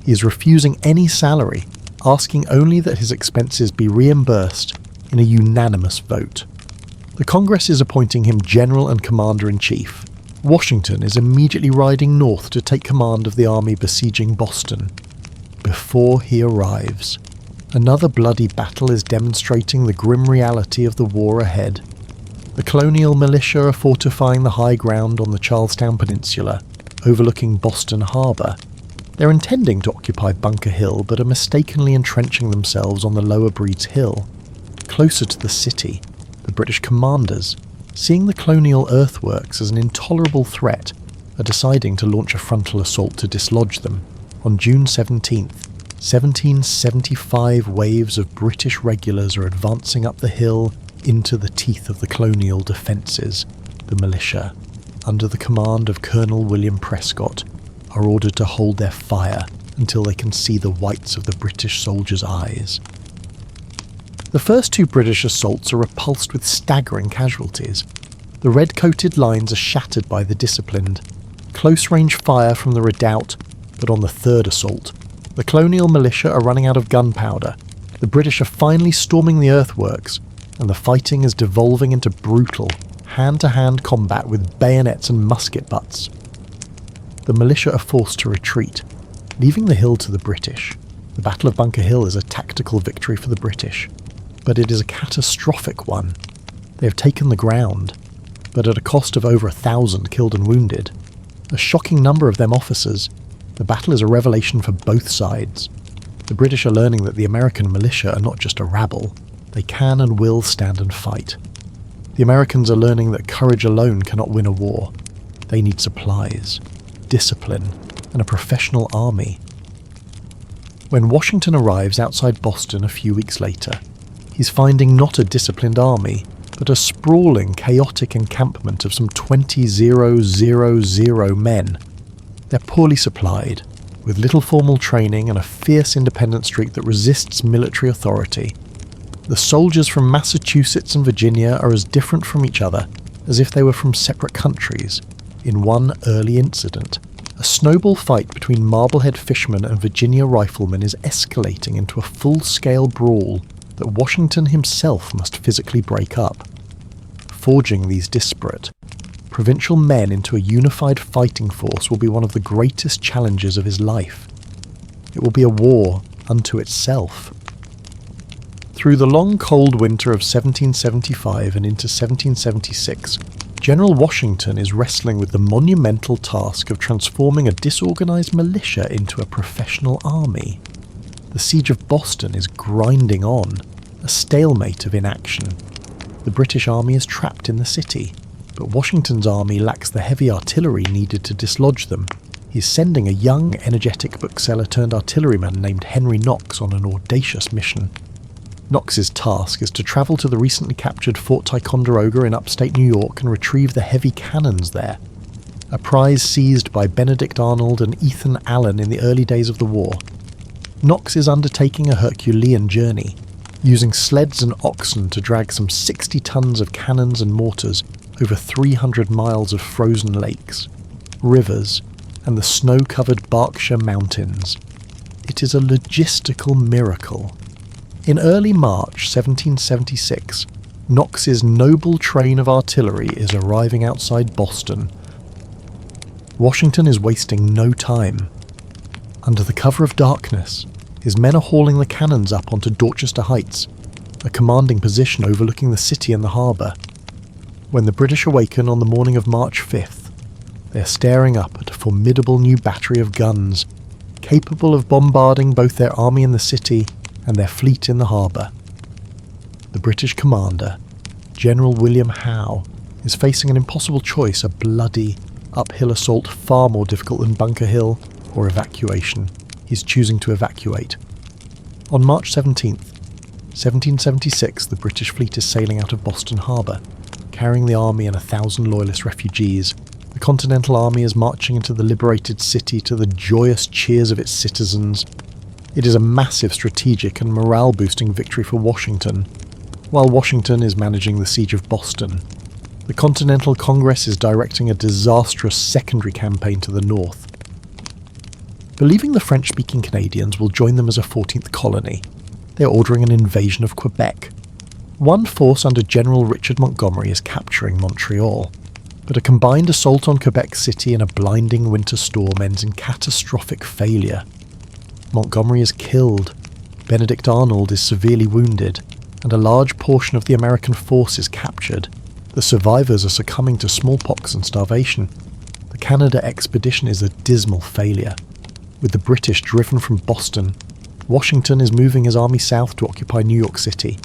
He is refusing any salary, asking only that his expenses be reimbursed in a unanimous vote. The Congress is appointing him General and Commander-in-Chief. Washington is immediately riding north to take command of the army besieging Boston. Before he arrives, another bloody battle is demonstrating the grim reality of the war ahead. The colonial militia are fortifying the high ground on the Charlestown Peninsula, overlooking Boston Harbour. They're intending to occupy Bunker Hill, but are mistakenly entrenching themselves on the lower Breeds Hill. Closer to the city, the British commanders, seeing the colonial earthworks as an intolerable threat, are deciding to launch a frontal assault to dislodge them. On June 17th, 1775 waves of British regulars are advancing up the hill into the teeth of the colonial defences. The militia, under the command of Colonel William Prescott, are ordered to hold their fire until they can see the whites of the British soldiers' eyes. The first two British assaults are repulsed with staggering casualties. The red-coated lines are shattered by the disciplined. Close-range fire from the redoubt, but on the third assault, the colonial militia are running out of gunpowder. The British are finally storming the earthworks, and the fighting is devolving into brutal, hand-to-hand combat with bayonets and musket butts. The militia are forced to retreat, leaving the hill to the British. The Battle of Bunker Hill is a tactical victory for the British, but it is a catastrophic one. They have taken the ground, but at a cost of over 1,000 killed and wounded. A shocking number of them officers. The battle is a revelation for both sides. The British are learning that the American militia are not just a rabble. They can and will stand and fight. The Americans are learning that courage alone cannot win a war. They need supplies, discipline, and a professional army. When Washington arrives outside Boston a few weeks later, he's finding not a disciplined army, but a sprawling, chaotic encampment of some 20,000 men. They're poorly supplied, with little formal training and a fierce independent streak that resists military authority. The soldiers from Massachusetts and Virginia are as different from each other as if they were from separate countries. In one early incident, a snowball fight between Marblehead fishermen and Virginia riflemen is escalating into a full-scale brawl that Washington himself must physically break up. Forging these disparate, provincial men into a unified fighting force will be one of the greatest challenges of his life. It will be a war unto itself. Through the long cold winter of 1775 and into 1776, General Washington is wrestling with the monumental task of transforming a disorganized militia into a professional army. The siege of Boston is grinding on, a stalemate of inaction. The British army is trapped in the city, but Washington's army lacks the heavy artillery needed to dislodge them. He's sending a young, energetic bookseller turned artilleryman named Henry Knox on an audacious mission. Knox's task is to travel to the recently captured Fort Ticonderoga in upstate New York and retrieve the heavy cannons there, a prize seized by Benedict Arnold and Ethan Allen in the early days of the war. Knox is undertaking a Herculean journey, using sleds and oxen to drag some 60 tons of cannons and mortars over 300 miles of frozen lakes, rivers, and the snow-covered Berkshire Mountains. It is a logistical miracle. In early March 1776, Knox's noble train of artillery is arriving outside Boston. Washington is wasting no time. Under the cover of darkness, his men are hauling the cannons up onto Dorchester Heights, a commanding position overlooking the city and the harbour. When the British awaken on the morning of March 5th, they are staring up at a formidable new battery of guns, capable of bombarding both their army in the city and their fleet in the harbour. The British commander, General William Howe, is facing an impossible choice: a bloody, uphill assault far more difficult than Bunker Hill, or evacuation. He's choosing to evacuate. On March 17th, 1776, the British fleet is sailing out of Boston Harbour, carrying the army and 1,000 loyalist refugees. The Continental Army is marching into the liberated city to the joyous cheers of its citizens. It is a massive strategic and morale-boosting victory for Washington. While Washington is managing the siege of Boston, the Continental Congress is directing a disastrous secondary campaign to the north. Believing the French-speaking Canadians will join them as a 14th colony, they are ordering an invasion of Quebec. One force under General Richard Montgomery is capturing Montreal, but a combined assault on Quebec City in a blinding winter storm ends in catastrophic failure. Montgomery is killed, Benedict Arnold is severely wounded, and a large portion of the American force is captured. The survivors are succumbing to smallpox and starvation. The Canada expedition is a dismal failure. With the British driven from Boston, Washington is moving his army south to occupy New York City.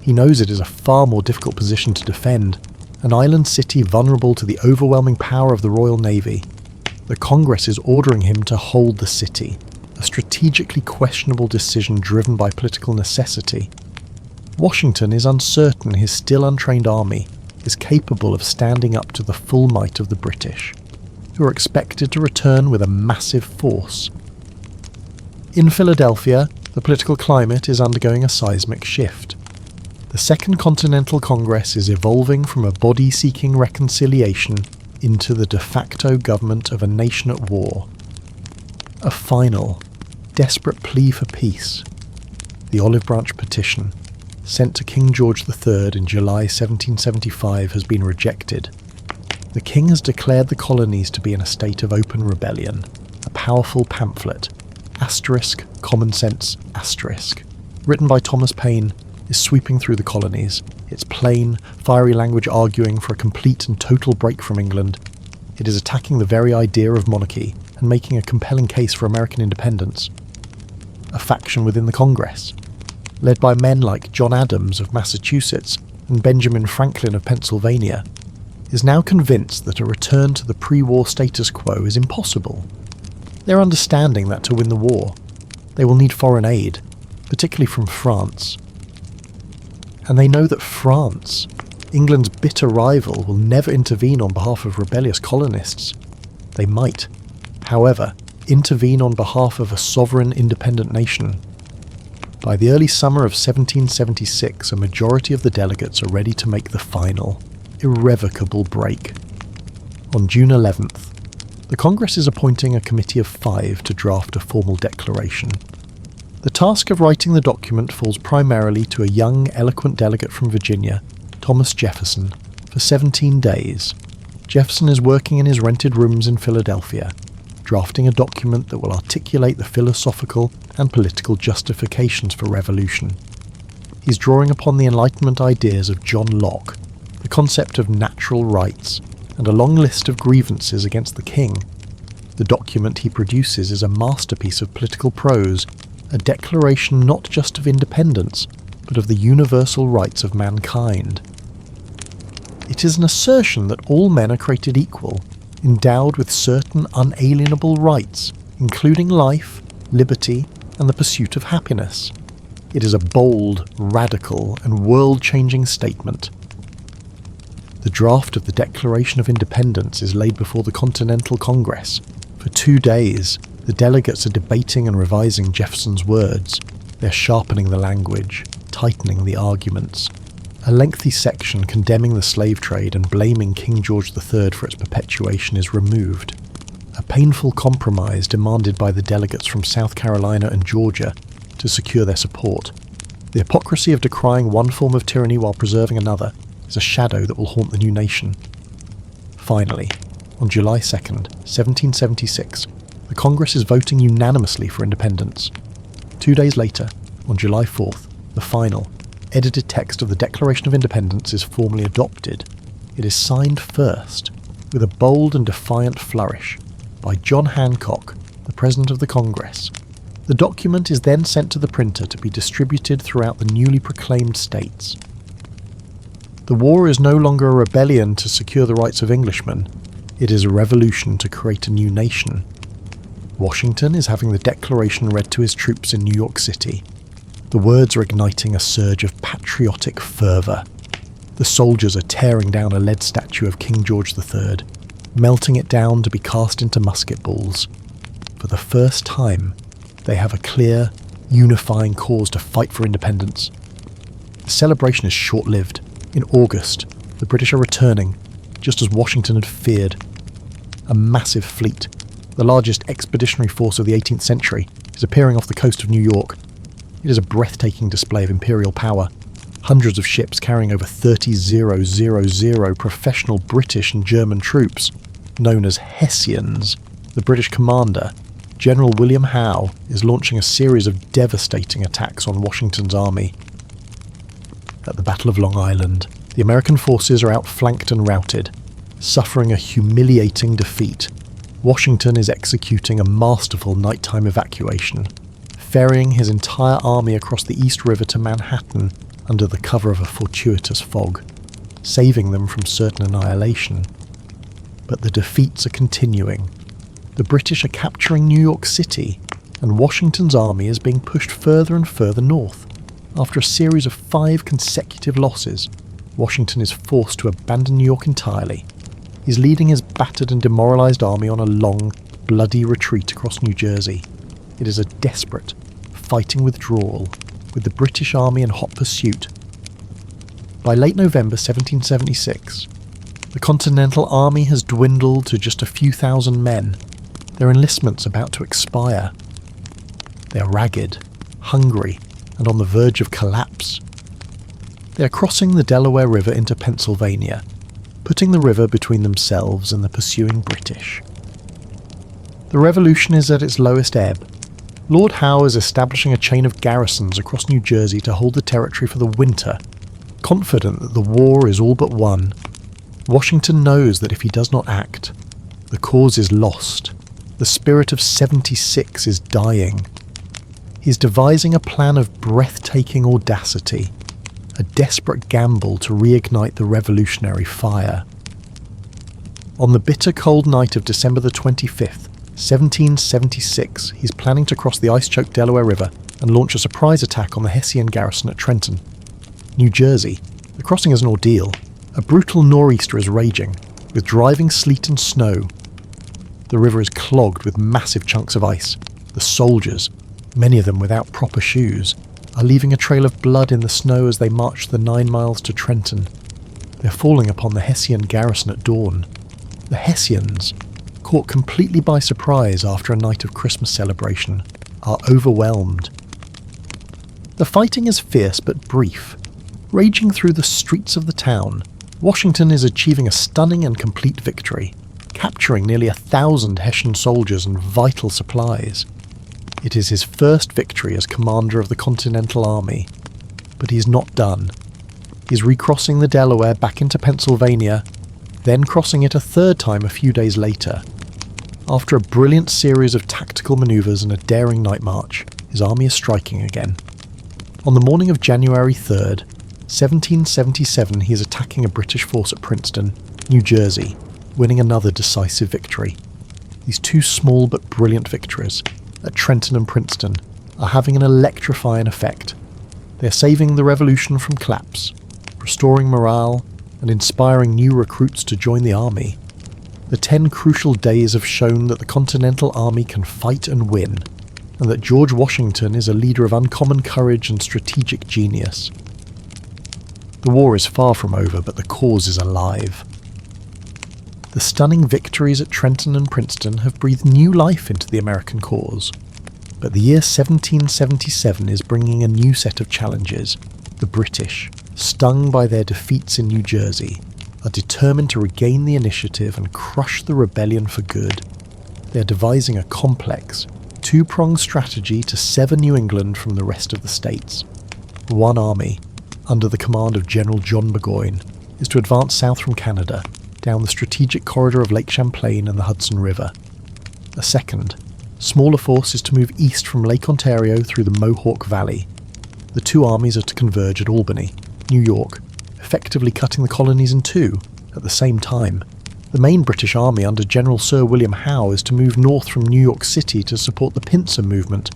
He knows it is a far more difficult position to defend, an island city vulnerable to the overwhelming power of the Royal Navy. The Congress is ordering him to hold the city, a strategically questionable decision driven by political necessity. Washington is uncertain his still untrained army is capable of standing up to the full might of the British, who are expected to return with a massive force. In Philadelphia, the political climate is undergoing a seismic shift. The Second Continental Congress is evolving from a body seeking reconciliation into the de facto government of a nation at war. A final, desperate plea for peace, the Olive Branch Petition, sent to King George III in July 1775, has been rejected. The king has declared the colonies to be in a state of open rebellion. A powerful pamphlet, Common Sense, written by Thomas Paine, is sweeping through the colonies, its plain, fiery language arguing for a complete and total break from England. It is attacking the very idea of monarchy and making a compelling case for American independence. A faction within the Congress, led by men like John Adams of Massachusetts and Benjamin Franklin of Pennsylvania, is now convinced that a return to the pre-war status quo is impossible. They're understanding that to win the war, they will need foreign aid, particularly from France. And they know that France, England's bitter rival, will never intervene on behalf of rebellious colonists. They might, however, intervene on behalf of a sovereign independent nation. By the early summer of 1776, a majority of the delegates are ready to make the final, irrevocable break. On June 11th, the Congress is appointing a committee of 5 to draft a formal declaration. The task of writing the document falls primarily to a young, eloquent delegate from Virginia, Thomas Jefferson, for 17 days. Jefferson is working in his rented rooms in Philadelphia, drafting a document that will articulate the philosophical and political justifications for revolution. He's drawing upon the Enlightenment ideas of John Locke, the concept of natural rights, and a long list of grievances against the king. The document he produces is a masterpiece of political prose, a declaration not just of independence, but of the universal rights of mankind. It is an assertion that all men are created equal, endowed with certain unalienable rights, including life, liberty, and the pursuit of happiness. It is a bold, radical, and world-changing statement. The draft of the Declaration of Independence is laid before the Continental Congress. For 2 days, the delegates are debating and revising Jefferson's words. They're sharpening the language, tightening the arguments. A lengthy section condemning the slave trade and blaming King George III for its perpetuation is removed. A painful compromise demanded by the delegates from South Carolina and Georgia to secure their support. The hypocrisy of decrying one form of tyranny while preserving another is a shadow that will haunt the new nation. Finally, on July 2nd, 1776, the Congress is voting unanimously for independence. 2 days later, on July 4th, the final, edited text of the Declaration of Independence is formally adopted. It is signed first, with a bold and defiant flourish, by John Hancock, the President of the Congress. The document is then sent to the printer to be distributed throughout the newly proclaimed states. The war is no longer a rebellion to secure the rights of Englishmen. It is a revolution to create a new nation. Washington is having the Declaration read to his troops in New York City. The words are igniting a surge of patriotic fervour. The soldiers are tearing down a lead statue of King George III, melting it down to be cast into musket balls. For the first time, they have a clear, unifying cause to fight for independence. The celebration is short-lived. In August, the British are returning, just as Washington had feared. A massive fleet, the largest expeditionary force of the 18th century, is appearing off the coast of New York. It is a breathtaking display of imperial power. Hundreds of ships carrying over 30,000 professional British and German troops, known as Hessians. The British commander, General William Howe, is launching a series of devastating attacks on Washington's army. At the Battle of Long Island, the American forces are outflanked and routed, suffering a humiliating defeat. Washington is executing a masterful nighttime evacuation, ferrying his entire army across the East River to Manhattan under the cover of a fortuitous fog, saving them from certain annihilation. But the defeats are continuing. The British are capturing New York City, and Washington's army is being pushed further and further north. After a series of 5 consecutive losses, Washington is forced to abandon New York entirely. He's leading his battered and demoralised army on a long, bloody retreat across New Jersey. It is a desperate, fighting withdrawal, with the British army in hot pursuit. By late November 1776, the Continental Army has dwindled to just a few thousand men, their enlistments about to expire. They are ragged, hungry, and on the verge of collapse. They are crossing the Delaware River into Pennsylvania, putting the river between themselves and the pursuing British. The revolution is at its lowest ebb. Lord Howe is establishing a chain of garrisons across New Jersey to hold the territory for the winter, confident that the war is all but won. Washington knows that if he does not act, the cause is lost. The spirit of '76 is dying. He is devising a plan of breathtaking audacity, a desperate gamble to reignite the revolutionary fire. On the bitter cold night of December the 25th, 1776, he's planning to cross the ice-choked Delaware River and launch a surprise attack on the Hessian garrison at Trenton, New Jersey. The crossing is an ordeal. A brutal nor'easter is raging, with driving sleet and snow. The river is clogged with massive chunks of ice. The soldiers, many of them without proper shoes, are leaving a trail of blood in the snow as they march the 9 miles to Trenton. They're falling upon the Hessian garrison at dawn. The Hessians, caught completely by surprise after a night of Christmas celebration, are overwhelmed. The fighting is fierce but brief. Raging through the streets of the town, Washington is achieving a stunning and complete victory, capturing nearly 1,000 Hessian soldiers and vital supplies. It is his first victory as commander of the Continental Army, but he's not done. He's recrossing the Delaware back into Pennsylvania, then crossing it a third time a few days later. After a brilliant series of tactical manoeuvres and a daring night march, his army is striking again. On the morning of January 3rd, 1777, he is attacking a British force at Princeton, New Jersey, winning another decisive victory. These 2 small but brilliant victories, at Trenton and Princeton, are having an electrifying effect. They are saving the revolution from collapse, restoring morale, and inspiring new recruits to join the army. The 10 crucial days have shown that the Continental Army can fight and win, and that George Washington is a leader of uncommon courage and strategic genius. The war is far from over, but the cause is alive. The stunning victories at Trenton and Princeton have breathed new life into the American cause. But the year 1777 is bringing a new set of challenges. The British, stung by their defeats in New Jersey, are determined to regain the initiative and crush the rebellion for good. They are devising a complex, 2-pronged strategy to sever New England from the rest of the states. One army, under the command of General John Burgoyne, is to advance south from Canada, down the strategic corridor of Lake Champlain and the Hudson River. A second, smaller force is to move east from Lake Ontario through the Mohawk Valley. The 2 armies are to converge at Albany, New York, effectively cutting the colonies in 2 at the same time. The main British army under General Sir William Howe is to move north from New York City to support the pincer movement.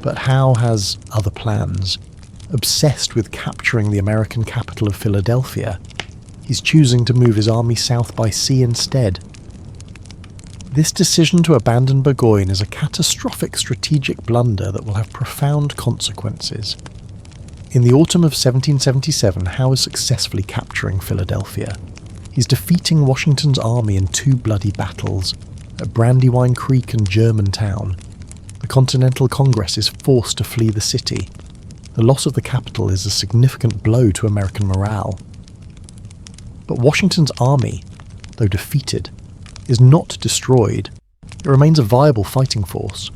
But Howe has other plans. Obsessed with capturing the American capital of Philadelphia, he's choosing to move his army south by sea instead. This decision to abandon Burgoyne is a catastrophic strategic blunder that will have profound consequences. In the autumn of 1777, Howe is successfully capturing Philadelphia. He's defeating Washington's army in 2 bloody battles, at Brandywine Creek and Germantown. The Continental Congress is forced to flee the city. The loss of the capital is a significant blow to American morale. But Washington's army, though defeated, is not destroyed. It remains a viable fighting force.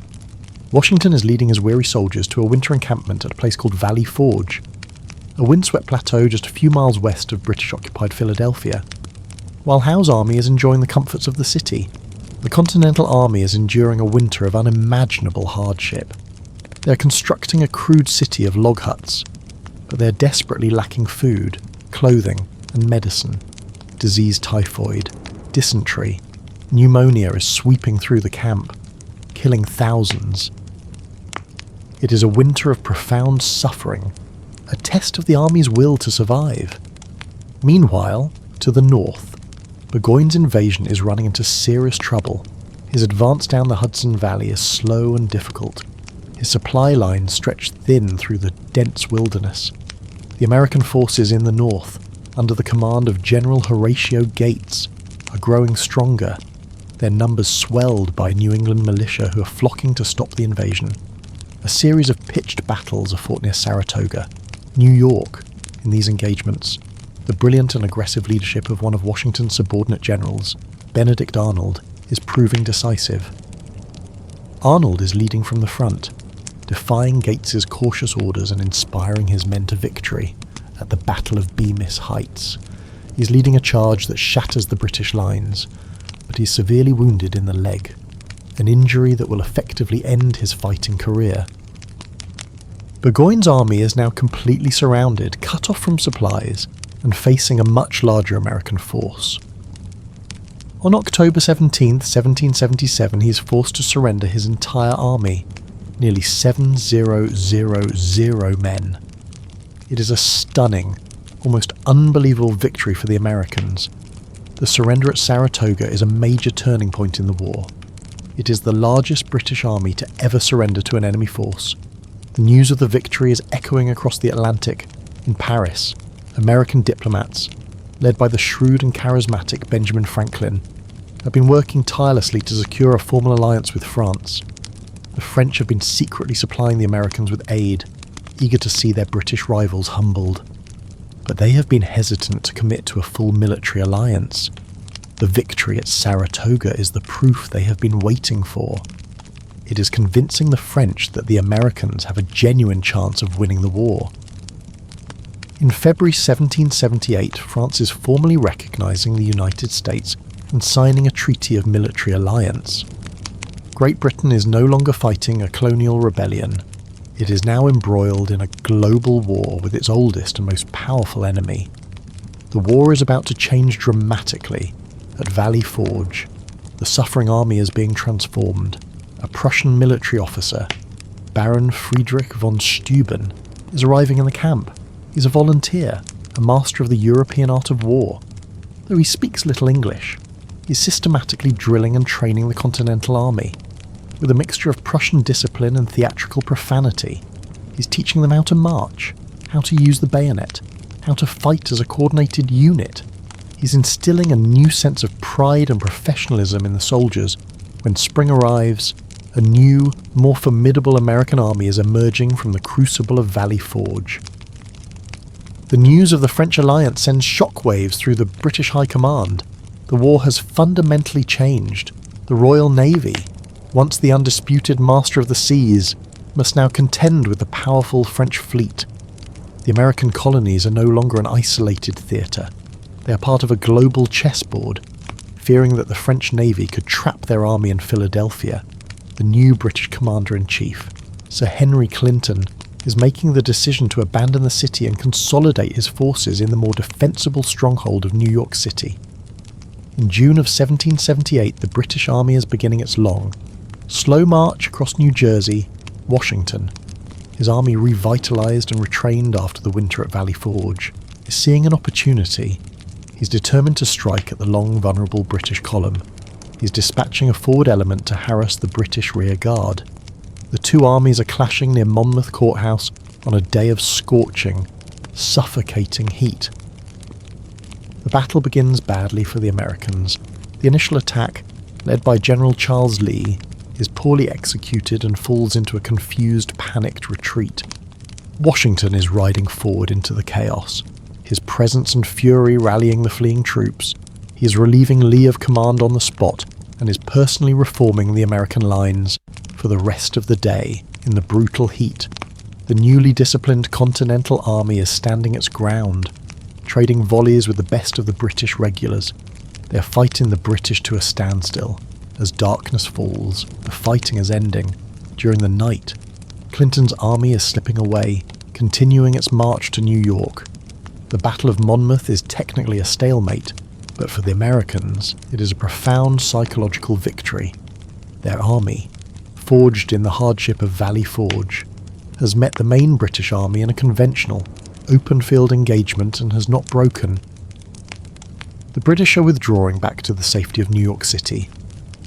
Washington is leading his weary soldiers to a winter encampment at a place called Valley Forge, a windswept plateau just a few miles west of British-occupied Philadelphia. While Howe's army is enjoying the comforts of the city, the Continental Army is enduring a winter of unimaginable hardship. They are constructing a crude city of log huts, but they are desperately lacking food, clothing, and medicine. Disease typhoid, dysentery, Pneumonia is sweeping through the camp, killing thousands. It is a winter of profound suffering, a test of the army's will to survive. Meanwhile, to the north, Burgoyne's invasion is running into serious trouble. His advance down the Hudson Valley is slow and difficult. His supply lines stretch thin through the dense wilderness. The American forces in the north, under the command of General Horatio Gates, are growing stronger, their numbers swelled by New England militia who are flocking to stop the invasion. A series of pitched battles are fought near Saratoga, New York. In these engagements, the brilliant and aggressive leadership of one of Washington's subordinate generals, Benedict Arnold, is proving decisive. Arnold is leading from the front, defying Gates's cautious orders and inspiring his men to victory at the Battle of Bemis Heights. He's leading a charge that shatters the British lines, but he's severely wounded in the leg, an injury that will effectively end his fighting career. Burgoyne's army is now completely surrounded, cut off from supplies, and facing a much larger American force. On October 17, 1777, he is forced to surrender his entire army, nearly 7,000 men. It is a stunning, almost unbelievable victory for the Americans. The surrender at Saratoga is a major turning point in the war. It is the largest British army to ever surrender to an enemy force. The news of the victory is echoing across the Atlantic. In Paris, American diplomats, led by the shrewd and charismatic Benjamin Franklin, have been working tirelessly to secure a formal alliance with France. The French have been secretly supplying the Americans with aid, eager to see their British rivals humbled. But they have been hesitant to commit to a full military alliance. The victory at Saratoga is the proof they have been waiting for. It is convincing the French that the Americans have a genuine chance of winning the war. In February 1778, France is formally recognising the United States and signing a treaty of military alliance. Great Britain is no longer fighting a colonial rebellion. It is now embroiled in a global war with its oldest and most powerful enemy. The war is about to change dramatically. At Valley Forge, the suffering army is being transformed. A Prussian military officer, Baron Friedrich von Steuben, is arriving in the camp. He's a volunteer, a master of the European art of war. Though he speaks little English, he's systematically drilling and training the Continental Army. With a mixture of Prussian discipline and theatrical profanity, he's teaching them how to march, how to use the bayonet, how to fight as a coordinated unit. He's instilling a new sense of pride and professionalism in the soldiers. When spring arrives, a new, more formidable American army is emerging from the crucible of Valley Forge. The news of the French alliance sends shockwaves through the British High Command. The war has fundamentally changed. The Royal Navy, once the undisputed master of the seas, must now contend with the powerful French fleet. The American colonies are no longer an isolated theatre. They are part of a global chessboard. Fearing that the French Navy could trap their army in Philadelphia, the new British Commander-in-Chief, Sir Henry Clinton, is making the decision to abandon the city and consolidate his forces in the more defensible stronghold of New York City. In June of 1778, the British Army is beginning its long, slow march across New Jersey, Washington. His army, revitalised and retrained after the winter at Valley Forge, is seeing an opportunity. He's determined to strike at the long, vulnerable British column. He's dispatching a forward element to harass the British rear guard. The two armies are clashing near Monmouth Courthouse on a day of scorching, suffocating heat. The battle begins badly for the Americans. The initial attack, led by General Charles Lee, is poorly executed and falls into a confused, panicked retreat. Washington is riding forward into the chaos, his presence and fury rallying the fleeing troops. He is relieving Lee of command on the spot and is personally reforming the American lines for the rest of the day in the brutal heat. The newly disciplined Continental Army is standing its ground, trading volleys with the best of the British regulars. They are fighting the British to a standstill. As darkness falls, the fighting is ending. During the night, Clinton's army is slipping away, continuing its march to New York. The Battle of Monmouth is technically a stalemate, But for the Americans, it is a profound psychological victory. Their army, forged in the hardship of Valley Forge, has met the main British army in a conventional, open-field engagement and has not broken. The British are withdrawing back to the safety of New York City.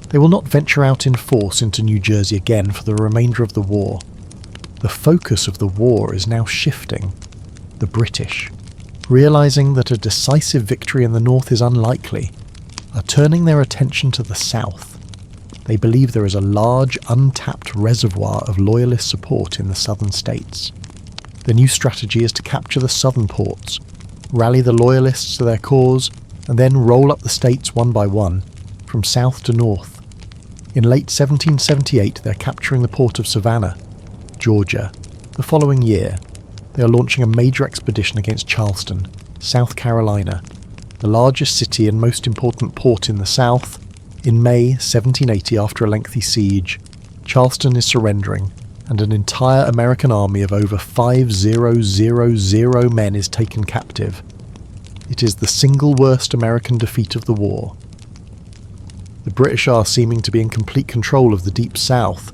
They will not venture out in force into New Jersey again for the remainder of the war. The focus of the war is now shifting. The British, realizing that a decisive victory in the north is unlikely, are turning their attention to the south. They believe there is a large, untapped reservoir of loyalist support in the southern states. The new strategy is to capture the southern ports, rally the loyalists to their cause, and then roll up the states one by one, from south to north. In late 1778, they're capturing the port of Savannah, Georgia. The following year, they are launching a major expedition against Charleston, South Carolina, the largest city and most important port in the South. In May 1780, after a lengthy siege, Charleston is surrendering, and an entire American army of over 5,000 men is taken captive. It is the single worst American defeat of the war. The British are seeming to be in complete control of the Deep South.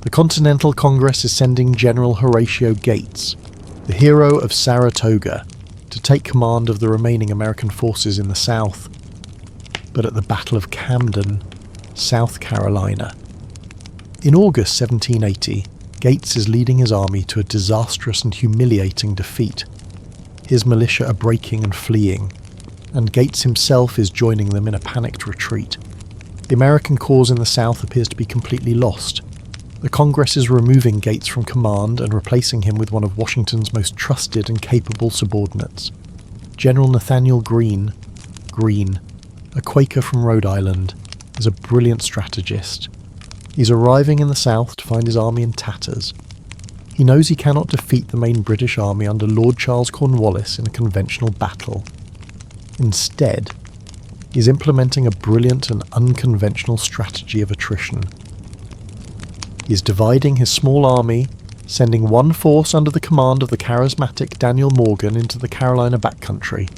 The Continental Congress is sending General Horatio Gates, the hero of Saratoga, to take command of the remaining American forces in the South. But at the Battle of Camden, South Carolina. In August 1780, Gates is leading his army to a disastrous and humiliating defeat. His militia are breaking and fleeing, and Gates himself is joining them in a panicked retreat. The American cause in the South appears to be completely lost. The Congress is removing Gates from command and replacing him with one of Washington's most trusted and capable subordinates, General Nathaniel Greene. Greene, a Quaker from Rhode Island, is a brilliant strategist. He's arriving in the South to find his army in tatters. He knows he cannot defeat the main British army under Lord Charles Cornwallis in a conventional battle. Instead, he's implementing a brilliant and unconventional strategy of attrition. He's dividing his small army, sending one force under the command of the charismatic Daniel Morgan into the Carolina backcountry.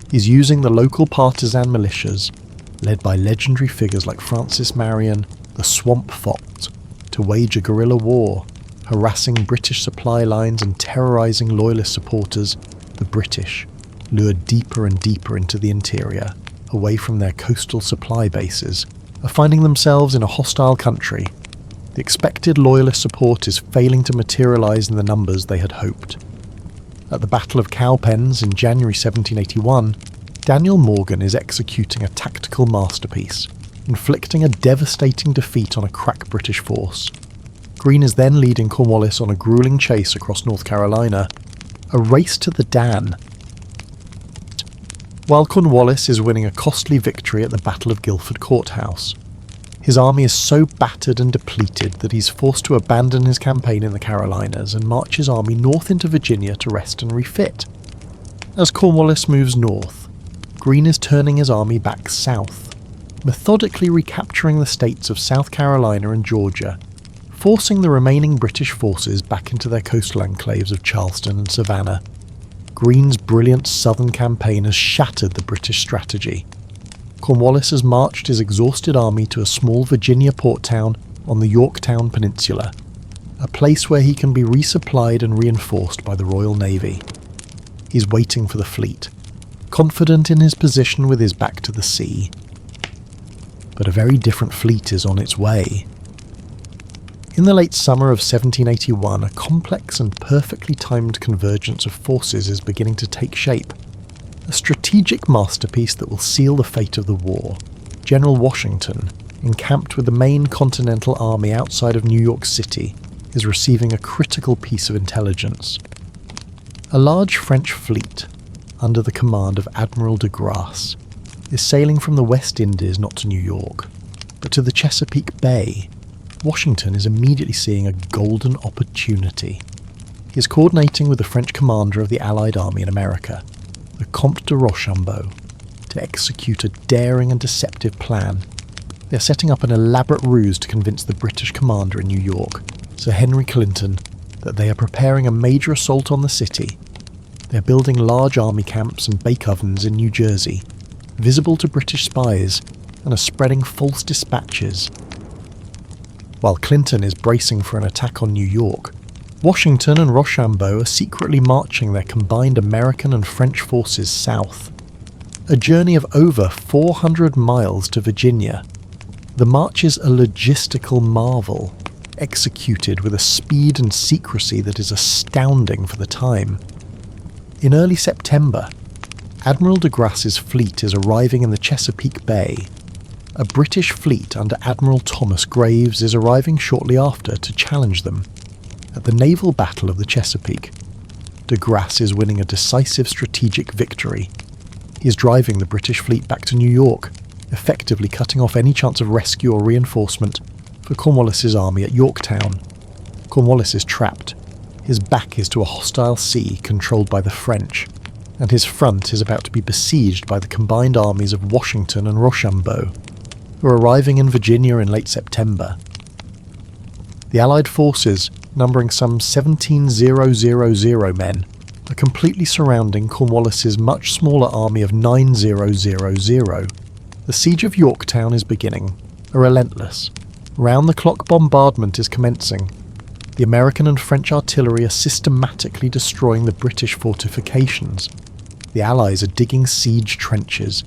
He's using the local partisan militias, led by legendary figures like Francis Marion, the Swamp Fox, to wage a guerrilla war, harassing British supply lines and terrorizing loyalist supporters. The British, lured deeper and deeper into the interior, away from their coastal supply bases, are finding themselves in a hostile country. The expected loyalist support is failing to materialize in the numbers they had hoped. At the Battle of Cowpens in January 1781, Daniel Morgan is executing a tactical masterpiece, inflicting a devastating defeat on a crack British force. Greene is then leading Cornwallis on a grueling chase across North Carolina, a race to the Dan, while Cornwallis is winning a costly victory at the Battle of Guilford Courthouse. His army is so battered and depleted that he's forced to abandon his campaign in the Carolinas and march his army north into Virginia to rest and refit. As Cornwallis moves north, Greene is turning his army back south, methodically recapturing the states of South Carolina and Georgia, forcing the remaining British forces back into their coastal enclaves of Charleston and Savannah. Greene's brilliant southern campaign has shattered the British strategy. Cornwallis has marched his exhausted army to a small Virginia port town on the Yorktown Peninsula, a place where he can be resupplied and reinforced by the Royal Navy. He's waiting for the fleet, confident in his position with his back to the sea. But a very different fleet is on its way. In the late summer of 1781, a complex and perfectly timed convergence of forces is beginning to take shape. A strategic masterpiece that will seal the fate of the war. General Washington, encamped with the main Continental Army outside of New York City, is receiving a critical piece of intelligence. A large French fleet, under the command of Admiral de Grasse, is sailing from the West Indies not to New York, but to the Chesapeake Bay. Washington is immediately seeing a golden opportunity. He is coordinating with the French commander of the Allied army in America, the Comte de Rochambeau, to execute a daring and deceptive plan. They are setting up an elaborate ruse to convince the British commander in New York, Sir Henry Clinton, that they are preparing a major assault on the city. They are building large army camps and bake ovens in New Jersey. visible to British spies, and are spreading false dispatches. While Clinton is bracing for an attack on New York, Washington and Rochambeau are secretly marching their combined American and French forces south. A journey of over 400 miles to Virginia. The march is a logistical marvel, executed with a speed and secrecy that is astounding for the time. In early September, Admiral de Grasse's fleet is arriving in the Chesapeake Bay. A British fleet under Admiral Thomas Graves is arriving shortly after to challenge them. At the naval battle of the Chesapeake, de Grasse is winning a decisive strategic victory. He is driving the British fleet back to New York, effectively cutting off any chance of rescue or reinforcement for Cornwallis's army at Yorktown. Cornwallis is trapped. His back is to a hostile sea controlled by the French, and his front is about to be besieged by the combined armies of Washington and Rochambeau, who are arriving in Virginia in late September. The Allied forces, numbering some 17,000 men, are completely surrounding Cornwallis's much smaller army of 9,000. The siege of Yorktown is beginning, a relentless, round-the-clock bombardment is commencing. The American and French artillery are systematically destroying the British fortifications. The Allies are digging siege trenches,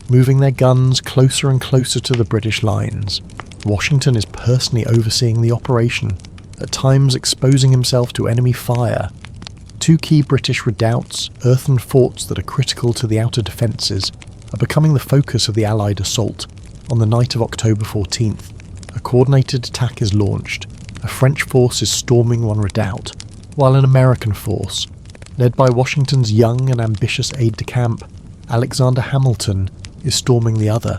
moving their guns closer and closer to the British lines. Washington is personally overseeing the operation, at times exposing himself to enemy fire. Two key British redoubts, earthen forts that are critical to the outer defences, are becoming the focus of the Allied assault. On the night of October 14th, a coordinated attack is launched. A French force is storming one redoubt, while an American force, led by Washington's young and ambitious aide-de-camp, Alexander Hamilton, is storming the other.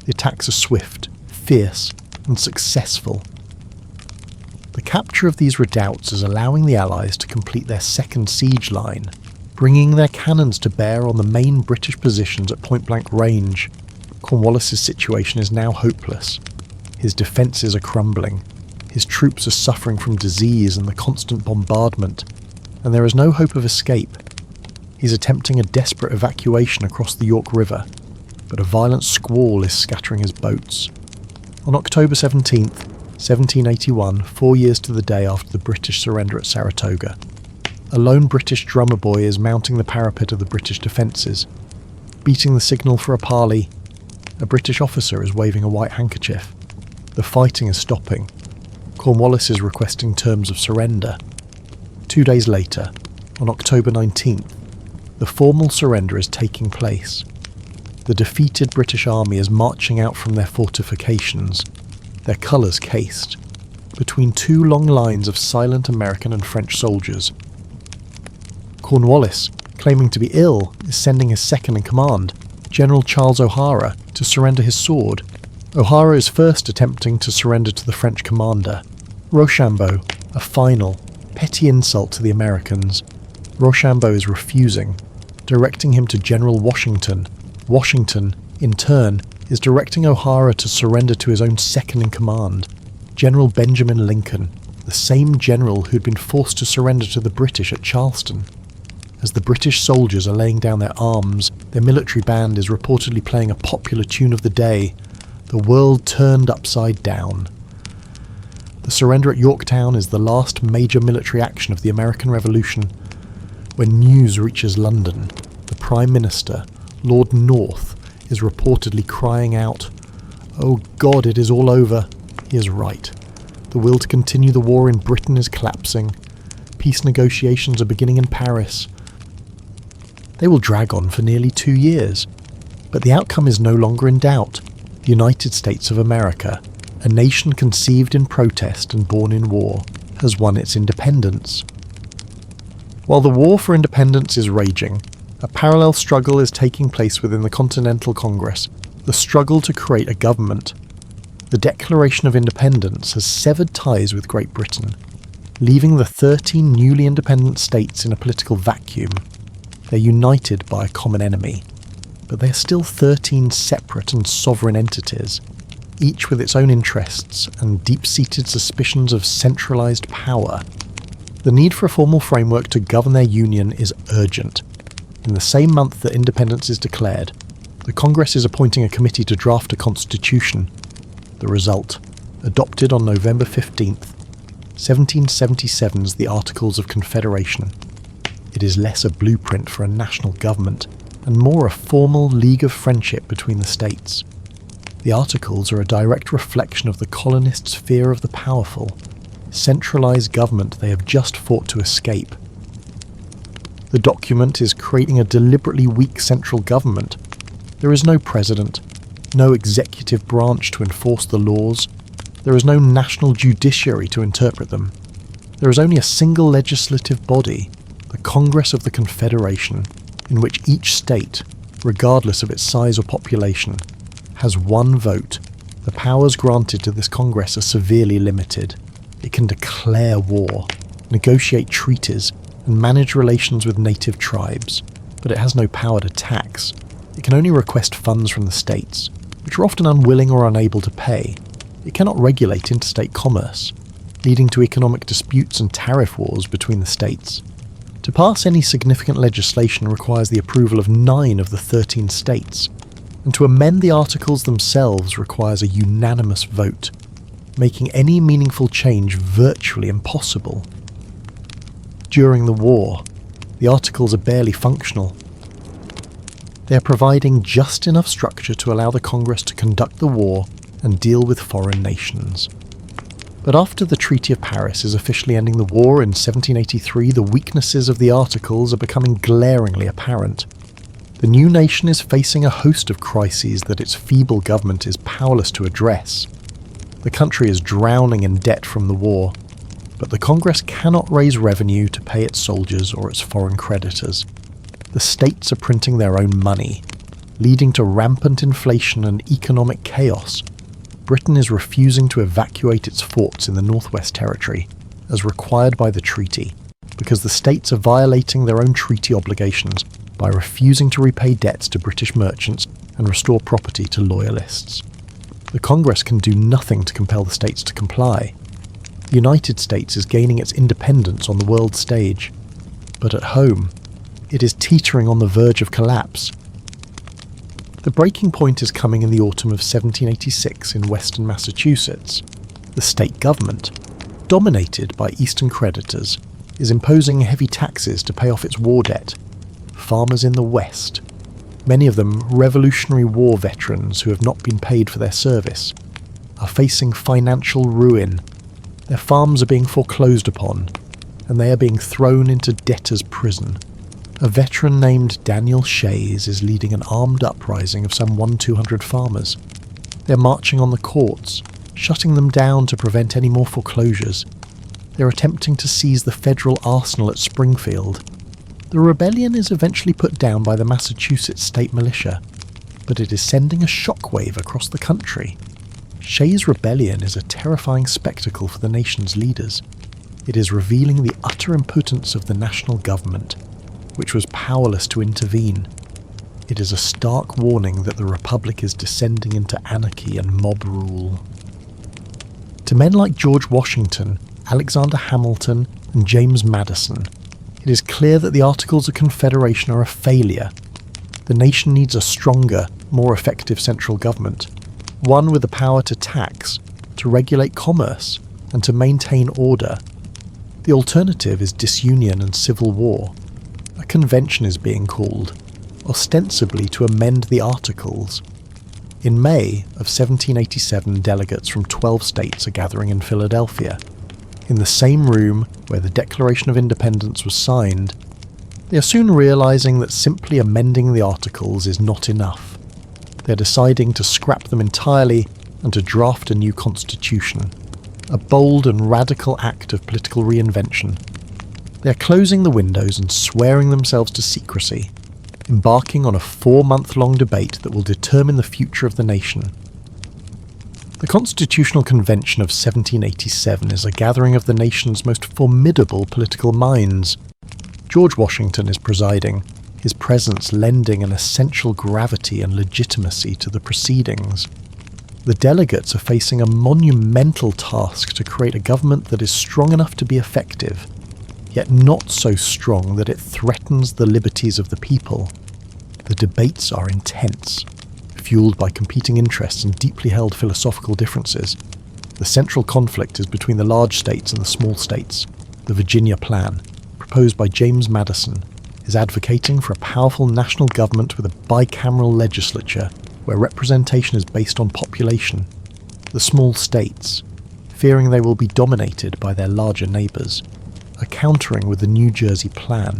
The attacks are swift, fierce, and successful. The capture of these redoubts is allowing the Allies to complete their second siege line, bringing their cannons to bear on the main British positions at point-blank range. Cornwallis's situation is now hopeless. His defences are crumbling. His troops are suffering from disease and the constant bombardment, and there is no hope of escape. He's attempting a desperate evacuation across the York River, but a violent squall is scattering his boats. On October 17th, 1781, 4 years to the day after the British surrender at Saratoga, a lone British drummer boy is mounting the parapet of the British defences. Beating the signal for a parley, a British officer is waving a white handkerchief. The fighting is stopping. Cornwallis is requesting terms of surrender. 2 days later, on October 19th, the formal surrender is taking place. The defeated British army is marching out from their fortifications, their colours cased, between two long lines of silent American and French soldiers. Cornwallis, claiming to be ill, is sending his second-in-command, General Charles O'Hara, to surrender his sword. O'Hara is first attempting to surrender to the French commander. Rochambeau, a final, petty insult to the Americans. Rochambeau is refusing, directing him to General Washington. Washington, in turn, is directing O'Hara to surrender to his own second-in-command, General Benjamin Lincoln, the same general who had been forced to surrender to the British at Charleston. As the British soldiers are laying down their arms, their military band is reportedly playing a popular tune of the day, "The World Turned Upside Down." The surrender at Yorktown is the last major military action of the American Revolution. When news reaches London, the Prime Minister, Lord North, is reportedly crying out, "Oh God, it is all over." He is right. The will to continue the war in Britain is collapsing. Peace negotiations are beginning in Paris. They will drag on for nearly 2 years, but the outcome is no longer in doubt. The United States of America, a nation conceived in protest and born in war, has won its independence. While the war for independence is raging, a parallel struggle is taking place within the Continental Congress, the struggle to create a government. The Declaration of Independence has severed ties with Great Britain, leaving the 13 newly independent states in a political vacuum. They're united by a common enemy, but they are still 13 separate and sovereign entities, each with its own interests and deep-seated suspicions of centralised power. The need for a formal framework to govern their union is urgent. In the same month that independence is declared, The Congress is appointing a committee to draft a constitution. The result, adopted on November 15th, 1777's the Articles of Confederation. It is less a blueprint for a national government and more a formal league of friendship between the states. The Articles are a direct reflection of the colonists' fear of the powerful, centralised government they have just fought to escape. The document is creating a deliberately weak central government. There is no president, no executive branch to enforce the laws. There is no national judiciary to interpret them. There is only a single legislative body, the Congress of the Confederation, in which each state, regardless of its size or population, has one vote. The powers granted to this Congress are severely limited. It can declare war, negotiate treaties, and manage relations with native tribes, but it has no power to tax. It can only request funds from the states, which are often unwilling or unable to pay. It cannot regulate interstate commerce, leading to economic disputes and tariff wars between the states. To pass any significant legislation requires the approval of 9 of the 13 states, and to amend the articles themselves requires a unanimous vote, making any meaningful change virtually impossible. During the war, the articles are barely functional. They are providing just enough structure to allow the Congress to conduct the war and deal with foreign nations. But after the Treaty of Paris is officially ending the war in 1783, the weaknesses of the Articles are becoming glaringly apparent. The new nation is facing a host of crises that its feeble government is powerless to address. The country is drowning in debt from the war, but the Congress cannot raise revenue to pay its soldiers or its foreign creditors. The states are printing their own money, leading to rampant inflation and economic chaos. Britain is refusing to evacuate its forts in the Northwest Territory, as required by the treaty, because the states are violating their own treaty obligations by refusing to repay debts to British merchants and restore property to loyalists. The Congress can do nothing to compel the states to comply. The United States is gaining its independence on the world stage, but at home, it is teetering on the verge of collapse. The breaking point is coming in the autumn of 1786 in western Massachusetts. The state government, dominated by Eastern creditors, is imposing heavy taxes to pay off its war debt. Farmers in the West, many of them Revolutionary War veterans who have not been paid for their service, are facing financial ruin. Their farms are being foreclosed upon, and they are being thrown into debtor's prison. A veteran named Daniel Shays is leading an armed uprising of some 100-200 farmers. They're marching on the courts, shutting them down to prevent any more foreclosures. They're attempting to seize the federal arsenal at Springfield. The rebellion is eventually put down by the Massachusetts state militia, but it is sending a shockwave across the country. Shays' rebellion is a terrifying spectacle for the nation's leaders. It is revealing the utter impotence of the national government, which was powerless to intervene. It is a stark warning that the Republic is descending into anarchy and mob rule. To men like George Washington, Alexander Hamilton, and James Madison, it is clear that the Articles of Confederation are a failure. The nation needs a stronger, more effective central government, one with the power to tax, to regulate commerce, and to maintain order. The alternative is disunion and civil war. A convention is being called, ostensibly to amend the Articles. In May of 1787, delegates from 12 states are gathering in Philadelphia. In the same room where the Declaration of Independence was signed, they are soon realizing that simply amending the Articles is not enough. They're deciding to scrap them entirely and to draft a new constitution, a bold and radical act of political reinvention. They are closing the windows and swearing themselves to secrecy, embarking on a 4-month-long debate that will determine the future of the nation. The Constitutional Convention of 1787 is a gathering of the nation's most formidable political minds. George Washington is presiding, his presence lending an essential gravity and legitimacy to the proceedings. The delegates are facing a monumental task to create a government that is strong enough to be effective, yet not so strong that it threatens the liberties of the people. The debates are intense. fueled by competing interests and deeply held philosophical differences. The central conflict is between the large states and the small states. The Virginia Plan, proposed by James Madison, is advocating for a powerful national government with a bicameral legislature where representation is based on population. The small states, fearing they will be dominated by their larger neighbours, are countering with the New Jersey Plan,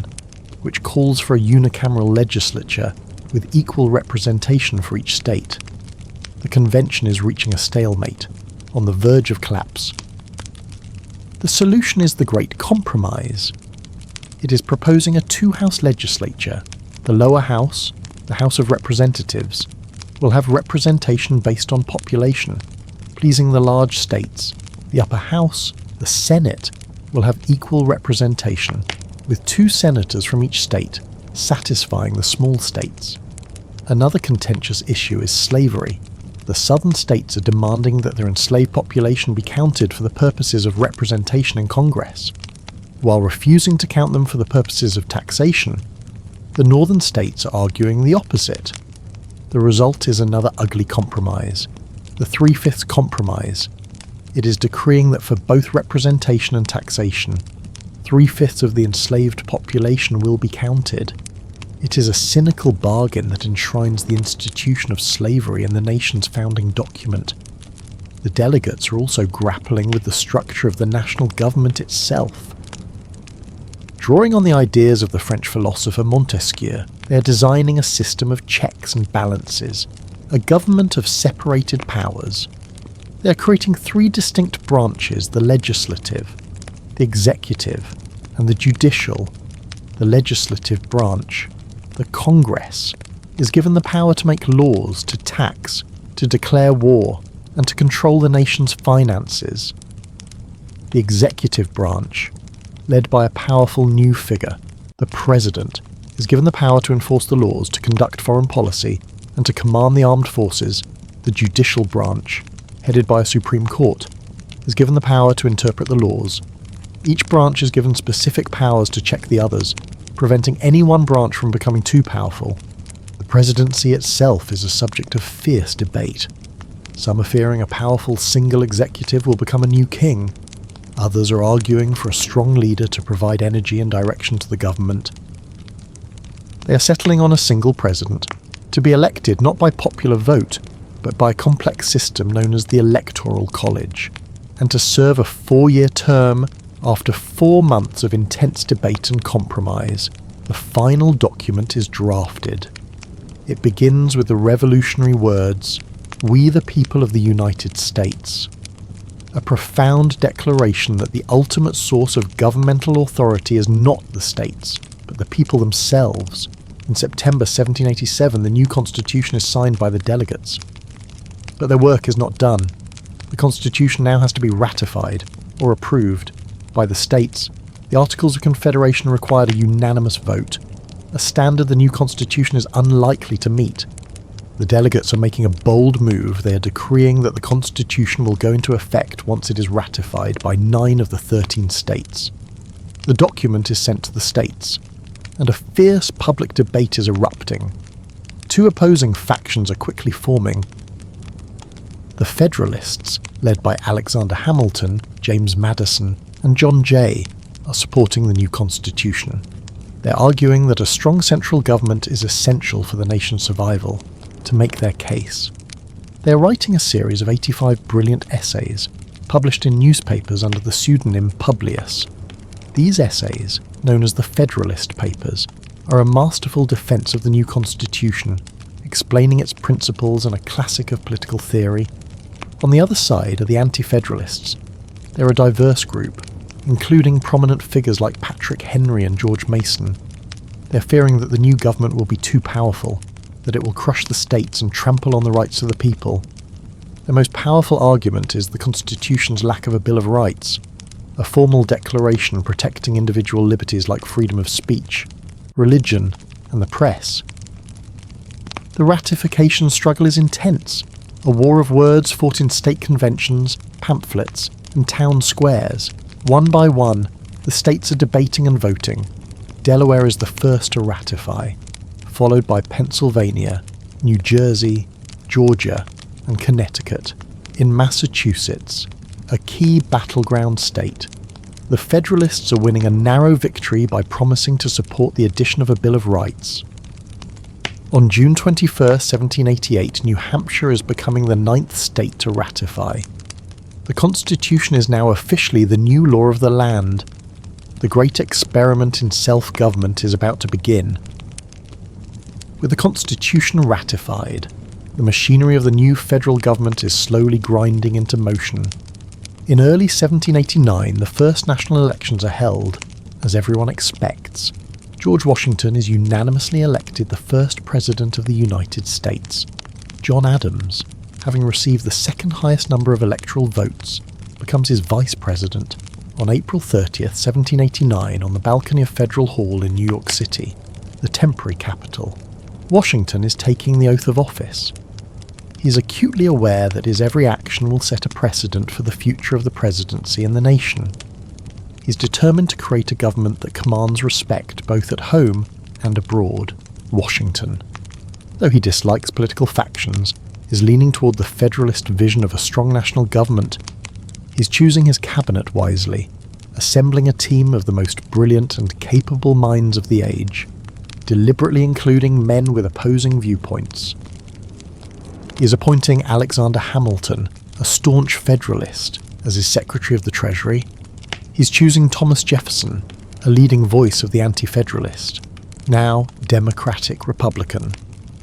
which calls for a unicameral legislature with equal representation for each state. The convention is reaching a stalemate, on the verge of collapse. The solution is the Great Compromise. It is proposing a two-house legislature. The lower house, the House of Representatives, will have representation based on population, pleasing the large states. The upper house, the Senate, will have equal representation, with 2 senators from each state, satisfying the small states. Another contentious issue is slavery. The southern states are demanding that their enslaved population be counted for the purposes of representation in Congress, while refusing to count them for the purposes of taxation. The northern states are arguing the opposite. The result is another ugly compromise, the 3/5 compromise. It is decreeing that for both representation and taxation, 3/5 of the enslaved population will be counted. It is a cynical bargain that enshrines the institution of slavery in the nation's founding document. The delegates are also grappling with the structure of the national government itself. Drawing on the ideas of the French philosopher Montesquieu, they are designing a system of checks and balances, a government of separated powers. They are creating 3 distinct branches: the legislative, the executive, and the judicial. The legislative branch, the Congress, is given the power to make laws, to tax, to declare war, and to control the nation's finances. The executive branch, led by a powerful new figure, the President, is given the power to enforce the laws, to conduct foreign policy, and to command the armed forces. The judicial branch, headed by a Supreme Court, is given the power to interpret the laws. Each branch is given specific powers to check the others, preventing any one branch from becoming too powerful. The presidency itself is a subject of fierce debate. Some are fearing a powerful single executive will become a new king. Others are arguing for a strong leader to provide energy and direction to the government. They are settling on a single president, to be elected not by popular vote, but by a complex system known as the Electoral College, and to serve a 4-year term. After 4 months of intense debate and compromise, the final document is drafted. It begins with the revolutionary words, "We the people of the United States," a profound declaration that the ultimate source of governmental authority is not the states, but the people themselves. In September 1787, the new constitution is signed by the delegates. But their work is not done. The constitution now has to be ratified, or approved, by the states. The Articles of Confederation required a unanimous vote, a standard the new constitution is unlikely to meet. The delegates are making a bold move. They are decreeing that the constitution will go into effect once it is ratified by 9 of the 13 states. The document is sent to the states, and a fierce public debate is erupting. 2 opposing factions are quickly forming. The Federalists, led by Alexander Hamilton, James Madison, and John Jay, are supporting the new constitution. They're arguing that a strong central government is essential for the nation's survival. To make their case, they're writing a series of 85 brilliant essays, published in newspapers under the pseudonym Publius. These essays, known as the Federalist Papers, are a masterful defense of the new constitution, explaining its principles and a classic of political theory. On the other side are the anti-federalists. They're a diverse group, including prominent figures like Patrick Henry and George Mason. They're fearing that the new government will be too powerful, that it will crush the states and trample on the rights of the people. Their most powerful argument is the Constitution's lack of a Bill of Rights, a formal declaration protecting individual liberties like freedom of speech, religion, and the press. The ratification struggle is intense, a war of words fought in state conventions, pamphlets, and town squares. One by one, the states are debating and voting. Delaware is the first to ratify, followed by Pennsylvania, New Jersey, Georgia, and Connecticut. In Massachusetts, a key battleground state, the Federalists are winning a narrow victory by promising to support the addition of a Bill of Rights. On June 21, 1788, New Hampshire is becoming the 9th state to ratify. The Constitution is now officially the new law of the land. The great experiment in self-government is about to begin. With the Constitution ratified, the machinery of the new federal government is slowly grinding into motion. In early 1789, the first national elections are held. As everyone expects, George Washington is unanimously elected the first president of the United States. John Adams, having received the second highest number of electoral votes, becomes his vice president on April 30th, 1789, on the balcony of Federal Hall in New York City, the temporary capital. Washington is taking the oath of office. He is acutely aware that his every action will set a precedent for the future of the presidency and the nation. He is determined to create a government that commands respect both at home and abroad. Washington, though he dislikes political factions, is leaning toward the Federalist vision of a strong national government. He is choosing his cabinet wisely, assembling a team of the most brilliant and capable minds of the age, deliberately including men with opposing viewpoints. He is appointing Alexander Hamilton, a staunch Federalist, as his Secretary of the Treasury. He's choosing Thomas Jefferson, a leading voice of the anti-Federalist, now Democratic Republican,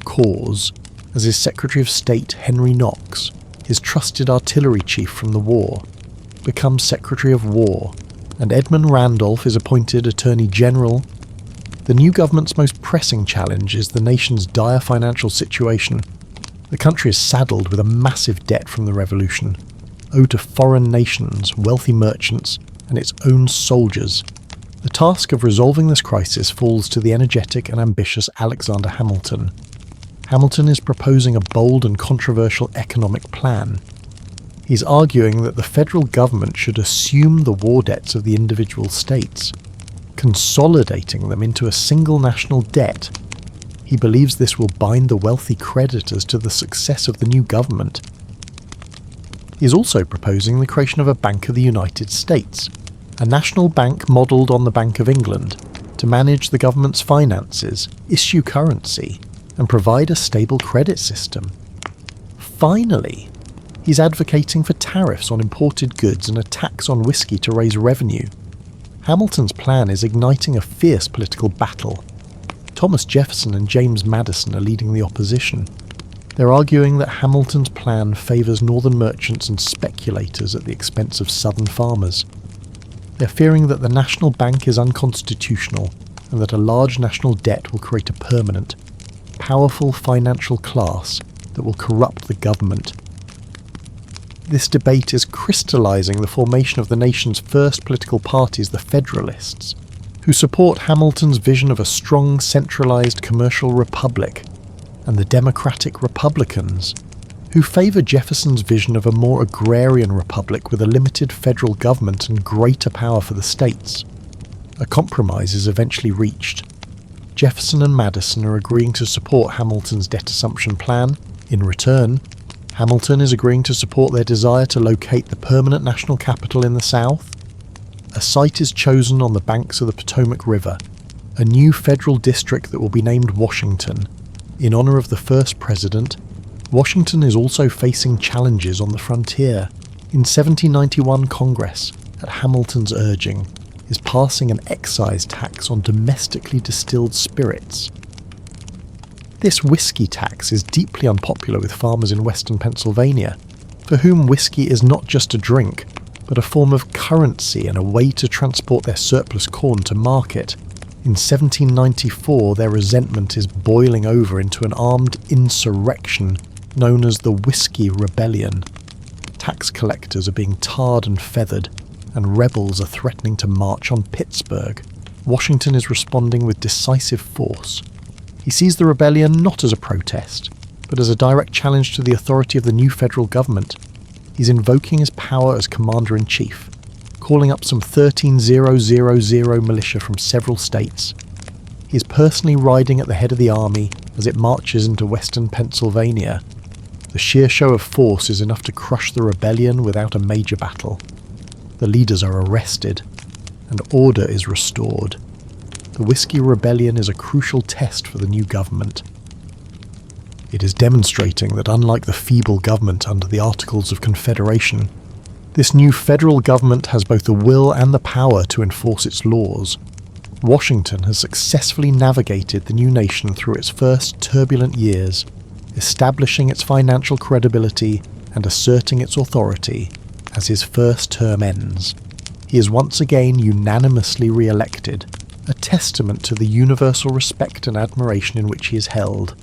cause, as his Secretary of State. Henry Knox, his trusted artillery chief from the war, becomes Secretary of War, and Edmund Randolph is appointed Attorney General. The new government's most pressing challenge is the nation's dire financial situation. The country is saddled with a massive debt from the Revolution, owed to foreign nations, wealthy merchants, and its own soldiers. The task of resolving this crisis falls to the energetic and ambitious Alexander Hamilton. Hamilton is proposing a bold and controversial economic plan. He's arguing that the federal government should assume the war debts of the individual states, consolidating them into a single national debt. He believes this will bind the wealthy creditors to the success of the new government. He is also proposing the creation of a Bank of the United States, a national bank modelled on the Bank of England, to manage the government's finances, issue currency, and provide a stable credit system. Finally, he's advocating for tariffs on imported goods and a tax on whiskey to raise revenue. Hamilton's plan is igniting a fierce political battle. Thomas Jefferson and James Madison are leading the opposition. They're arguing that Hamilton's plan favours northern merchants and speculators at the expense of southern farmers. They're fearing that the national bank is unconstitutional and that a large national debt will create a permanent, powerful financial class that will corrupt the government. This debate is crystallising the formation of the nation's first political parties, the Federalists, who support Hamilton's vision of a strong, centralised commercial republic, and the Democratic Republicans, who favour Jefferson's vision of a more agrarian republic with a limited federal government and greater power for the states. A compromise is eventually reached. Jefferson and Madison are agreeing to support Hamilton's debt assumption plan. In return, Hamilton is agreeing to support their desire to locate the permanent national capital in the South. A site is chosen on the banks of the Potomac River, a new federal district that will be named Washington, in honour of the first president. Washington is also facing challenges on the frontier. In 1791, Congress, at Hamilton's urging, is passing an excise tax on domestically distilled spirits. This whiskey tax is deeply unpopular with farmers in western Pennsylvania, for whom whiskey is not just a drink, but a form of currency and a way to transport their surplus corn to market. In 1794, their resentment is boiling over into an armed insurrection known as the Whiskey Rebellion. Tax collectors are being tarred and feathered, and rebels are threatening to march on Pittsburgh. Washington is responding with decisive force. He sees the rebellion not as a protest, but as a direct challenge to the authority of the new federal government. He's invoking his power as commander-in-chief, calling up some 13,000 militia from several states. He is personally riding at the head of the army as it marches into western Pennsylvania. The sheer show of force is enough to crush the rebellion without a major battle. The leaders are arrested, and order is restored. The Whiskey Rebellion is a crucial test for the new government. It is demonstrating that unlike the feeble government under the Articles of Confederation, this new federal government has both the will and the power to enforce its laws. Washington has successfully navigated the new nation through its first turbulent years, establishing its financial credibility and asserting its authority as his first term ends. He is once again unanimously re-elected, a testament to the universal respect and admiration in which he is held.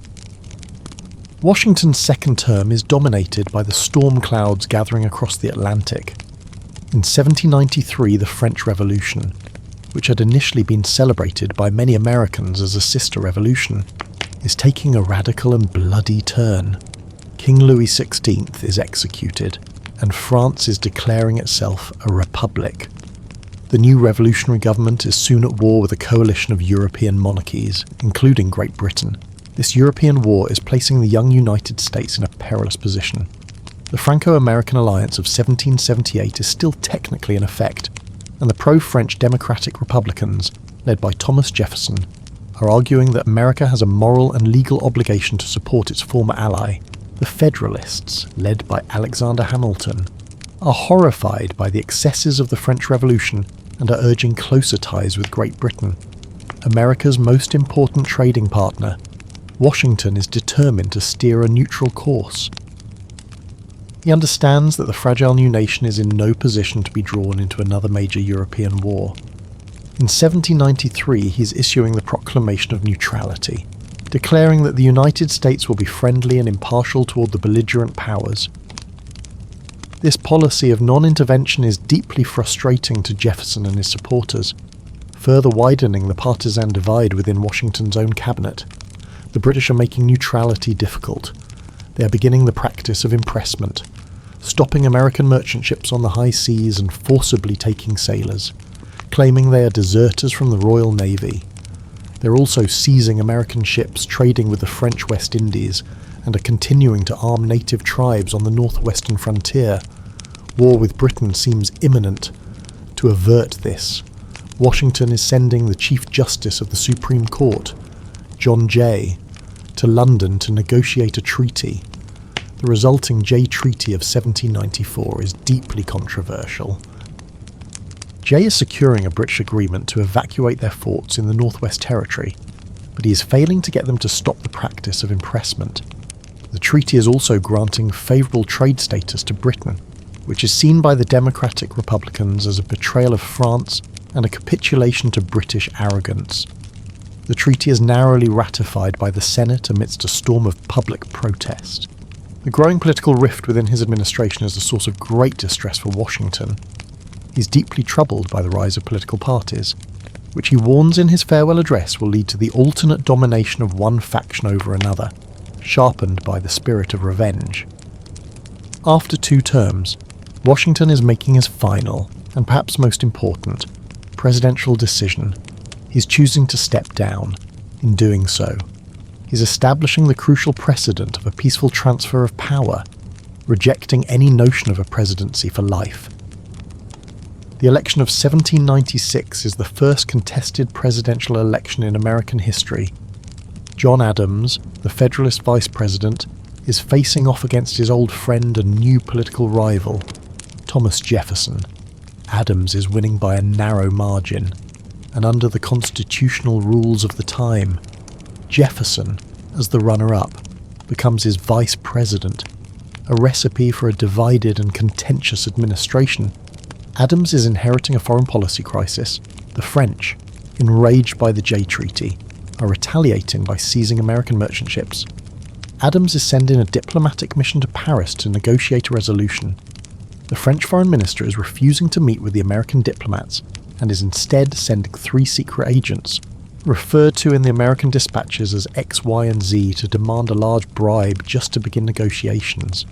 Washington's second term is dominated by the storm clouds gathering across the Atlantic. In 1793, the French Revolution, which had initially been celebrated by many Americans as a sister revolution, is taking a radical and bloody turn. King Louis XVI is executed, and France is declaring itself a republic. The new revolutionary government is soon at war with a coalition of European monarchies, including Great Britain. This European war is placing the young United States in a perilous position. The Franco-American alliance of 1778 is still technically in effect, and the pro-French Democratic Republicans, led by Thomas Jefferson, are arguing that America has a moral and legal obligation to support its former ally. The Federalists, led by Alexander Hamilton, are horrified by the excesses of the French Revolution and are urging closer ties with Great Britain. America's most important trading partner, Washington is determined to steer a neutral course. He understands that the fragile new nation is in no position to be drawn into another major European war. In 1793, he is issuing the Proclamation of Neutrality, declaring that the United States will be friendly and impartial toward the belligerent powers. This policy of non-intervention is deeply frustrating to Jefferson and his supporters, further widening the partisan divide within Washington's own cabinet. The British are making neutrality difficult. They are beginning the practice of impressment, stopping American merchant ships on the high seas and forcibly taking sailors, claiming they are deserters from the Royal Navy. They're also seizing American ships trading with the French West Indies and are continuing to arm native tribes on the northwestern frontier. War with Britain seems imminent. To avert this, Washington is sending the Chief Justice of the Supreme Court, John Jay, to London to negotiate a treaty. The resulting Jay Treaty of 1794 is deeply controversial. Jay is securing a British agreement to evacuate their forts in the Northwest Territory, but he is failing to get them to stop the practice of impressment. The treaty is also granting favourable trade status to Britain, which is seen by the Democratic Republicans as a betrayal of France and a capitulation to British arrogance. The treaty is narrowly ratified by the Senate amidst a storm of public protest. The growing political rift within his administration is a source of great distress for Washington. He's deeply troubled by the rise of political parties, which he warns in his farewell address will lead to the alternate domination of one faction over another, sharpened by the spirit of revenge. After 2 terms, Washington is making his final, and perhaps most important, presidential decision. He's choosing to step down. In doing so, he's establishing the crucial precedent of a peaceful transfer of power, rejecting any notion of a presidency for life. The election of 1796 is the first contested presidential election in American history. John Adams, the Federalist vice president, is facing off against his old friend and new political rival, Thomas Jefferson. Adams is winning by a narrow margin, and under the constitutional rules of the time, Jefferson, as the runner-up, becomes his vice president, a recipe for a divided and contentious administration. Adams is inheriting a foreign policy crisis. The French, enraged by the Jay Treaty, are retaliating by seizing American merchant ships. Adams is sending a diplomatic mission to Paris to negotiate a resolution. The French foreign minister is refusing to meet with the American diplomats and is instead sending 3 secret agents, referred to in the American dispatches as X, Y, and Z, to demand a large bribe just to begin negotiations.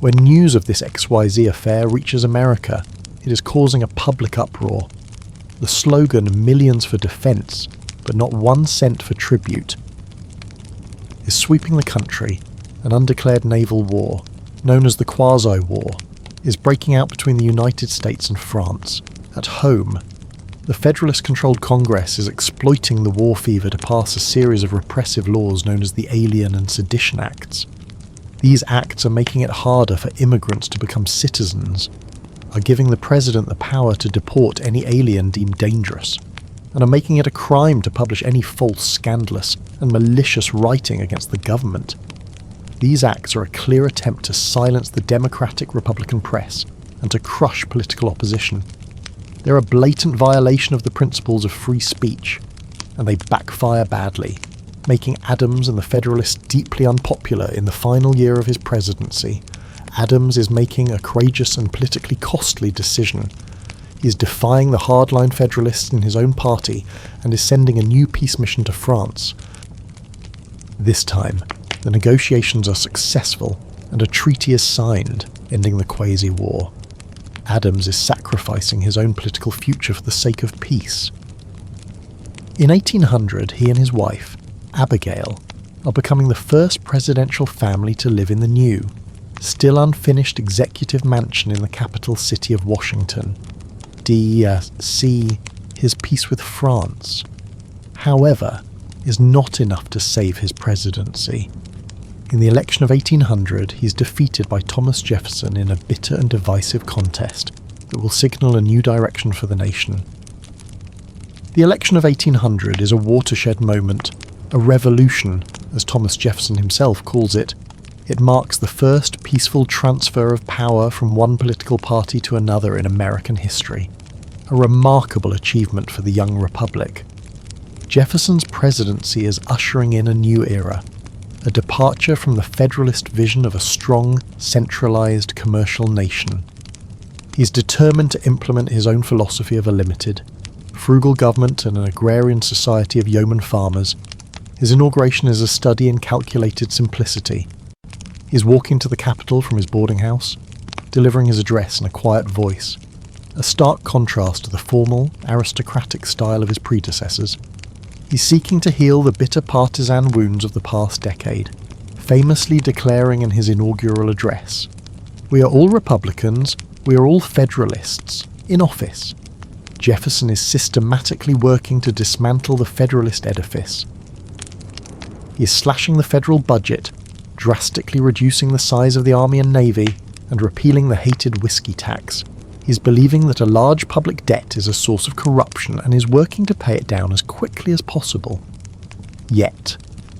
When news of this XYZ affair reaches America, it is causing a public uproar. The slogan "Millions for Defense, but not 1 cent for tribute" is sweeping the country, an undeclared naval war, known as the Quasi-War, is breaking out between the United States and France. At home, the Federalist-controlled Congress is exploiting the war fever to pass a series of repressive laws known as the Alien and Sedition Acts. These acts are making it harder for immigrants to become citizens, are giving the president the power to deport any alien deemed dangerous, and are making it a crime to publish any false, scandalous, and malicious writing against the government. These acts are a clear attempt to silence the democratic Republican press and to crush political opposition. They're a blatant violation of the principles of free speech, and they backfire badly, making Adams and the Federalists deeply unpopular in the final year of his presidency. Adams is making a courageous and politically costly decision. He is defying the hardline Federalists in his own party and is sending a new peace mission to France. This time, the negotiations are successful and a treaty is signed, ending the Quasi-War. Adams is sacrificing his own political future for the sake of peace. In 1800, he and his wife, Abigail, are becoming the first presidential family to live in the new, still unfinished executive mansion in the capital city of Washington. His peace with France, however, is not enough to save his presidency. In the election of 1800, he is defeated by Thomas Jefferson in a bitter and divisive contest that will signal a new direction for the nation. The election of 1800 is a watershed moment, a revolution, as Thomas Jefferson himself calls it. It marks the first peaceful transfer of power from one political party to another in American history. A remarkable achievement for the young republic. Jefferson's presidency is ushering in a new era, a departure from the Federalist vision of a strong, centralized commercial nation. He's determined to implement his own philosophy of a limited, frugal government and an agrarian society of yeoman farmers. His inauguration is a study in calculated simplicity. He's walking to the Capitol from his boarding house, delivering his address in a quiet voice, a stark contrast to the formal, aristocratic style of his predecessors. He's seeking to heal the bitter partisan wounds of the past decade, famously declaring in his inaugural address, "We are all Republicans, we are all Federalists, in office." Jefferson is systematically working to dismantle the Federalist edifice. He is slashing the federal budget, drastically reducing the size of the Army and Navy, and repealing the hated whiskey tax. He's believing that a large public debt is a source of corruption and is working to pay it down as quickly as possible. Yet,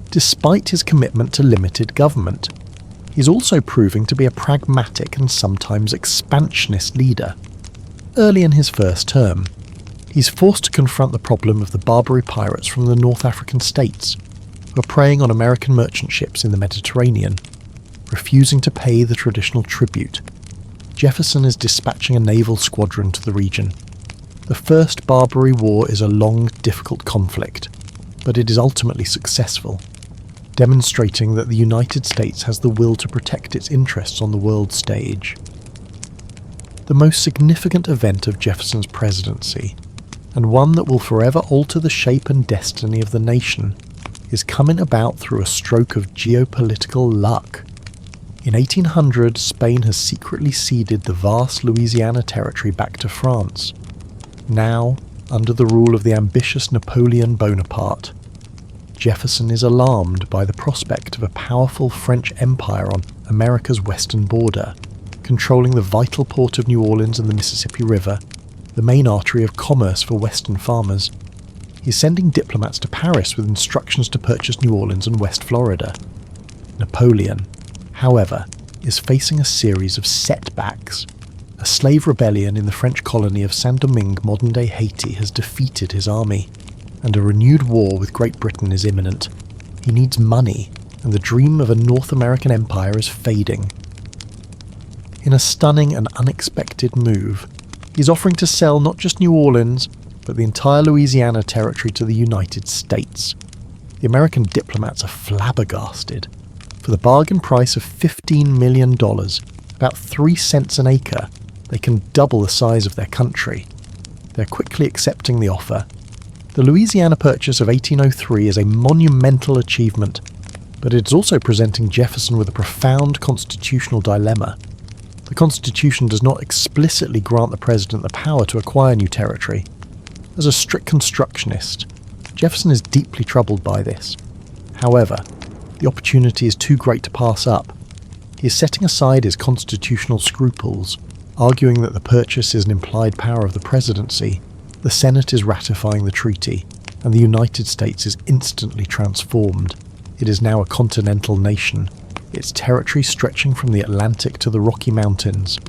despite his commitment to limited government, he's also proving to be a pragmatic and sometimes expansionist leader. Early in his first term, he's forced to confront the problem of the Barbary pirates from the North African states, who are preying on American merchant ships in the Mediterranean, refusing to pay the traditional tribute. Jefferson is dispatching a naval squadron to the region. The First Barbary War is a long, difficult conflict, but it is ultimately successful, demonstrating that the United States has the will to protect its interests on the world stage. The most significant event of Jefferson's presidency, and one that will forever alter the shape and destiny of the nation, is coming about through a stroke of geopolitical luck. In 1800, Spain has secretly ceded the vast Louisiana territory back to France. Now, under the rule of the ambitious Napoleon Bonaparte, Jefferson is alarmed by the prospect of a powerful French empire on America's western border, controlling the vital port of New Orleans and the Mississippi River, the main artery of commerce for western farmers. He's sending diplomats to Paris with instructions to purchase New Orleans and West Florida. Napoleon, however, is facing a series of setbacks. A slave rebellion in the French colony of Saint-Domingue, modern-day Haiti, has defeated his army, and a renewed war with Great Britain is imminent. He needs money, and the dream of a North American empire is fading. In a stunning and unexpected move, he's offering to sell not just New Orleans, but the entire Louisiana territory to the United States. The American diplomats are flabbergasted. For the bargain price of $15 million, about 3 cents an acre, they can double the size of their country. They're quickly accepting the offer. The Louisiana Purchase of 1803 is a monumental achievement. But it's also presenting Jefferson with a profound constitutional dilemma. The Constitution does not explicitly grant the president the power to acquire new territory. As a strict constructionist, Jefferson is deeply troubled by this. However, the opportunity is too great to pass up. He is setting aside his constitutional scruples, arguing that the purchase is an implied power of the presidency, the Senate is ratifying the treaty, and the United States is instantly transformed. It is now a continental nation, its territory stretching from the Atlantic to the Rocky Mountains.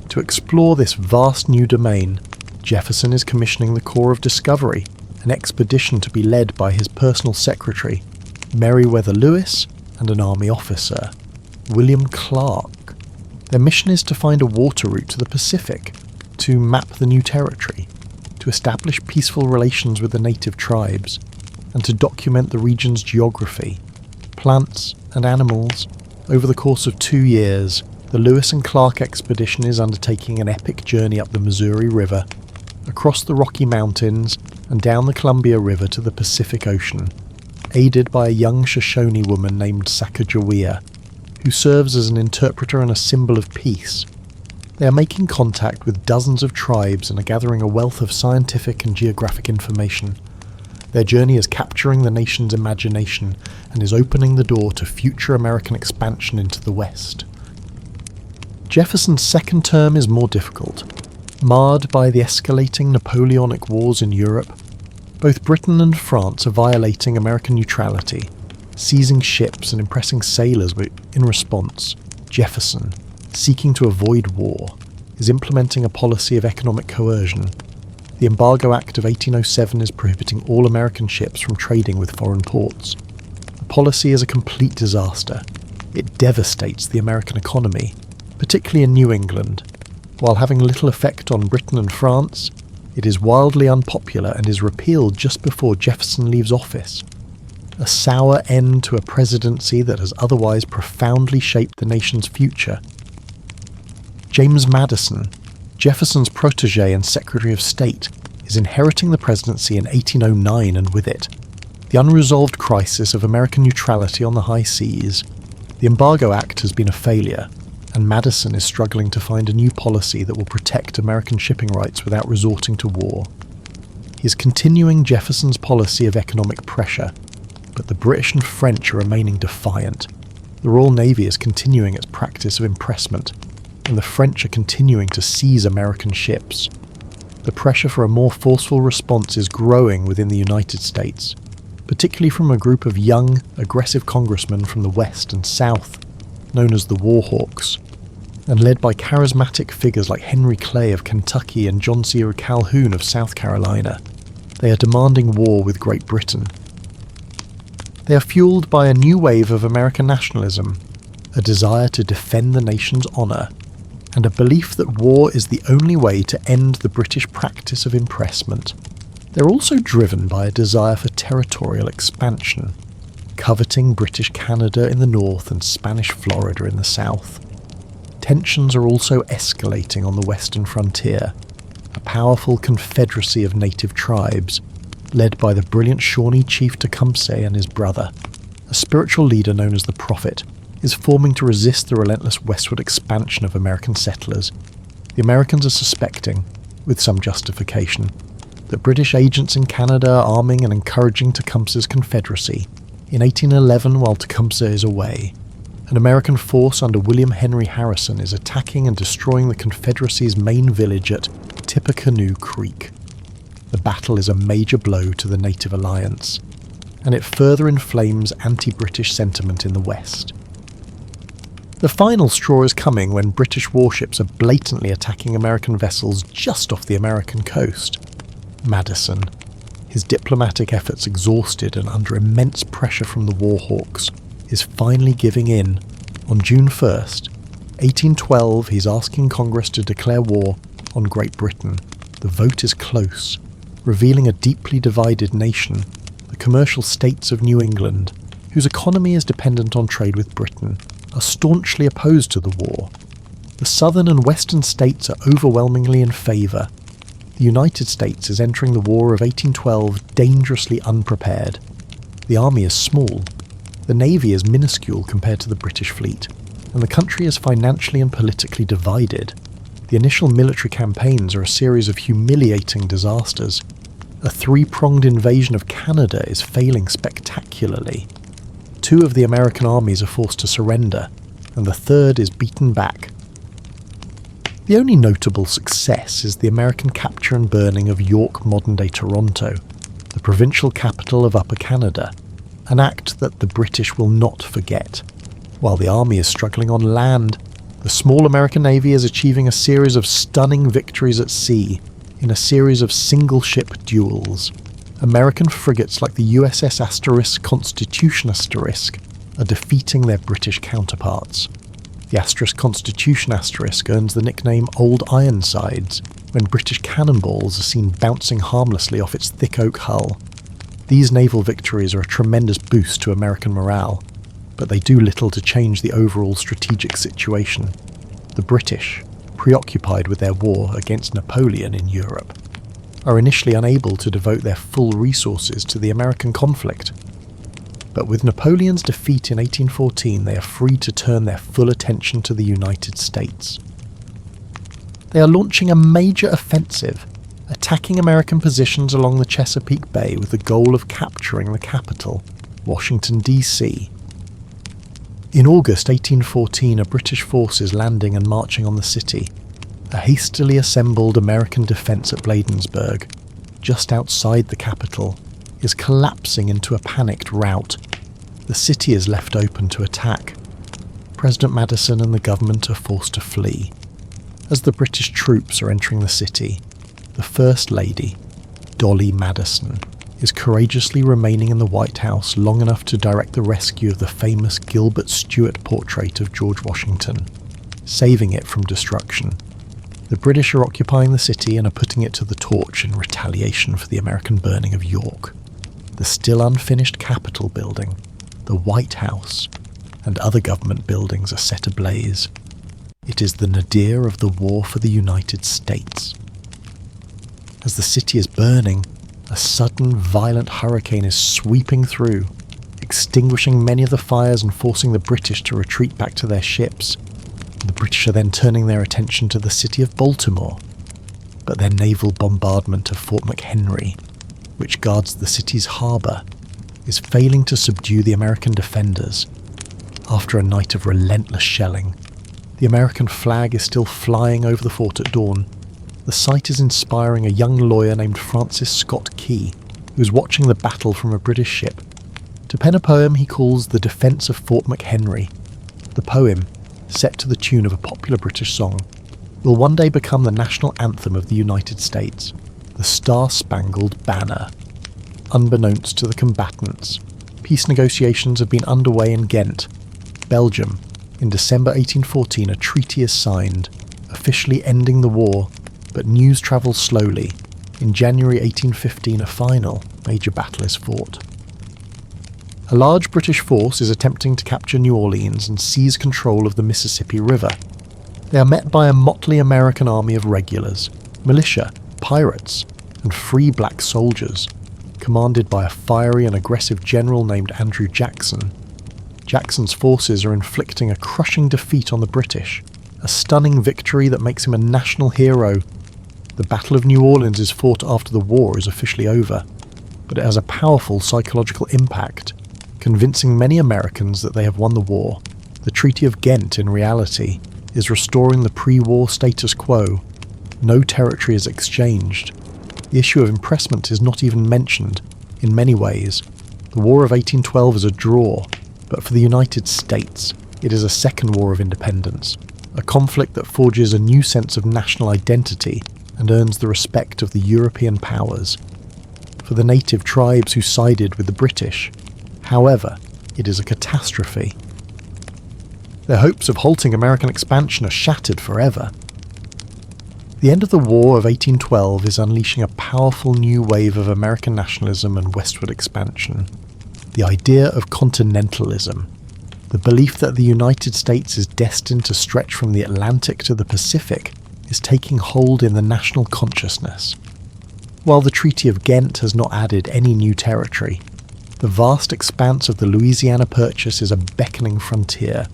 To explore this vast new domain, Jefferson is commissioning the Corps of Discovery, an expedition to be led by his personal secretary, Meriwether Lewis, and an army officer, William Clark. Their mission is to find a water route to the Pacific, to map the new territory, to establish peaceful relations with the native tribes, and to document the region's geography, plants and animals. Over the course of 2 years, the Lewis and Clark expedition is undertaking an epic journey up the Missouri River, across the Rocky Mountains, and down the Columbia River to the Pacific Ocean, aided by a young Shoshone woman named Sacagawea, who serves as an interpreter and a symbol of peace. They are making contact with dozens of tribes and are gathering a wealth of scientific and geographic information. Their journey is capturing the nation's imagination and is opening the door to future American expansion into the West. Jefferson's second term is more difficult. Marred by the escalating Napoleonic Wars in Europe, both Britain and France are violating American neutrality, seizing ships and impressing sailors. But in response, Jefferson, seeking to avoid war, is implementing a policy of economic coercion. The Embargo Act of 1807 is prohibiting all American ships from trading with foreign ports. The policy is a complete disaster. It devastates the American economy, particularly in New England. While having little effect on Britain and France, it is wildly unpopular and is repealed just before Jefferson leaves office. A sour end to a presidency that has otherwise profoundly shaped the nation's future. James Madison, Jefferson's protege and Secretary of State, is inheriting the presidency in 1809 and with it, the unresolved crisis of American neutrality on the high seas. The Embargo Act has been a failure, and Madison is struggling to find a new policy that will protect American shipping rights without resorting to war. He is continuing Jefferson's policy of economic pressure, but the British and French are remaining defiant. The Royal Navy is continuing its practice of impressment, and the French are continuing to seize American ships. The pressure for a more forceful response is growing within the United States, particularly from a group of young, aggressive congressmen from the West and South, known as the War Hawks, and led by charismatic figures like Henry Clay of Kentucky and John C. Calhoun of South Carolina. They are demanding war with Great Britain. They are fueled by a new wave of American nationalism, a desire to defend the nation's honour, and a belief that war is the only way to end the British practice of impressment. They're also driven by a desire for territorial expansion, coveting British Canada in the north and Spanish Florida in the south. Tensions are also escalating on the western frontier, a powerful confederacy of native tribes, led by the brilliant Shawnee chief Tecumseh and his brother. A spiritual leader known as the Prophet is forming to resist the relentless westward expansion of American settlers. The Americans are suspecting, with some justification, that British agents in Canada are arming and encouraging Tecumseh's confederacy. In 1811, while Tecumseh is away, an American force under William Henry Harrison is attacking and destroying the Confederacy's main village at Tippecanoe Creek. The battle is a major blow to the Native Alliance, and it further inflames anti-British sentiment in the West. The final straw is coming when British warships are blatantly attacking American vessels just off the American coast. Madison, his diplomatic efforts exhausted and under immense pressure from the War Hawks, is finally giving in. On June 1st, 1812, he's asking Congress to declare war on Great Britain. The vote is close, revealing a deeply divided nation. The commercial states of New England, whose economy is dependent on trade with Britain, are staunchly opposed to the war. The southern and western states are overwhelmingly in favour. The United States is entering the War of 1812 dangerously unprepared. The army is small, The navy is minuscule compared to the British fleet, and the country is financially and politically divided. The initial military campaigns are a series of humiliating disasters. A three-pronged invasion of Canada is failing spectacularly. 2 of the American armies are forced to surrender, and the third is beaten back. The only notable success is the American capture and burning of York, modern-day Toronto, the provincial capital of Upper Canada, an act that the British will not forget. While the army is struggling on land, the small American Navy is achieving a series of stunning victories at sea in a series of single-ship duels. American frigates like the USS Constitution are defeating their British counterparts. The Constitution earns the nickname Old Ironsides when British cannonballs are seen bouncing harmlessly off its thick oak hull. These naval victories are a tremendous boost to American morale, but they do little to change the overall strategic situation. The British, preoccupied with their war against Napoleon in Europe, are initially unable to devote their full resources to the American conflict. But with Napoleon's defeat in 1814, they are free to turn their full attention to the United States. They are launching a major offensive, attacking American positions along the Chesapeake Bay with the goal of capturing the capital, Washington, D.C. In August 1814, a British force is landing and marching on the city. A hastily assembled American defence at Bladensburg, just outside the capital, is collapsing into a panicked rout. The city is left open to attack. President Madison and the government are forced to flee. As the British troops are entering the city, the First Lady, Dolly Madison, is courageously remaining in the White House long enough to direct the rescue of the famous Gilbert Stuart portrait of George Washington, saving it from destruction. The British are occupying the city and are putting it to the torch in retaliation for the American burning of York. The still unfinished Capitol building, the White House, and other government buildings are set ablaze. It is the nadir of the war for the United States. As the city is burning, a sudden, violent hurricane is sweeping through, extinguishing many of the fires and forcing the British to retreat back to their ships. The British are then turning their attention to the city of Baltimore, but their naval bombardment of Fort McHenry, which guards the city's harbour, is failing to subdue the American defenders. After a night of relentless shelling, the American flag is still flying over the fort at dawn. The sight is inspiring a young lawyer named Francis Scott Key, who is watching the battle from a British ship. To pen a poem he calls The Defence of Fort McHenry. The poem, set to the tune of a popular British song, will one day become the national anthem of the United States, the Star-Spangled Banner. Unbeknownst to the combatants, peace negotiations have been underway in Ghent, Belgium. In December 1814 a treaty is signed, officially ending the war, but news travels slowly. In January 1815 a final major battle is fought. A large British force is attempting to capture New Orleans and seize control of the Mississippi River. They are met by a motley American army of regulars, militia, pirates, and free black soldiers, commanded by a fiery and aggressive general named Andrew Jackson. Jackson's forces are inflicting a crushing defeat on the British, a stunning victory that makes him a national hero. The Battle of New Orleans is fought after the war is officially over, but it has a powerful psychological impact, convincing many Americans that they have won the war. The Treaty of Ghent, in reality, is restoring the pre-war status quo. No territory is exchanged. The issue of impressment is not even mentioned. In many ways, the War of 1812 is a draw, but for the United States, it is a second war of independence, a conflict that forges a new sense of national identity and earns the respect of the European powers. For the native tribes who sided with the British, however, it is a catastrophe. Their hopes of halting American expansion are shattered forever. The end of the War of 1812 is unleashing a powerful new wave of American nationalism and westward expansion. The idea of continentalism, the belief that the United States is destined to stretch from the Atlantic to the Pacific, is taking hold in the national consciousness. While the Treaty of Ghent has not added any new territory, The vast expanse of the Louisiana Purchase is a beckoning frontier.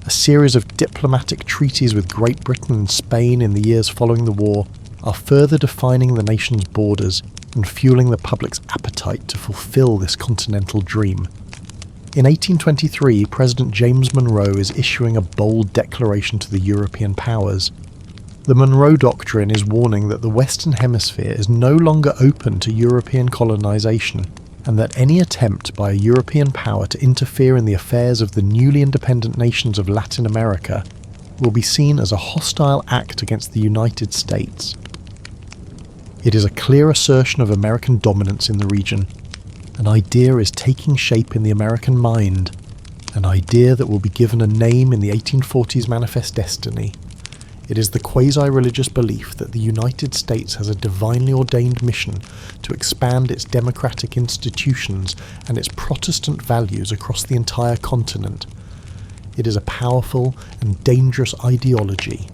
A series of diplomatic treaties with Great Britain and Spain in the years following the war are further defining the nation's borders and fueling the public's appetite to fulfill this continental dream. In 1823, President James Monroe is issuing a bold declaration to the European powers. The Monroe Doctrine is warning that the Western Hemisphere is no longer open to European colonization, and that any attempt by a European power to interfere in the affairs of the newly independent nations of Latin America will be seen as a hostile act against the United States. It is a clear assertion of American dominance in the region. An idea is taking shape in the American mind, an idea that will be given a name in the 1840s Manifest Destiny. It is the quasi-religious belief that the United States has a divinely ordained mission to expand its democratic institutions and its Protestant values across the entire continent. It is a powerful and dangerous ideology,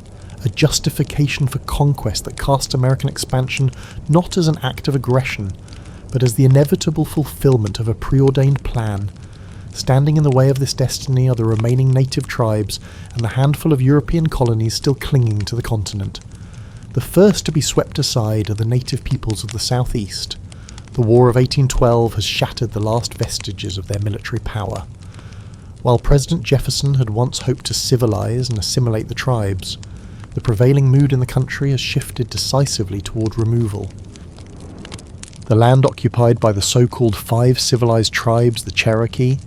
a justification for conquest that casts American expansion not as an act of aggression, but as the inevitable fulfillment of a preordained plan. Standing in the way of this destiny are the remaining native tribes and the handful of European colonies still clinging to the continent. The first to be swept aside are the native peoples of the southeast. The War of 1812 has shattered the last vestiges of their military power. While President Jefferson had once hoped to civilize and assimilate the tribes, the prevailing mood in the country has shifted decisively toward removal. The land occupied by the so-called 5 civilized tribes, the Cherokee,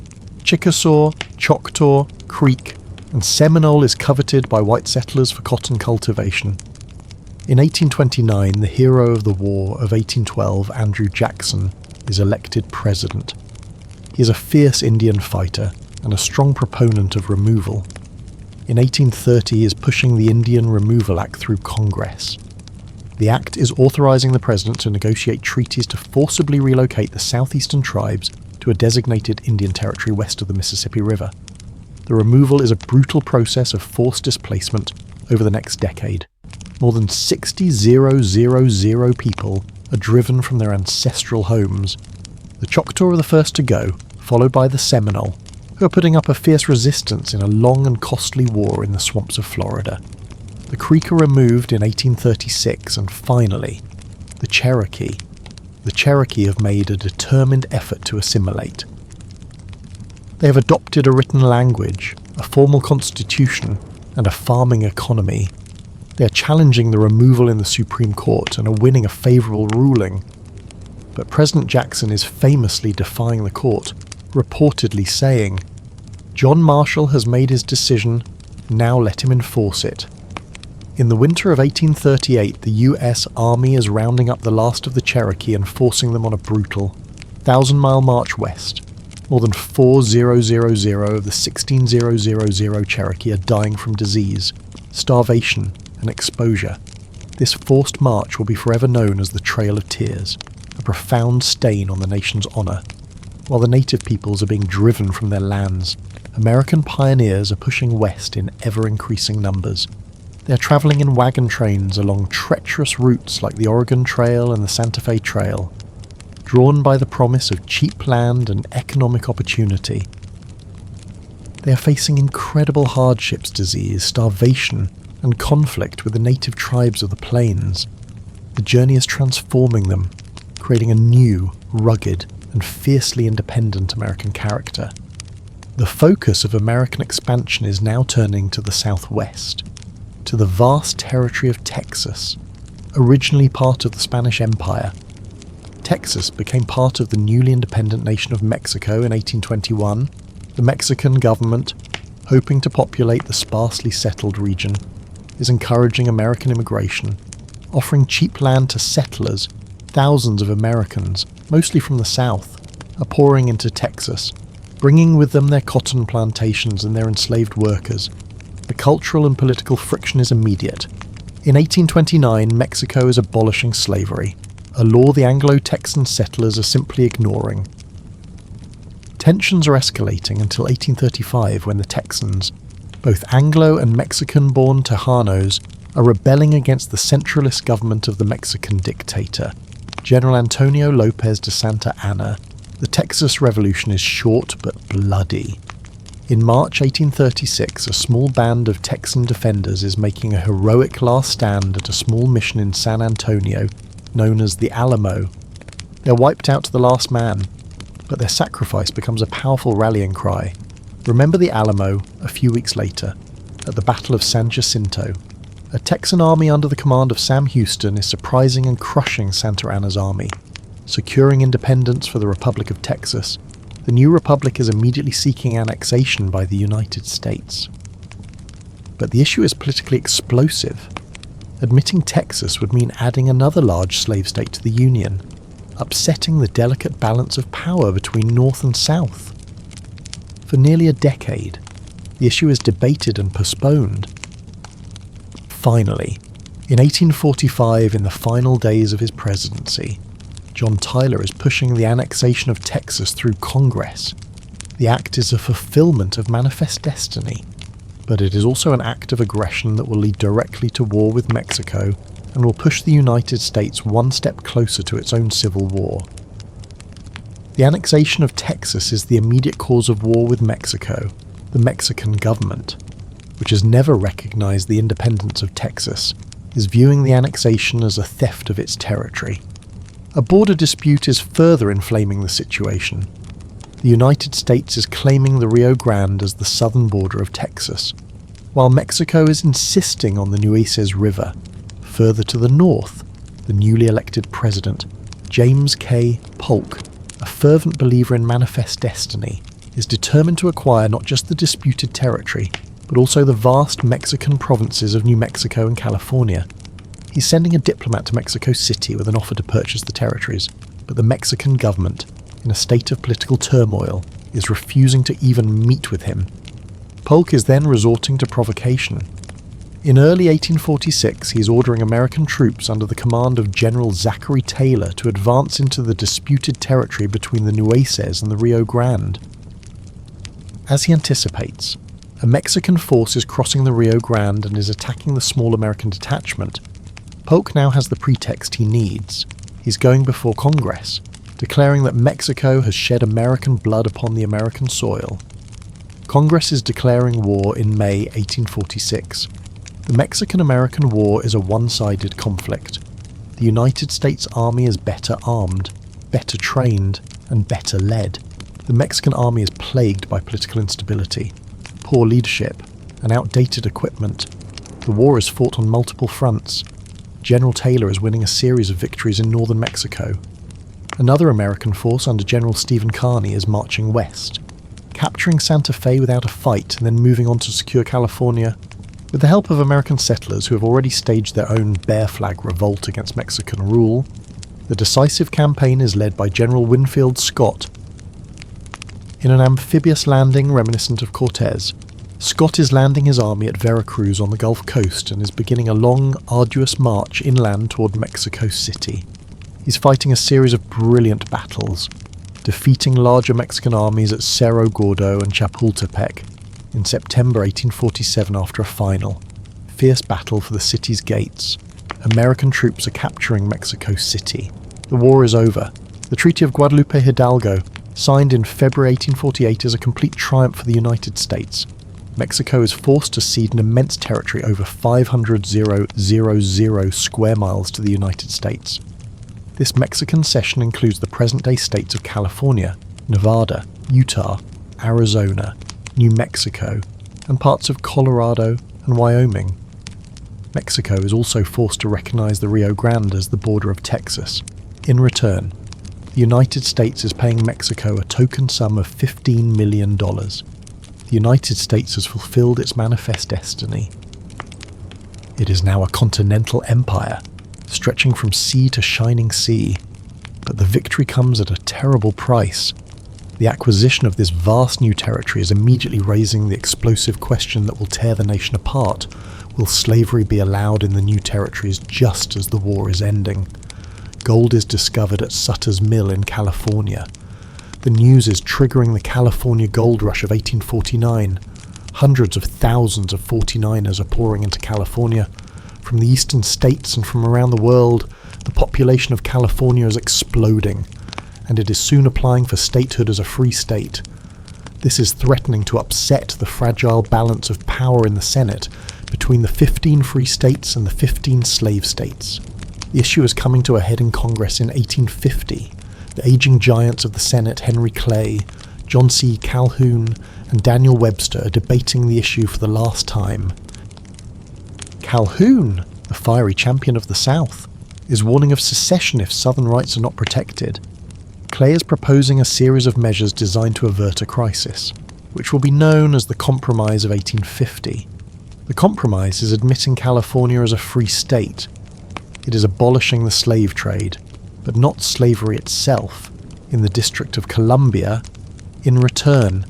Chickasaw, Choctaw, Creek, and Seminole, is coveted by white settlers for cotton cultivation. In 1829, the hero of the War of 1812, Andrew Jackson, is elected president. He is a fierce Indian fighter and a strong proponent of removal. In 1830, he is pushing the Indian Removal Act through Congress. The act is authorizing the president to negotiate treaties to forcibly relocate the southeastern tribes to a designated Indian territory west of the Mississippi River. The removal is a brutal process of forced displacement over the next decade. More than 60,000 people are driven from their ancestral homes. The Choctaw are the first to go, followed by the Seminole, who are putting up a fierce resistance in a long and costly war in the swamps of Florida. The Creek are removed in 1836, and finally, the Cherokee. The Cherokee have made a determined effort to assimilate. They have adopted a written language, a formal constitution, and a farming economy. They are challenging the removal in the Supreme Court and are winning a favourable ruling. But President Jackson is famously defying the court, reportedly saying, "John Marshall has made his decision, now let him enforce it." In the winter of 1838, the US Army is rounding up the last of the Cherokee and forcing them on a brutal 1,000-mile march west. More than 4,000 of the 16,000 Cherokee are dying from disease, starvation, and exposure. This forced march will be forever known as the Trail of Tears, a profound stain on the nation's honour. While the native peoples are being driven from their lands, American pioneers are pushing west in ever-increasing numbers. They are travelling in wagon trains along treacherous routes like the Oregon Trail and the Santa Fe Trail, drawn by the promise of cheap land and economic opportunity. They are facing incredible hardships, disease, starvation, and conflict with the native tribes of the plains. The journey is transforming them, creating a new, rugged, and fiercely independent American character. The focus of American expansion is now turning to the southwest, to the vast territory of Texas, originally part of the Spanish Empire. Texas became part of the newly independent nation of Mexico in 1821. The Mexican government, hoping to populate the sparsely settled region, is encouraging American immigration, offering cheap land to settlers. Thousands of Americans, mostly from the South, are pouring into Texas, bringing with them their cotton plantations and their enslaved workers. The cultural and political friction is immediate. In 1829, Mexico is abolishing slavery, a law the Anglo-Texan settlers are simply ignoring. Tensions are escalating until 1835, when the Texans, both Anglo and Mexican-born Tejanos, are rebelling against the centralist government of the Mexican dictator, General Antonio Lopez de Santa Anna, The Texas Revolution is short but bloody. In March 1836, a small band of Texan defenders is making a heroic last stand at a small mission in San Antonio known as the Alamo. They're wiped out to the last man, but their sacrifice becomes a powerful rallying cry. Remember the Alamo a few weeks later, at the Battle of San Jacinto. A Texan army under the command of Sam Houston is surprising and crushing Santa Anna's army. Securing independence for the Republic of Texas, the new republic is immediately seeking annexation by the United States. But the issue is politically explosive. Admitting Texas would mean adding another large slave state to the Union, upsetting the delicate balance of power between North and South. For nearly a decade, the issue is debated and postponed. Finally, in 1845, in the final days of his presidency, John Tyler is pushing the annexation of Texas through Congress. The act is a fulfillment of manifest destiny, but it is also an act of aggression that will lead directly to war with Mexico and will push the United States one step closer to its own civil war. The annexation of Texas is the immediate cause of war with Mexico. The Mexican government, which has never recognized the independence of Texas, is viewing the annexation as a theft of its territory. A border dispute is further inflaming the situation. The United States is claiming the Rio Grande as the southern border of Texas, while Mexico is insisting on the Nueces River. Further to the north, the newly elected president, James K. Polk, a fervent believer in manifest destiny, is determined to acquire not just the disputed territory, but also the vast Mexican provinces of New Mexico and California. He's sending a diplomat to Mexico City with an offer to purchase the territories, but the Mexican government, in a state of political turmoil, is refusing to even meet with him. Polk is then resorting to provocation. In early 1846, he is ordering American troops under the command of General Zachary Taylor to advance into the disputed territory between the Nueces and the Rio Grande. As he anticipates, a Mexican force is crossing the Rio Grande and is attacking the small American detachment. Polk now has the pretext he needs. He's going before Congress, declaring that Mexico has shed American blood upon the American soil. Congress is declaring war in May 1846. The Mexican-American War is a one-sided conflict. The United States Army is better armed, better trained, and better led. The Mexican army is plagued by political instability, poor leadership, and outdated equipment. The war is fought on multiple fronts. General Taylor is winning a series of victories in northern Mexico. Another American force under General Stephen Kearny is marching west, capturing Santa Fe without a fight and then moving on to secure California. With the help of American settlers who have already staged their own bear flag revolt against Mexican rule, the decisive campaign is led by General Winfield Scott. In an amphibious landing reminiscent of Cortez, Scott is landing his army at Veracruz on the Gulf Coast and is beginning a long, arduous march inland toward Mexico City. He's fighting a series of brilliant battles, defeating larger Mexican armies at Cerro Gordo and Chapultepec in September 1847 after a final, fierce battle for the city's gates. American troops are capturing Mexico City. The war is over. The Treaty of Guadalupe Hidalgo, signed in February 1848, is a complete triumph for the United States. Mexico is forced to cede an immense territory over 500,000 square miles to the United States. This Mexican cession includes the present-day states of California, Nevada, Utah, Arizona, New Mexico, and parts of Colorado and Wyoming. Mexico is also forced to recognize the Rio Grande as the border of Texas. In return, the United States is paying Mexico a token sum of $15 million. The United States has fulfilled its manifest destiny. It is now a continental empire, stretching from sea to shining sea. But the victory comes at a terrible price. The acquisition of this vast new territory is immediately raising the explosive question that will tear the nation apart. Will slavery be allowed in the new territories just as the war is ending? Gold is discovered at Sutter's Mill in California. The news is triggering the California gold rush of 1849. Hundreds of thousands of 49ers are pouring into California. From the eastern states and from around the world, the population of California is exploding. and it is soon applying for statehood as a free state. This is threatening to upset the fragile balance of power in the Senate between the 15 free states and the 15 slave states. The issue is coming to a head in Congress in 1850. The aging giants of the Senate, Henry Clay, John C. Calhoun, and Daniel Webster, are debating the issue for the last time. Calhoun, the fiery champion of the South, is warning of secession if Southern rights are not protected. Clay is proposing a series of measures designed to avert a crisis, which will be known as the Compromise of 1850. The Compromise is admitting California as a free state. It is abolishing the slave trade, but not slavery itself, in the District of Columbia. In return,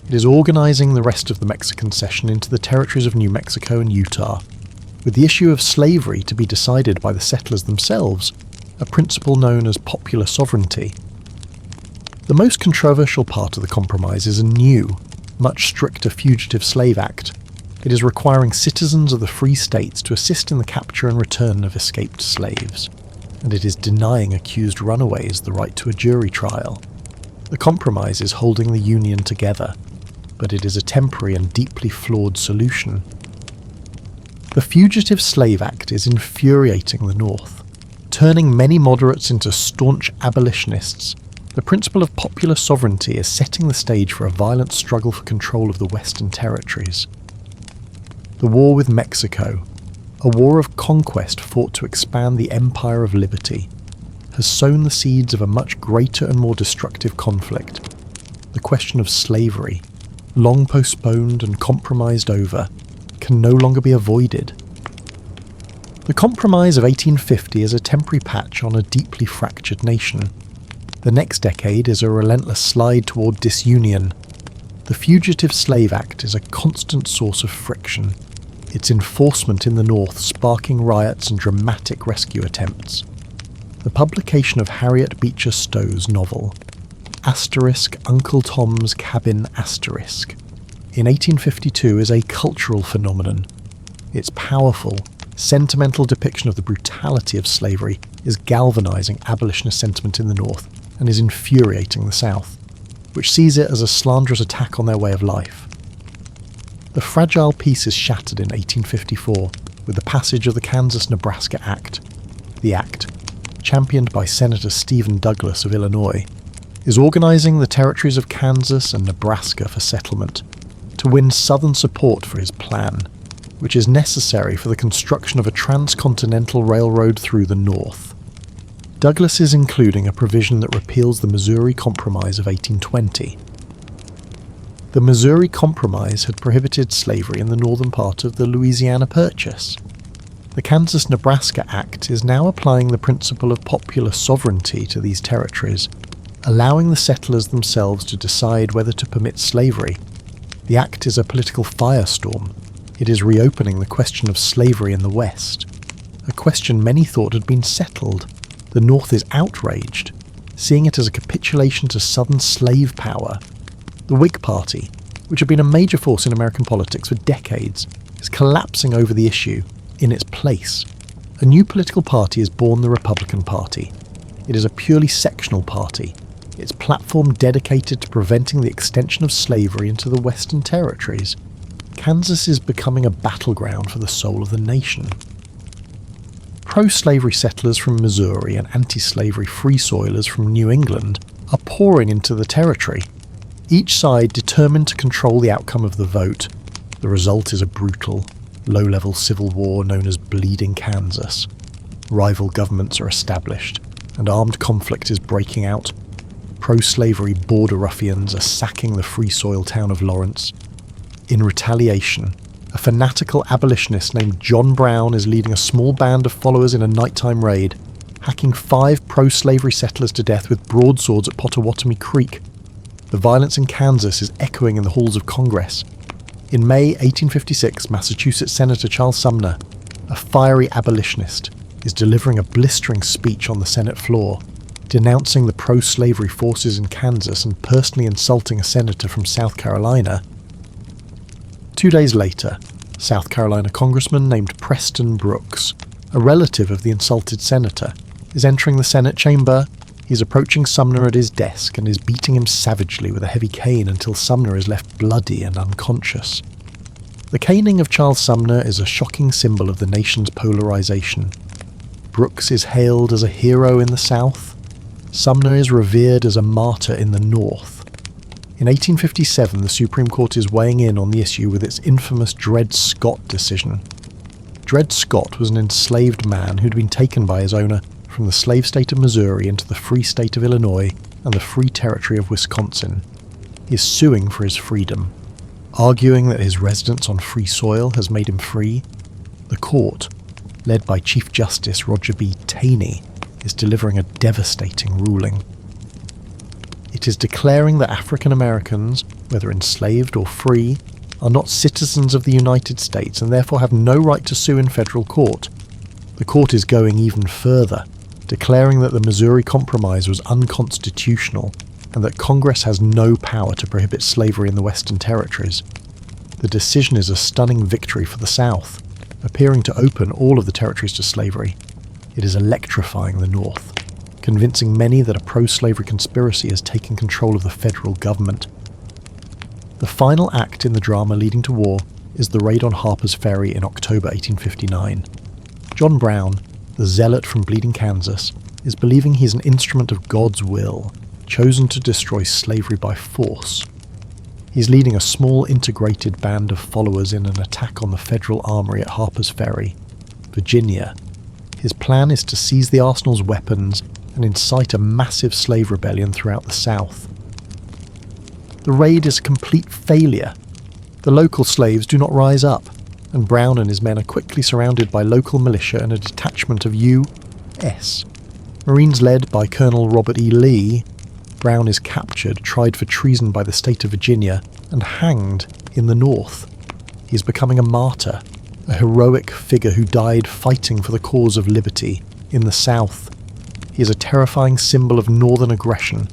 it is organizing the rest of the Mexican cession into the territories of New Mexico and Utah, with the issue of slavery to be decided by the settlers themselves, a principle known as popular sovereignty. The most controversial part of the compromise is a new, much stricter Fugitive Slave Act. It is requiring citizens of the free states to assist in the capture and return of escaped slaves, and it is denying accused runaways the right to a jury trial. The compromise is holding the Union together, but it is a temporary and deeply flawed solution. The Fugitive Slave Act is infuriating the North, turning many moderates into staunch abolitionists. The principle of popular sovereignty is setting the stage for a violent struggle for control of the Western territories. The war with Mexico, a war of conquest fought to expand the empire of liberty, has sown the seeds of a much greater and more destructive conflict. The question of slavery, long postponed and compromised over, can no longer be avoided. The Compromise of 1850 is a temporary patch on a deeply fractured nation. The next decade is a relentless slide toward disunion. The Fugitive Slave Act is a constant source of friction, its enforcement in the North sparking riots and dramatic rescue attempts. The publication of Harriet Beecher Stowe's novel, Uncle Tom's Cabin in 1852 is a cultural phenomenon. Its powerful, sentimental depiction of the brutality of slavery is galvanizing abolitionist sentiment in the North and is infuriating the South, which sees it as a slanderous attack on their way of life. The fragile peace is shattered in 1854 with the passage of the Kansas-Nebraska Act. The Act, championed by Senator Stephen Douglas of Illinois, is organizing the territories of Kansas and Nebraska for settlement to win Southern support for his plan, which is necessary for the construction of a transcontinental railroad through the North. Douglas is including a provision that repeals the Missouri Compromise of 1820. The Missouri Compromise had prohibited slavery in the northern part of the Louisiana Purchase. The Kansas-Nebraska Act is now applying the principle of popular sovereignty to these territories, allowing the settlers themselves to decide whether to permit slavery. The act is a political firestorm. It is reopening the question of slavery in the West, a question many thought had been settled. The North is outraged, seeing it as a capitulation to Southern slave power. The Whig Party, which had been a major force in American politics for decades, is collapsing over the issue. In its place, a new political party is born, the Republican Party. It is a purely sectional party, its platform dedicated to preventing the extension of slavery into the Western territories. Kansas is becoming a battleground for the soul of the nation. Pro-slavery settlers from Missouri and anti-slavery free soilers from New England are pouring into the territory, each side determined to control the outcome of the vote. The result is a brutal, low-level civil war known as Bleeding Kansas. Rival governments are established, and armed conflict is breaking out. Pro-slavery border ruffians are sacking the free soil town of Lawrence. In retaliation, a fanatical abolitionist named John Brown is leading a small band of followers in a nighttime raid, hacking 5 pro-slavery settlers to death with broadswords at Pottawatomie Creek. The violence in Kansas is echoing in the halls of Congress. In May 1856, Massachusetts Senator Charles Sumner, a fiery abolitionist, is delivering a blistering speech on the Senate floor, denouncing the pro-slavery forces in Kansas and personally insulting a senator from South Carolina. 2 days later, South Carolina congressman named Preston Brooks, a relative of the insulted senator, is entering the Senate chamber He's approaching Sumner at his desk and is beating him savagely with a heavy cane until Sumner is left bloody and unconscious. The caning of Charles Sumner is a shocking symbol of the nation's polarization. Brooks is hailed as a hero in the South. Sumner is revered as a martyr in the North. In 1857, the Supreme Court is weighing in on the issue with its infamous Dred Scott decision. Dred Scott was an enslaved man who'd been taken by his owner from the slave state of Missouri into the free state of Illinois and the free territory of Wisconsin. He is suing for his freedom, arguing that his residence on free soil has made him free. The court, led by Chief Justice Roger B. Taney, is delivering a devastating ruling. It is declaring that African Americans, whether enslaved or free, are not citizens of the United States and therefore have no right to sue in federal court. The court is going even further, declaring that the Missouri Compromise was unconstitutional and that Congress has no power to prohibit slavery in the Western Territories. The decision is a stunning victory for the South, appearing to open all of the territories to slavery. It is electrifying the North, convincing many that a pro-slavery conspiracy has taken control of the federal government. The final act in the drama leading to war is the raid on Harper's Ferry in October 1859. John Brown, the zealot from Bleeding, Kansas, is believing he's an instrument of God's will, chosen to destroy slavery by force. He's leading a small integrated band of followers in an attack on the federal armory at Harper's Ferry, Virginia. His plan is to seize the arsenal's weapons and incite a massive slave rebellion throughout the South. The raid is a complete failure. The local slaves do not rise up, and Brown and his men are quickly surrounded by local militia and a detachment of U.S. Marines led by Colonel Robert E. Lee. Brown is captured, tried for treason by the state of Virginia, and hanged in the North. He is becoming a martyr, a heroic figure who died fighting for the cause of liberty in the South. He is a terrifying symbol of Northern aggression,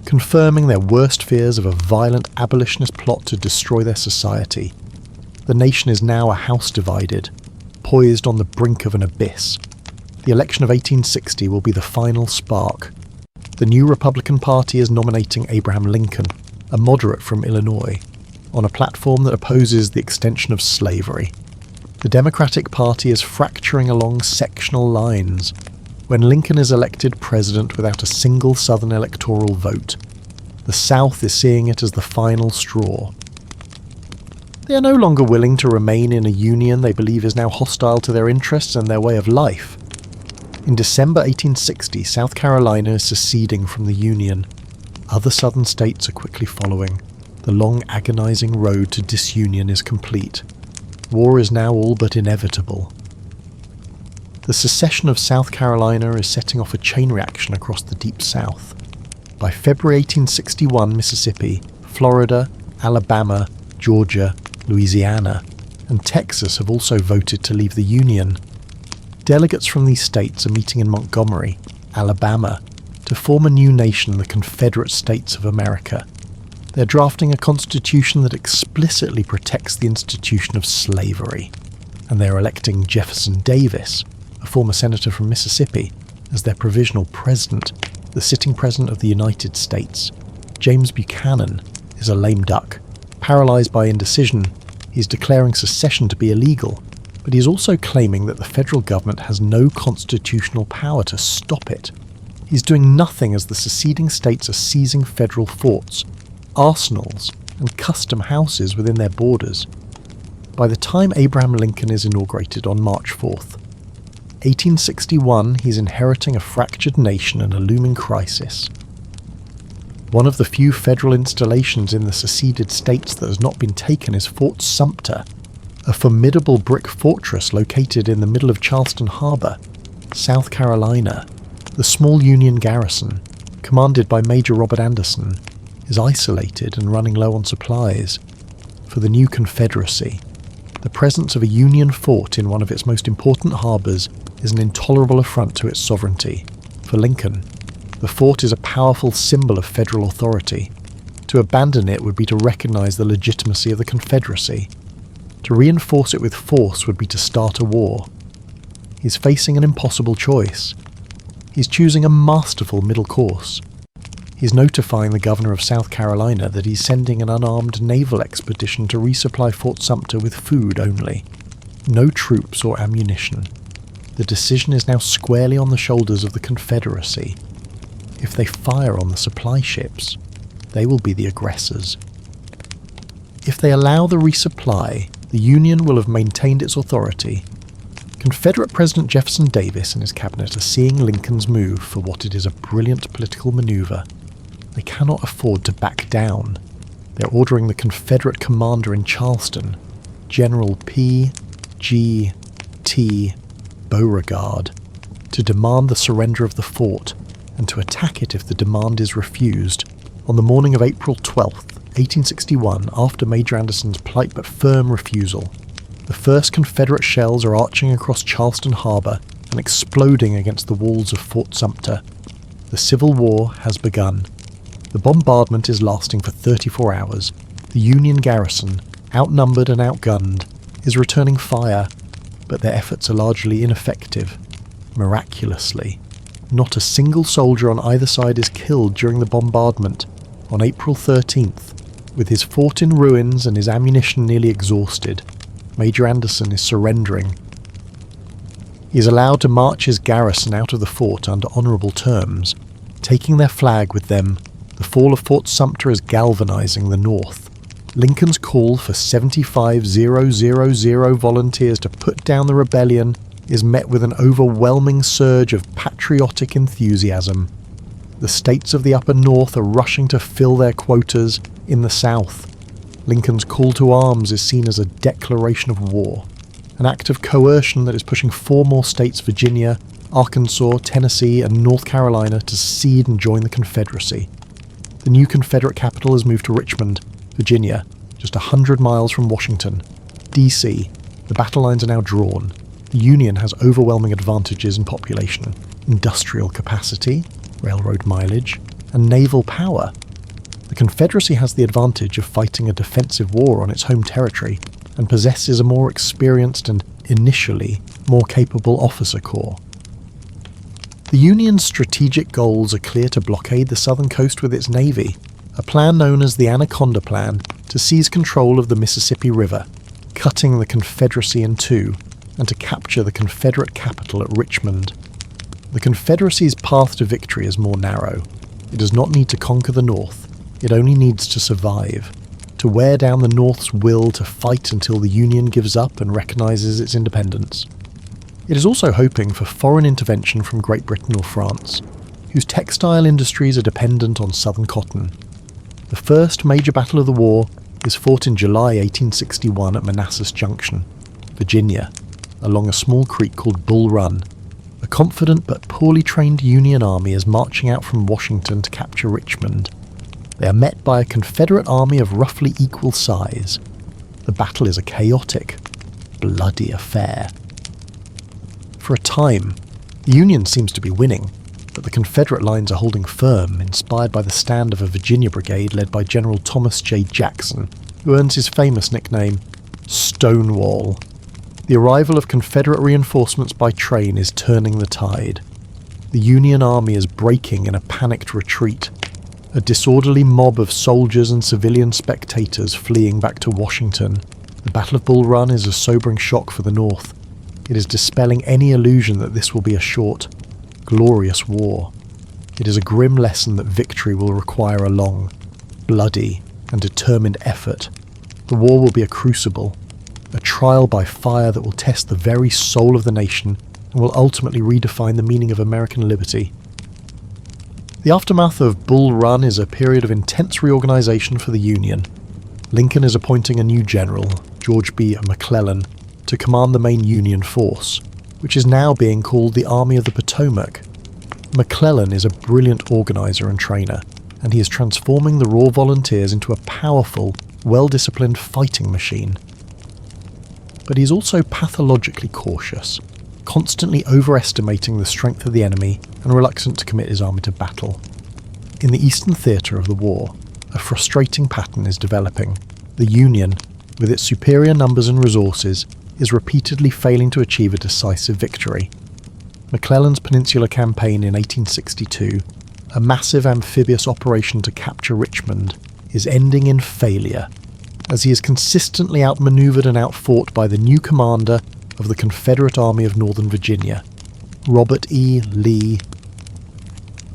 confirming their worst fears of a violent abolitionist plot to destroy their society. The nation is now a house divided, poised on the brink of an abyss. The election of 1860 will be the final spark. The new Republican Party is nominating Abraham Lincoln, a moderate from Illinois, on a platform that opposes the extension of slavery. The Democratic Party is fracturing along sectional lines. When Lincoln is elected president without a single Southern electoral vote, the South is seeing it as the final straw. They are no longer willing to remain in a union they believe is now hostile to their interests and their way of life. In December 1860, South Carolina is seceding from the Union. Other southern states are quickly following. The long, agonizing road to disunion is complete. War is now all but inevitable. The secession of South Carolina is setting off a chain reaction across the Deep South. By February 1861, Mississippi, Florida, Alabama, Georgia, Louisiana, and Texas have also voted to leave the Union. Delegates from these states are meeting in Montgomery, Alabama, to form a new nation, the Confederate States of America. They're drafting a constitution that explicitly protects the institution of slavery, and they're electing Jefferson Davis, a former senator from Mississippi, as their provisional president, the sitting president of the United States. James Buchanan is a lame duck. Paralyzed by indecision, he's declaring secession to be illegal, but he's also claiming that the federal government has no constitutional power to stop it. He's doing nothing as the seceding states are seizing federal forts, arsenals, and custom houses within their borders. By the time Abraham Lincoln is inaugurated on March 4th, 1861, he's inheriting a fractured nation and a looming crisis. One of the few federal installations in the seceded states that has not been taken is Fort Sumter, a formidable brick fortress located in the middle of Charleston Harbor, South Carolina. The small Union garrison, commanded by Major Robert Anderson, is isolated and running low on supplies. For the new Confederacy, the presence of a Union fort in one of its most important harbors is an intolerable affront to its sovereignty. For Lincoln, the fort is a powerful symbol of federal authority. To abandon it would be to recognize the legitimacy of the Confederacy. To reinforce it with force would be to start a war. He's facing an impossible choice. He's choosing a masterful middle course. He's notifying the governor of South Carolina that he's sending an unarmed naval expedition to resupply Fort Sumter with food only. No troops or ammunition. The decision is now squarely on the shoulders of the Confederacy. If they fire on the supply ships, they will be the aggressors. If they allow the resupply, the Union will have maintained its authority. Confederate President Jefferson Davis and his cabinet are seeing Lincoln's move for what it is a brilliant political maneuver. They cannot afford to back down. They're ordering the Confederate commander in Charleston, General P. G. T. Beauregard, to demand the surrender of the fort and to attack it if the demand is refused. On the morning of April 12, 1861, after Major Anderson's polite but firm refusal, the first Confederate shells are arching across Charleston Harbor and exploding against the walls of Fort Sumter. The Civil War has begun. The bombardment is lasting for 34 hours. The Union garrison, outnumbered and outgunned, is returning fire, but their efforts are largely ineffective. Miraculously, not a single soldier on either side is killed during the bombardment. On April 13th, with his fort in ruins and his ammunition nearly exhausted, Major Anderson is surrendering. He is allowed to march his garrison out of the fort under honourable terms, taking their flag with them. The fall of Fort Sumter is galvanizing the North. Lincoln's call for 75,000 volunteers to put down the rebellion is met with an overwhelming surge of patriotic enthusiasm. The states of the upper North are rushing to fill their quotas in the South. Lincoln's call to arms is seen as a declaration of war, an act of coercion that is pushing 4 more states, Virginia, Arkansas, Tennessee, and North Carolina, to secede and join the Confederacy. The new Confederate capital has moved to Richmond, Virginia, just 100 miles from Washington. D.C., the battle lines are now drawn. The Union has overwhelming advantages in population, industrial capacity, railroad mileage, and naval power. The Confederacy has the advantage of fighting a defensive war on its home territory and possesses a more experienced and, initially, more capable officer corps. The Union's strategic goals are clear: to blockade the southern coast with its navy, a plan known as the Anaconda Plan, to seize control of the Mississippi River, cutting the Confederacy in two, and to capture the Confederate capital at Richmond. The Confederacy's path to victory is more narrow. It does not need to conquer the North. It only needs to survive, to wear down the North's will to fight until the Union gives up and recognises its independence. It is also hoping for foreign intervention from Great Britain or France, whose textile industries are dependent on southern cotton. The first major battle of the war is fought in July 1861 at Manassas Junction, Virginia, along a small creek called Bull Run. A confident but poorly trained Union army is marching out from Washington to capture Richmond. They are met by a Confederate army of roughly equal size. The battle is a chaotic, bloody affair. For a time, the Union seems to be winning, but the Confederate lines are holding firm, inspired by the stand of a Virginia brigade led by General Thomas J. Jackson, who earns his famous nickname, Stonewall. The arrival of Confederate reinforcements by train is turning the tide. The Union army is breaking in a panicked retreat, a disorderly mob of soldiers and civilian spectators fleeing back to Washington. The Battle of Bull Run is a sobering shock for the North. It is dispelling any illusion that this will be a short, glorious war. It is a grim lesson that victory will require a long, bloody, and determined effort. The war will be a crucible, a trial by fire that will test the very soul of the nation and will ultimately redefine the meaning of American liberty. The aftermath of Bull Run is a period of intense reorganization for the Union. Lincoln is appointing a new general, George B. McClellan, to command the main Union force, which is now being called the Army of the Potomac. McClellan is a brilliant organizer and trainer, and he is transforming the raw volunteers into a powerful, well-disciplined fighting machine. But he is also pathologically cautious, constantly overestimating the strength of the enemy and reluctant to commit his army to battle. In the eastern theatre of the war, a frustrating pattern is developing. The Union, with its superior numbers and resources, is repeatedly failing to achieve a decisive victory. McClellan's Peninsula Campaign in 1862, a massive amphibious operation to capture Richmond, is ending in failure, as he is consistently outmaneuvered and outfought by the new commander of the Confederate Army of Northern Virginia, Robert E. Lee.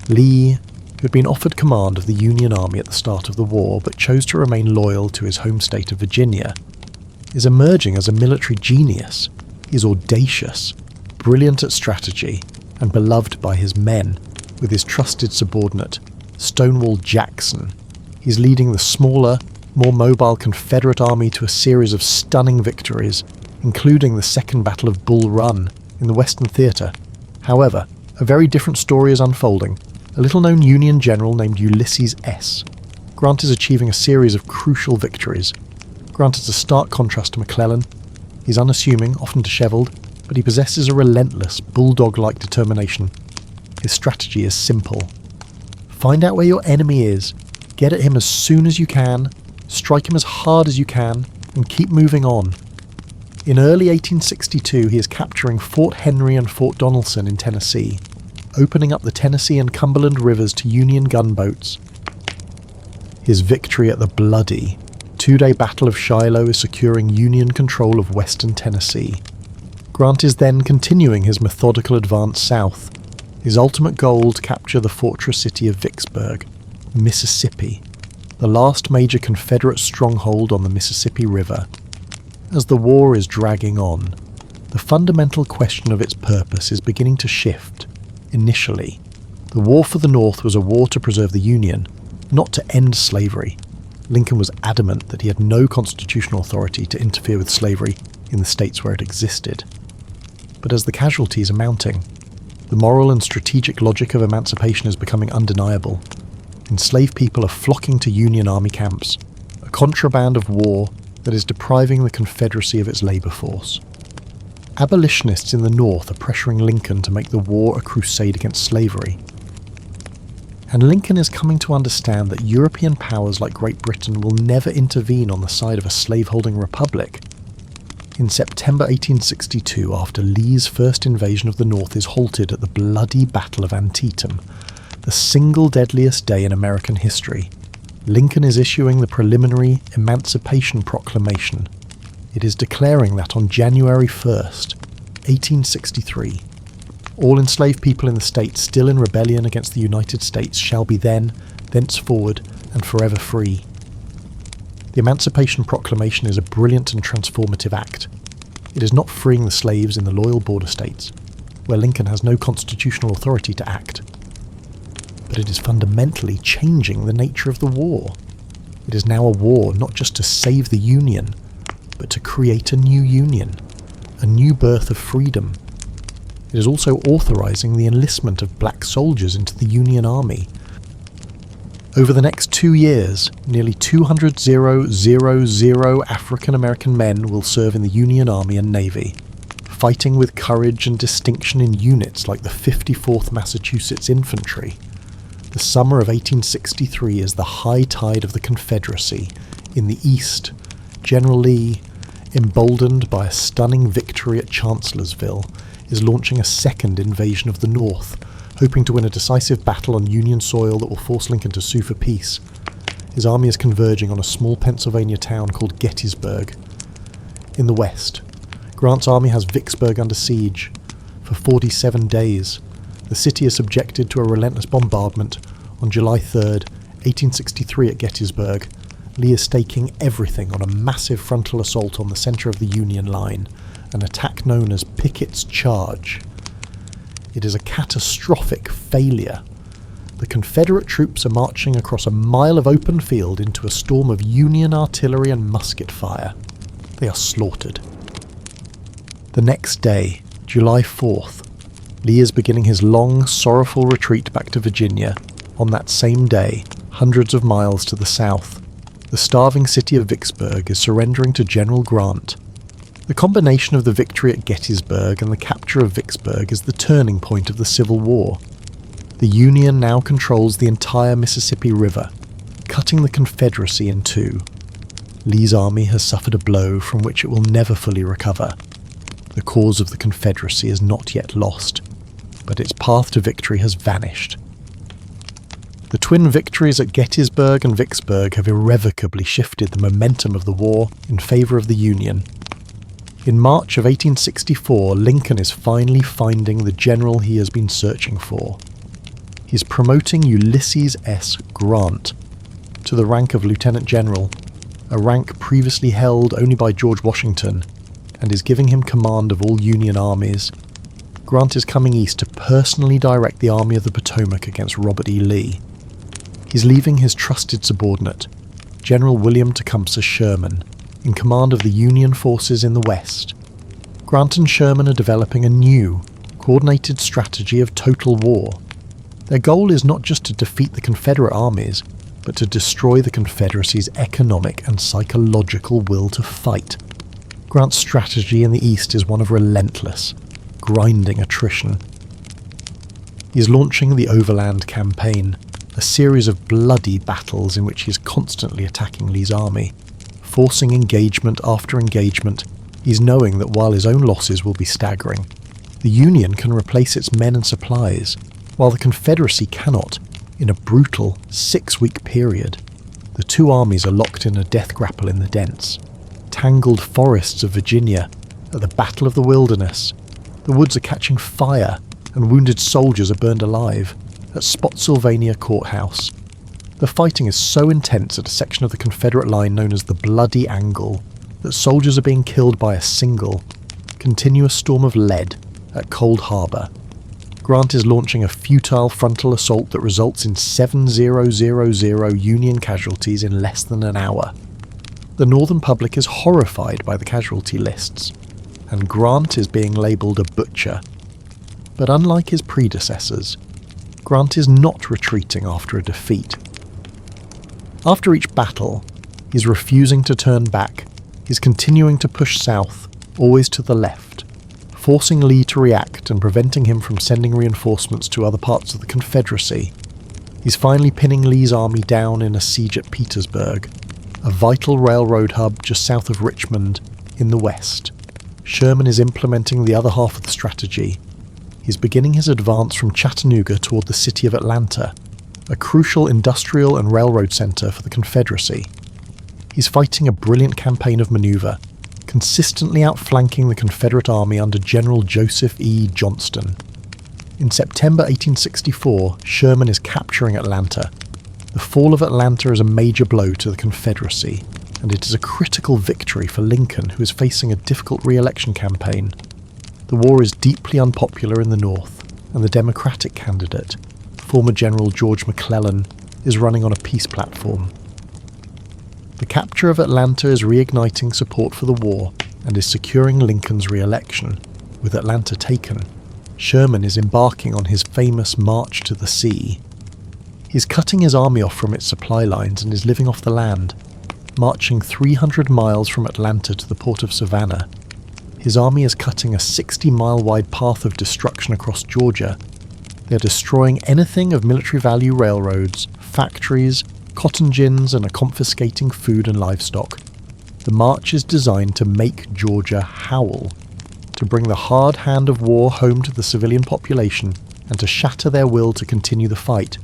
Lee, who had been offered command of the Union Army at the start of the war but chose to remain loyal to his home state of Virginia, is emerging as a military genius. He is audacious, brilliant at strategy, and beloved by his men, with his trusted subordinate, Stonewall Jackson. He's leading the smaller, more mobile Confederate Army to a series of stunning victories, including the Second Battle of Bull Run in the Western Theater. However, a very different story is unfolding. A little-known Union general named Ulysses S. Grant is achieving a series of crucial victories. Grant is a stark contrast to McClellan. He's unassuming, often dishevelled, but he possesses a relentless, bulldog-like determination. His strategy is simple. Find out where your enemy is, get at him as soon as you can, strike him as hard as you can, and keep moving on. In early 1862, he is capturing Fort Henry and Fort Donelson in Tennessee, opening up the Tennessee and Cumberland rivers to Union gunboats. His victory at the bloody, two-day Battle of Shiloh is securing Union control of western Tennessee. Grant is then continuing his methodical advance south, his ultimate goal to capture the fortress city of Vicksburg, Mississippi, the last major Confederate stronghold on the Mississippi River. As the war is dragging on, the fundamental question of its purpose is beginning to shift. Initially, the war for the North was a war to preserve the Union, not to end slavery. Lincoln was adamant that he had no constitutional authority to interfere with slavery in the states where it existed. But as the casualties are mounting, the moral and strategic logic of emancipation is becoming undeniable. Enslaved people are flocking to Union Army camps, a contraband of war that is depriving the Confederacy of its labour force. Abolitionists in the North are pressuring Lincoln to make the war a crusade against slavery. And Lincoln is coming to understand that European powers like Great Britain will never intervene on the side of a slaveholding republic. In September 1862, after Lee's first invasion of the North is halted at the bloody Battle of Antietam, the single deadliest day in American history, Lincoln is issuing the preliminary Emancipation Proclamation. It is declaring that on January 1st, 1863, all enslaved people in the states still in rebellion against the United States shall be then, thenceforward, and forever free. The Emancipation Proclamation is a brilliant and transformative act. It is not freeing the slaves in the loyal border states, where Lincoln has no constitutional authority to act, but it is fundamentally changing the nature of the war. It is now a war not just to save the Union, but to create a new Union, a new birth of freedom. It is also authorising the enlistment of black soldiers into the Union Army. Over the next 2 years, nearly 200,000 African American men will serve in the Union Army and Navy, fighting with courage and distinction in units like the 54th Massachusetts Infantry. The summer of 1863 is the high tide of the Confederacy. In the East, General Lee, emboldened by a stunning victory at Chancellorsville, is launching a second invasion of the North, hoping to win a decisive battle on Union soil that will force Lincoln to sue for peace. His army is converging on a small Pennsylvania town called Gettysburg. In the West, Grant's army has Vicksburg under siege. For 47 days, the city is subjected to a relentless bombardment. On July 3rd, 1863 at Gettysburg, Lee is staking everything on a massive frontal assault on the centre of the Union line, an attack known as Pickett's Charge. It is a catastrophic failure. The Confederate troops are marching across a mile of open field into a storm of Union artillery and musket fire. They are slaughtered. The next day, July 4th, Lee is beginning his long, sorrowful retreat back to Virginia. On that same day, hundreds of miles to the south, the starving city of Vicksburg is surrendering to General Grant. The combination of the victory at Gettysburg and the capture of Vicksburg is the turning point of the Civil War. The Union now controls the entire Mississippi River, cutting the Confederacy in two. Lee's army has suffered a blow from which it will never fully recover. The cause of the Confederacy is not yet lost. but its path to victory has vanished. The twin victories at Gettysburg and Vicksburg have irrevocably shifted the momentum of the war in favour of the Union. In March of 1864, Lincoln is finally finding the general he has been searching for. He's promoting Ulysses S. Grant to the rank of Lieutenant General, a rank previously held only by George Washington, and is giving him command of all Union armies. Grant is coming east to personally direct the Army of the Potomac against Robert E. Lee. He's leaving his trusted subordinate, General William Tecumseh Sherman, in command of the Union forces in the West. Grant and Sherman are developing a new, coordinated strategy of total war. Their goal is not just to defeat the Confederate armies, but to destroy the Confederacy's economic and psychological will to fight. Grant's strategy in the East is one of relentless, grinding attrition. He is launching the Overland Campaign, a series of bloody battles in which he is constantly attacking Lee's army. Forcing engagement after engagement, he's knowing that while his own losses will be staggering, the Union can replace its men and supplies, while the Confederacy cannot, in a brutal 6-week period. The two armies are locked in a death grapple in the dense, tangled forests of Virginia. At the Battle of the Wilderness, the woods are catching fire and wounded soldiers are burned alive. At Spotsylvania Courthouse, the fighting is so intense at a section of the Confederate line known as the Bloody Angle that soldiers are being killed by a single, continuous storm of lead at Cold Harbor. Grant is launching a futile frontal assault that results in 7,000 Union casualties in less than an hour. The Northern public is horrified by the casualty lists, and Grant is being labelled a butcher. But unlike his predecessors, Grant is not retreating after a defeat. After each battle, he's refusing to turn back. He's continuing to push south, always to the left, forcing Lee to react and preventing him from sending reinforcements to other parts of the Confederacy. He's finally pinning Lee's army down in a siege at Petersburg, a vital railroad hub just south of Richmond in the west. Sherman is implementing the other half of the strategy. He's beginning his advance from Chattanooga toward the city of Atlanta, a crucial industrial and railroad center for the Confederacy. He's fighting a brilliant campaign of maneuver, consistently outflanking the Confederate army under General Joseph E. Johnston. In September 1864, Sherman is capturing Atlanta. The fall of Atlanta is a major blow to the Confederacy, and it is a critical victory for Lincoln, who is facing a difficult re-election campaign. The war is deeply unpopular in the North, and the Democratic candidate, former General George McClellan, is running on a peace platform. The capture of Atlanta is reigniting support for the war and is securing Lincoln's re-election. With Atlanta taken, Sherman is embarking on his famous March to the Sea. He's cutting his army off from its supply lines and is living off the land, marching 300 miles from Atlanta to the port of Savannah. His army is cutting a 60-mile-wide path of destruction across Georgia. They are destroying anything of military value: railroads, factories, cotton gins, and are confiscating food and livestock. The march is designed to make Georgia howl, to bring the hard hand of war home to the civilian population, and to shatter their will to continue the fight.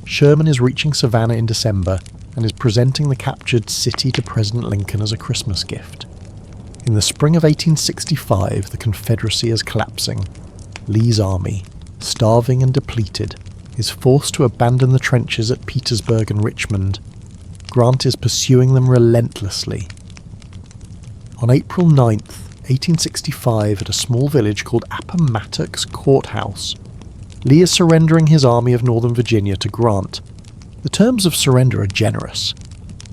Sherman is reaching Savannah in December and is presenting the captured city to President Lincoln as a Christmas gift. In the spring of 1865, the Confederacy is collapsing. Lee's army, starving and depleted, is forced to abandon the trenches at Petersburg and Richmond. Grant is pursuing them relentlessly. On April 9th, 1865, at a small village called Appomattox Courthouse, Lee is surrendering his army of Northern Virginia to Grant. The terms of surrender are generous.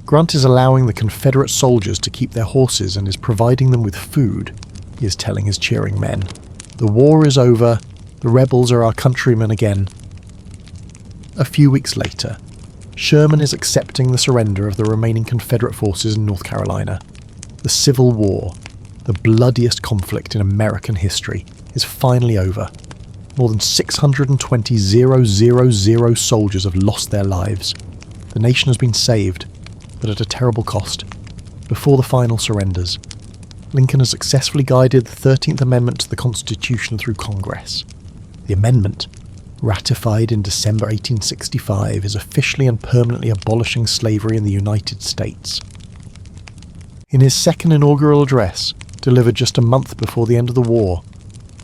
Grant is allowing the Confederate soldiers to keep their horses and is providing them with food. He is telling his cheering men, "The war is over. The rebels are our countrymen again." A few weeks later, Sherman is accepting the surrender of the remaining Confederate forces in North Carolina. The Civil War, the bloodiest conflict in American history, is finally over. More than 620,000 soldiers have lost their lives. The nation has been saved, but at a terrible cost. Before the final surrenders, Lincoln has successfully guided the 13th Amendment to the Constitution through Congress. The amendment, ratified in December 1865, is officially and permanently abolishing slavery in the United States. In his second inaugural address, delivered just a month before the end of the war,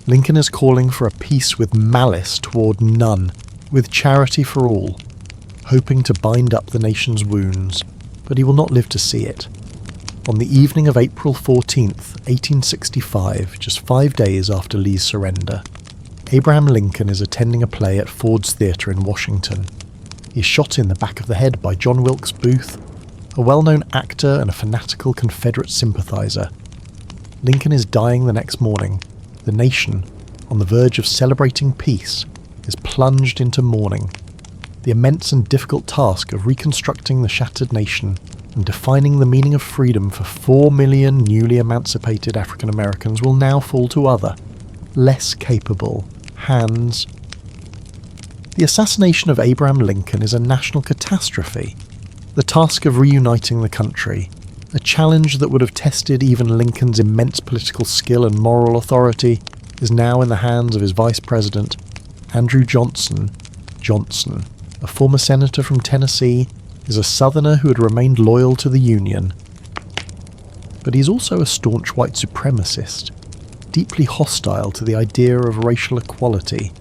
Lincoln is calling for a peace with malice toward none, with charity for all, hoping to bind up the nation's wounds, but he will not live to see it. On the evening of April 14th, 1865, just 5 days after Lee's surrender, Abraham Lincoln is attending a play at Ford's Theatre in Washington. He is shot in the back of the head by John Wilkes Booth, a well-known actor and a fanatical Confederate sympathizer. Lincoln is dying the next morning. The nation, on the verge of celebrating peace, is plunged into mourning. The immense and difficult task of reconstructing the shattered nation and defining the meaning of freedom for 4 million newly emancipated African Americans will now fall to other, less capable hands. The assassination of Abraham Lincoln is a national catastrophe. The task of reuniting the country, a challenge that would have tested even Lincoln's immense political skill and moral authority, is now in the hands of his vice president, Andrew Johnson. Johnson, a former senator from Tennessee, is a Southerner who had remained loyal to the Union. But he's also a staunch white supremacist, deeply hostile to the idea of racial equality.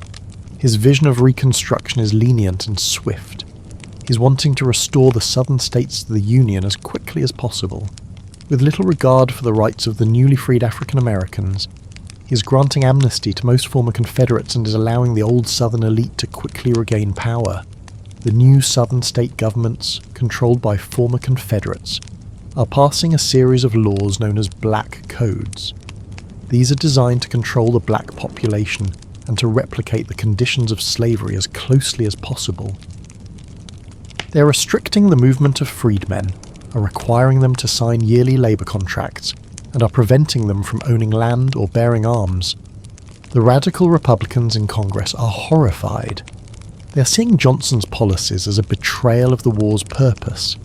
His vision of Reconstruction is lenient and swift. He's wanting to restore the southern states to the Union as quickly as possible. With little regard for the rights of the newly freed African Americans, he is granting amnesty to most former Confederates and is allowing the old Southern elite to quickly regain power. The new Southern state governments, controlled by former Confederates, are passing a series of laws known as Black Codes. These are designed to control the black population and to replicate the conditions of slavery as closely as possible. They are restricting the movement of freedmen, are requiring them to sign yearly labour contracts, and are preventing them from owning land or bearing arms. The radical Republicans in Congress are horrified. They are seeing Johnson's policies as a betrayal of the war's purpose.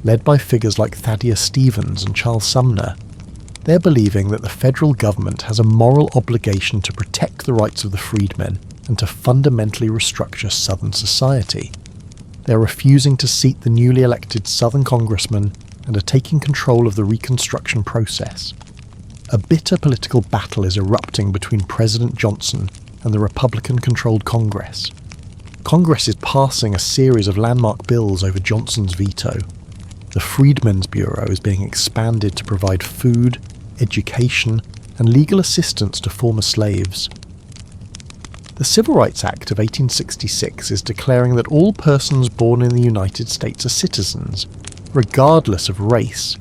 Led by figures like Thaddeus Stevens and Charles Sumner, they're believing that the federal government has a moral obligation to protect the rights of the freedmen and to fundamentally restructure Southern society. They're refusing to seat the newly elected Southern congressmen and are taking control of the Reconstruction process. A bitter political battle is erupting between President Johnson and the Republican-controlled Congress. Congress is passing a series of landmark bills over Johnson's veto. The Freedmen's Bureau is being expanded to provide food, education, and legal assistance to former slaves. The Civil Rights Act of 1866 is declaring that all persons born in the United States are citizens, regardless of race.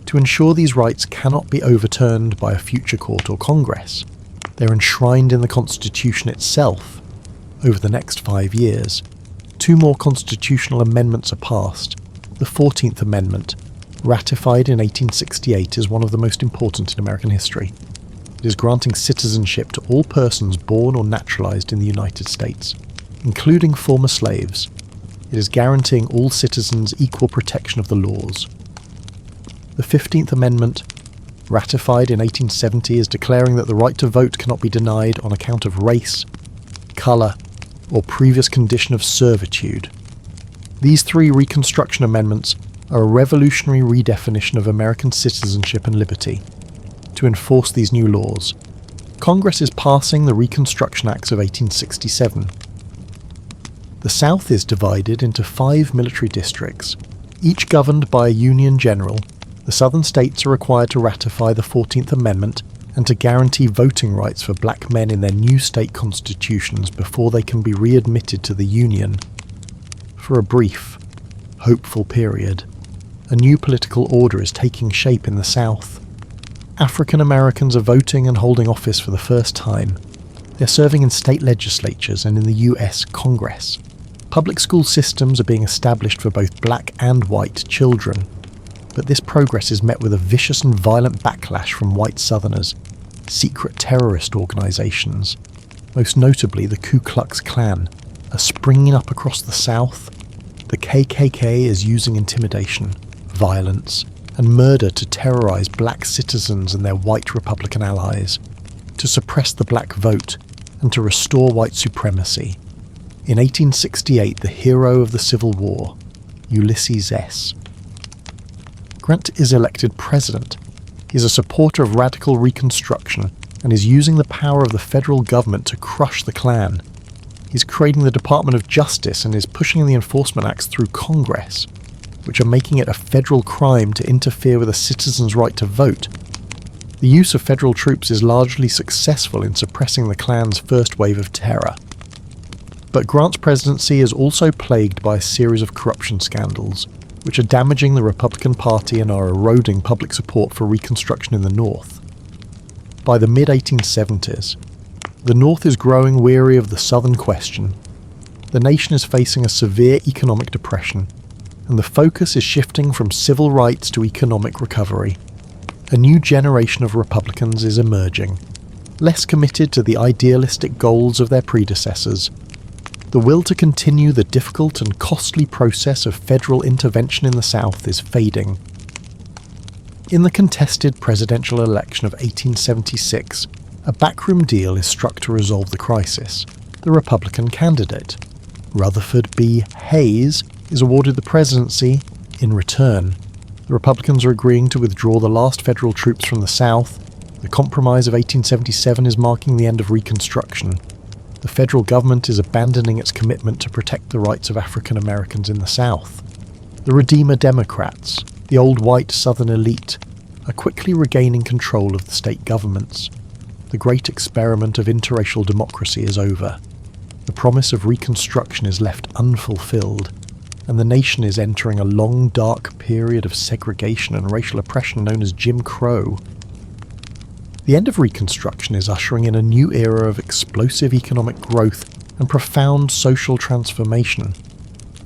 To ensure these rights cannot be overturned by a future court or Congress, they're enshrined in the Constitution itself. Over the next 5 years, 2 more constitutional amendments are passed. The 14th Amendment, ratified in 1868, is one of the most important in American history. It is granting citizenship to all persons born or naturalized in the United States, including former slaves. It is guaranteeing all citizens equal protection of the laws. The 15th Amendment, ratified in 1870, is declaring that the right to vote cannot be denied on account of race, colour, or previous condition of servitude. These 3 Reconstruction amendments are a revolutionary redefinition of American citizenship and liberty. To enforce these new laws, Congress is passing the Reconstruction Acts of 1867. The South is divided into 5 military districts, each governed by a Union general. The Southern states are required to ratify the 14th Amendment and to guarantee voting rights for black men in their new state constitutions before they can be readmitted to the Union. For a brief, hopeful period, a new political order is taking shape in the South. African Americans are voting and holding office for the first time. They're serving in state legislatures and in the US Congress. Public school systems are being established for both black and white children. But this progress is met with a vicious and violent backlash from white Southerners, secret terrorist organizations, most notably the Ku Klux Klan, are springing up across the South. The KKK is using intimidation, violence, and murder to terrorize black citizens and their white Republican allies, to suppress the black vote, and to restore white supremacy. In 1868, the hero of the Civil War, Ulysses S. Grant is elected president. He is a supporter of radical Reconstruction and is using the power of the federal government to crush the Klan. He's creating the Department of Justice and is pushing the enforcement acts through Congress, which are making it a federal crime to interfere with a citizen's right to vote. The use of federal troops is largely successful in suppressing the Klan's first wave of terror. But Grant's presidency is also plagued by a series of corruption scandals, which are damaging the Republican Party and are eroding public support for Reconstruction in the North. By the mid-1870s, the North is growing weary of the Southern question. The nation is facing a severe economic depression, and the focus is shifting from civil rights to economic recovery. A new generation of Republicans is emerging, less committed to the idealistic goals of their predecessors. The will to continue the difficult and costly process of federal intervention in the South is fading. In the contested presidential election of 1876, a backroom deal is struck to resolve the crisis. The Republican candidate, Rutherford B. Hayes, is awarded the presidency. In return, the Republicans are agreeing to withdraw the last federal troops from the South. The Compromise of 1877 is marking the end of Reconstruction. The federal government is abandoning its commitment to protect the rights of African Americans in the South. The Redeemer Democrats, the old white Southern elite, are quickly regaining control of the state governments. The great experiment of interracial democracy is over. The promise of Reconstruction is left unfulfilled, and the nation is entering a long, dark period of segregation and racial oppression known as Jim Crow. The end of Reconstruction is ushering in a new era of explosive economic growth and profound social transformation.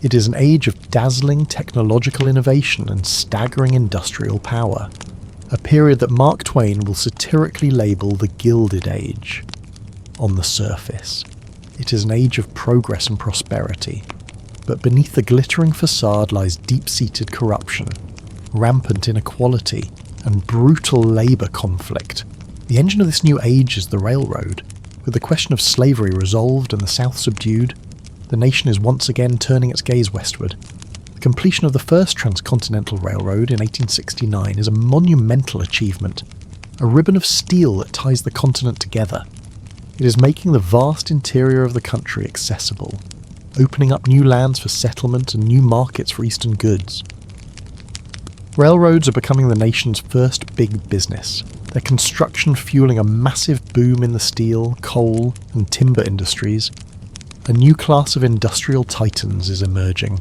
It is an age of dazzling technological innovation and staggering industrial power, a period that Mark Twain will satirically label the Gilded Age. On the surface, it is an age of progress and prosperity, but beneath the glittering facade lies deep-seated corruption, rampant inequality, and brutal labour conflict. The engine of this new age is the railroad. With the question of slavery resolved and the South subdued, the nation is once again turning its gaze westward. The completion of the first transcontinental railroad in 1869 is a monumental achievement, a ribbon of steel that ties the continent together. It is making the vast interior of the country accessible, opening up new lands for settlement and new markets for eastern goods. Railroads are becoming the nation's first big business, their construction fueling a massive boom in the steel, coal, and timber industries. A new class of industrial titans is emerging.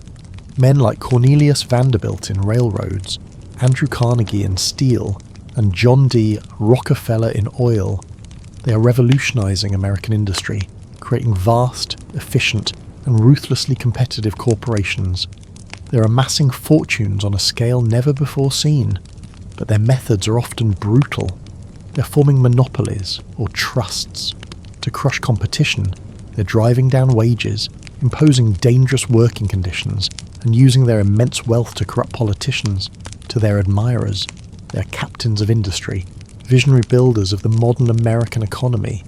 Men like Cornelius Vanderbilt in railroads, Andrew Carnegie in steel, and John D. Rockefeller in oil. They are revolutionizing American industry, creating vast, efficient, and ruthlessly competitive corporations. They're amassing fortunes on a scale never before seen, but their methods are often brutal. They're forming monopolies or trusts. To crush competition, they're driving down wages, imposing dangerous working conditions, and using their immense wealth to corrupt politicians. To their admirers, they are captains of industry, visionary builders of the modern American economy.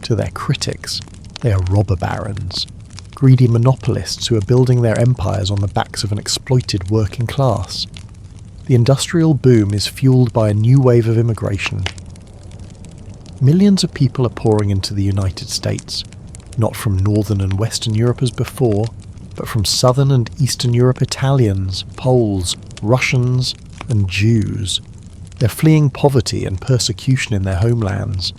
To their critics, they are robber barons, greedy monopolists who are building their empires on the backs of an exploited working class. The industrial boom is fueled by a new wave of immigration. Millions of people are pouring into the United States, not from Northern and Western Europe as before, but from Southern and Eastern Europe Italians, Poles, Russians, and Jews. They're fleeing poverty and persecution in their homelands,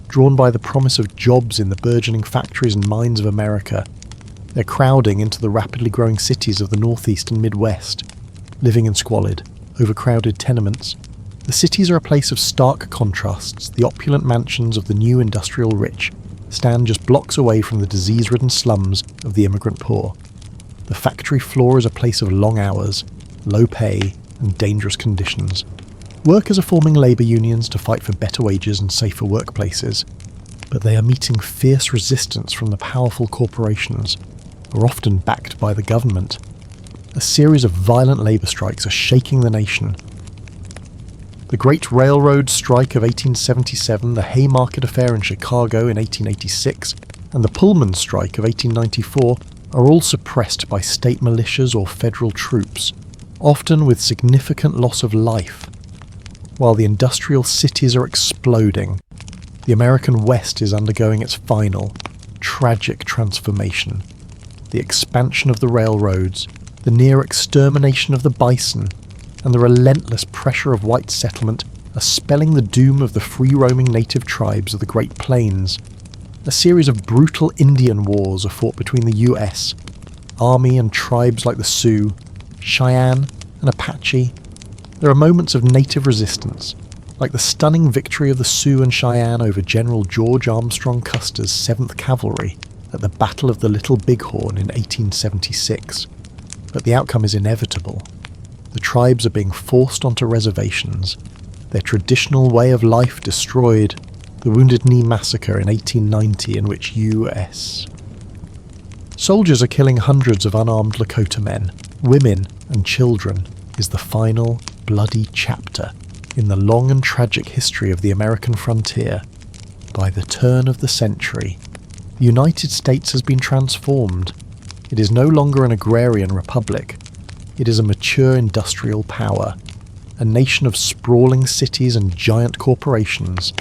drawn by the promise of jobs in the burgeoning factories and mines of America. They're crowding into the rapidly growing cities of the Northeast and Midwest, living in squalid, overcrowded tenements. The cities are a place of stark contrasts. The opulent mansions of the new industrial rich stand just blocks away from the disease-ridden slums of the immigrant poor. The factory floor is a place of long hours, low pay, and dangerous conditions. Workers are forming labour unions to fight for better wages and safer workplaces, but they are meeting fierce resistance from the powerful corporations, who are often backed by the government. A series of violent labour strikes are shaking the nation. The Great Railroad Strike of 1877, the Haymarket Affair in Chicago in 1886, and the Pullman Strike of 1894 are all suppressed by state militias or federal troops, often with significant loss of life. While the industrial cities are exploding, the American West is undergoing its final, tragic transformation. The expansion of the railroads, the near extermination of the bison, and the relentless pressure of white settlement are spelling the doom of the free-roaming native tribes of the Great Plains. A series of brutal Indian wars are fought between the US, Army and tribes like the Sioux, Cheyenne, and Apache. There are moments of native resistance, like the stunning victory of the Sioux and Cheyenne over General George Armstrong Custer's 7th Cavalry at the Battle of the Little Bighorn in 1876. But the outcome is inevitable. The tribes are being forced onto reservations, their traditional way of life destroyed, the Wounded Knee Massacre in 1890 in which U.S. soldiers are killing hundreds of unarmed Lakota men, women and children is the final, bloody chapter in the long and tragic history of the American frontier. By the turn of the century, the United States has been transformed. It is no longer an agrarian republic. It is a mature industrial power, a nation of sprawling cities and giant corporations.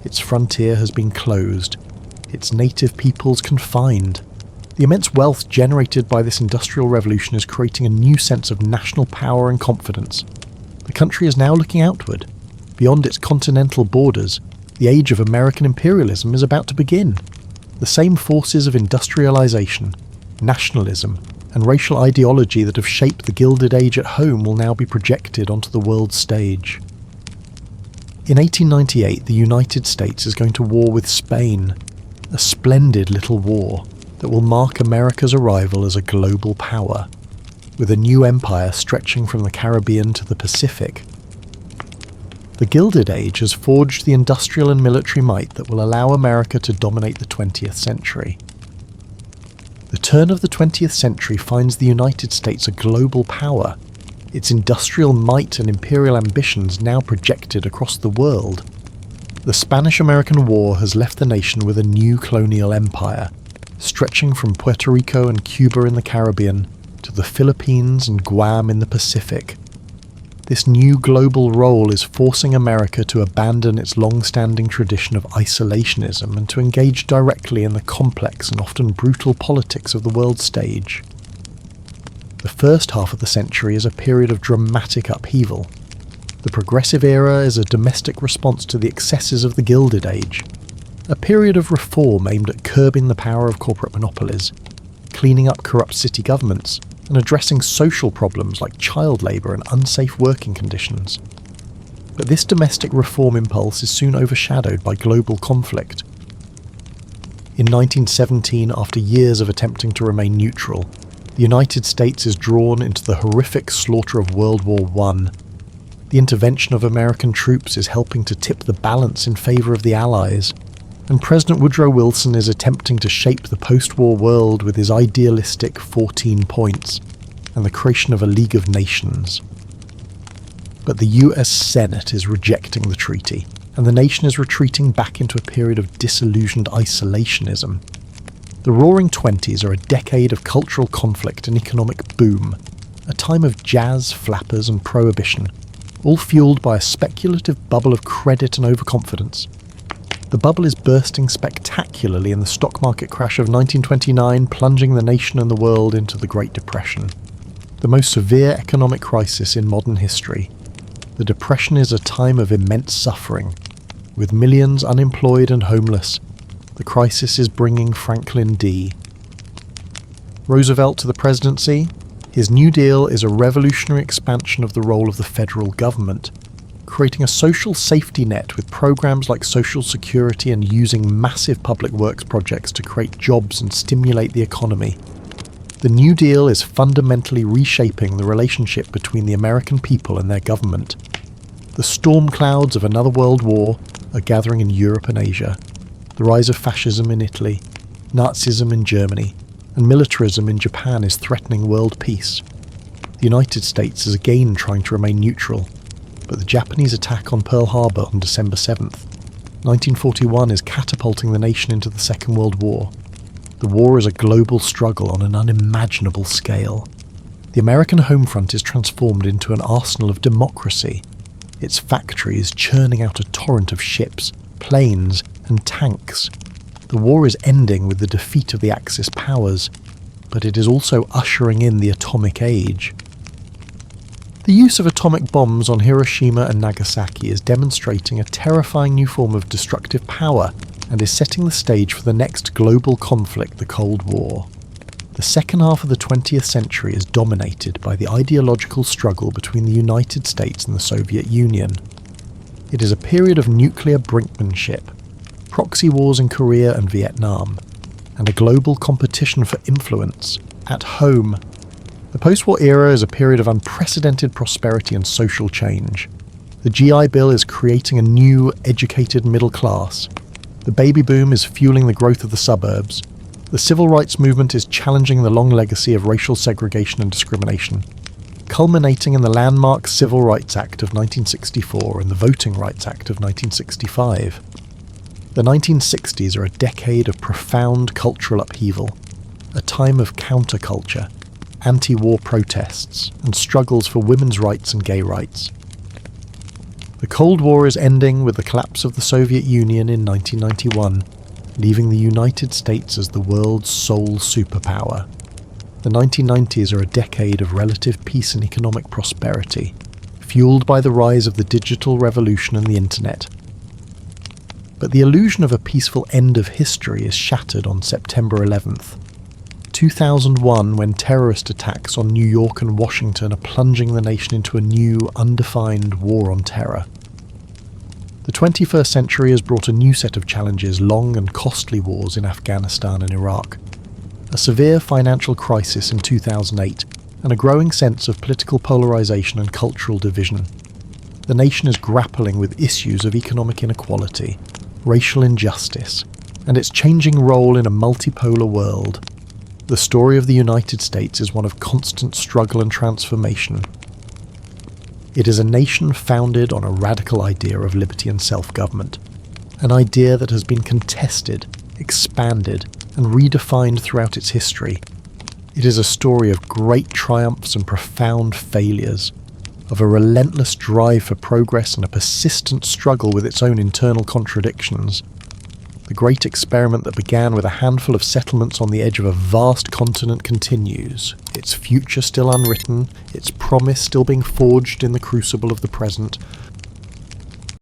Its frontier has been closed, its native peoples confined. The immense wealth generated by this industrial revolution is creating a new sense of national power and confidence. The country is now looking outward. Beyond its continental borders, the age of American imperialism is about to begin. The same forces of industrialization, nationalism, and racial ideology that have shaped the Gilded Age at home will now be projected onto the world stage. In 1898, the United States is going to war with Spain, a splendid little war that will mark America's arrival as a global power, with a new empire stretching from the Caribbean to the Pacific. The Gilded Age has forged the industrial and military might that will allow America to dominate the 20th century. The turn of the 20th century finds the United States a global power, its industrial might and imperial ambitions now projected across the world. The Spanish-American War has left the nation with a new colonial empire, stretching from Puerto Rico and Cuba in the Caribbean to the Philippines and Guam in the Pacific. This new global role is forcing America to abandon its long-standing tradition of isolationism and to engage directly in the complex and often brutal politics of the world stage. The first half of the century is a period of dramatic upheaval. The Progressive Era is a domestic response to the excesses of the Gilded Age, a period of reform aimed at curbing the power of corporate monopolies, cleaning up corrupt city governments, and addressing social problems like child labour and unsafe working conditions. But this domestic reform impulse is soon overshadowed by global conflict. In 1917, after years of attempting to remain neutral, the United States is drawn into the horrific slaughter of World War I. The intervention of American troops is helping to tip the balance in favour of the Allies, and President Woodrow Wilson is attempting to shape the post-war world with his idealistic 14 points and the creation of a League of Nations. But the US Senate is rejecting the treaty, and the nation is retreating back into a period of disillusioned isolationism. The Roaring Twenties are a decade of cultural conflict and economic boom, a time of jazz, flappers and prohibition, all fueled by a speculative bubble of credit and overconfidence. The bubble is bursting spectacularly in the stock market crash of 1929, plunging the nation and the world into the Great Depression, the most severe economic crisis in modern history. The Depression is a time of immense suffering, with millions unemployed and homeless. The crisis is bringing Franklin D. Roosevelt to the presidency. His New Deal is a revolutionary expansion of the role of the federal government, creating a social safety net with programs like Social Security and using massive public works projects to create jobs and stimulate the economy. The New Deal is fundamentally reshaping the relationship between the American people and their government. The storm clouds of another world war are gathering in Europe and Asia. The rise of fascism in Italy, Nazism in Germany, and militarism in Japan is threatening world peace. The United States is again trying to remain neutral. but the Japanese attack on Pearl Harbor on December 7th, 1941 is catapulting the nation into the Second World War. The war is a global struggle on an unimaginable scale. The American home front is transformed into an arsenal of democracy. Its factories churning out a torrent of ships, planes, and tanks. The war is ending with the defeat of the Axis powers, but it is also ushering in the atomic age. The use of atomic bombs on Hiroshima and Nagasaki is demonstrating a terrifying new form of destructive power and is setting the stage for the next global conflict, the Cold War. The second half of the 20th century is dominated by the ideological struggle between the United States and the Soviet Union. It is a period of nuclear brinkmanship, proxy wars in Korea and Vietnam, and a global competition for influence at home. The post-war era is a period of unprecedented prosperity and social change. The GI Bill is creating a new, educated middle class. The baby boom is fueling the growth of the suburbs. The civil rights movement is challenging the long legacy of racial segregation and discrimination, culminating in the landmark Civil Rights Act of 1964 and the Voting Rights Act of 1965. The 1960s are a decade of profound cultural upheaval, a time of counterculture, anti-war protests, and struggles for women's rights and gay rights. The Cold War is ending with the collapse of the Soviet Union in 1991, leaving the United States as the world's sole superpower. The 1990s are a decade of relative peace and economic prosperity, fueled by the rise of the digital revolution and the internet. But the illusion of a peaceful end of history is shattered on September 11th, 2001, when terrorist attacks on New York and Washington are plunging the nation into a new, undefined war on terror. The 21st century has brought a new set of challenges, long and costly wars in Afghanistan and Iraq, a severe financial crisis in 2008, and a growing sense of political polarization and cultural division. The nation is grappling with issues of economic inequality, racial injustice, and its changing role in a multipolar world. The story of the United States is one of constant struggle and transformation. It is a nation founded on a radical idea of liberty and self-government, an idea that has been contested, expanded, and redefined throughout its history. It is a story of great triumphs and profound failures, of a relentless drive for progress and a persistent struggle with its own internal contradictions. The great experiment that began with a handful of settlements on the edge of a vast continent continues, its future still unwritten, its promise still being forged in the crucible of the present,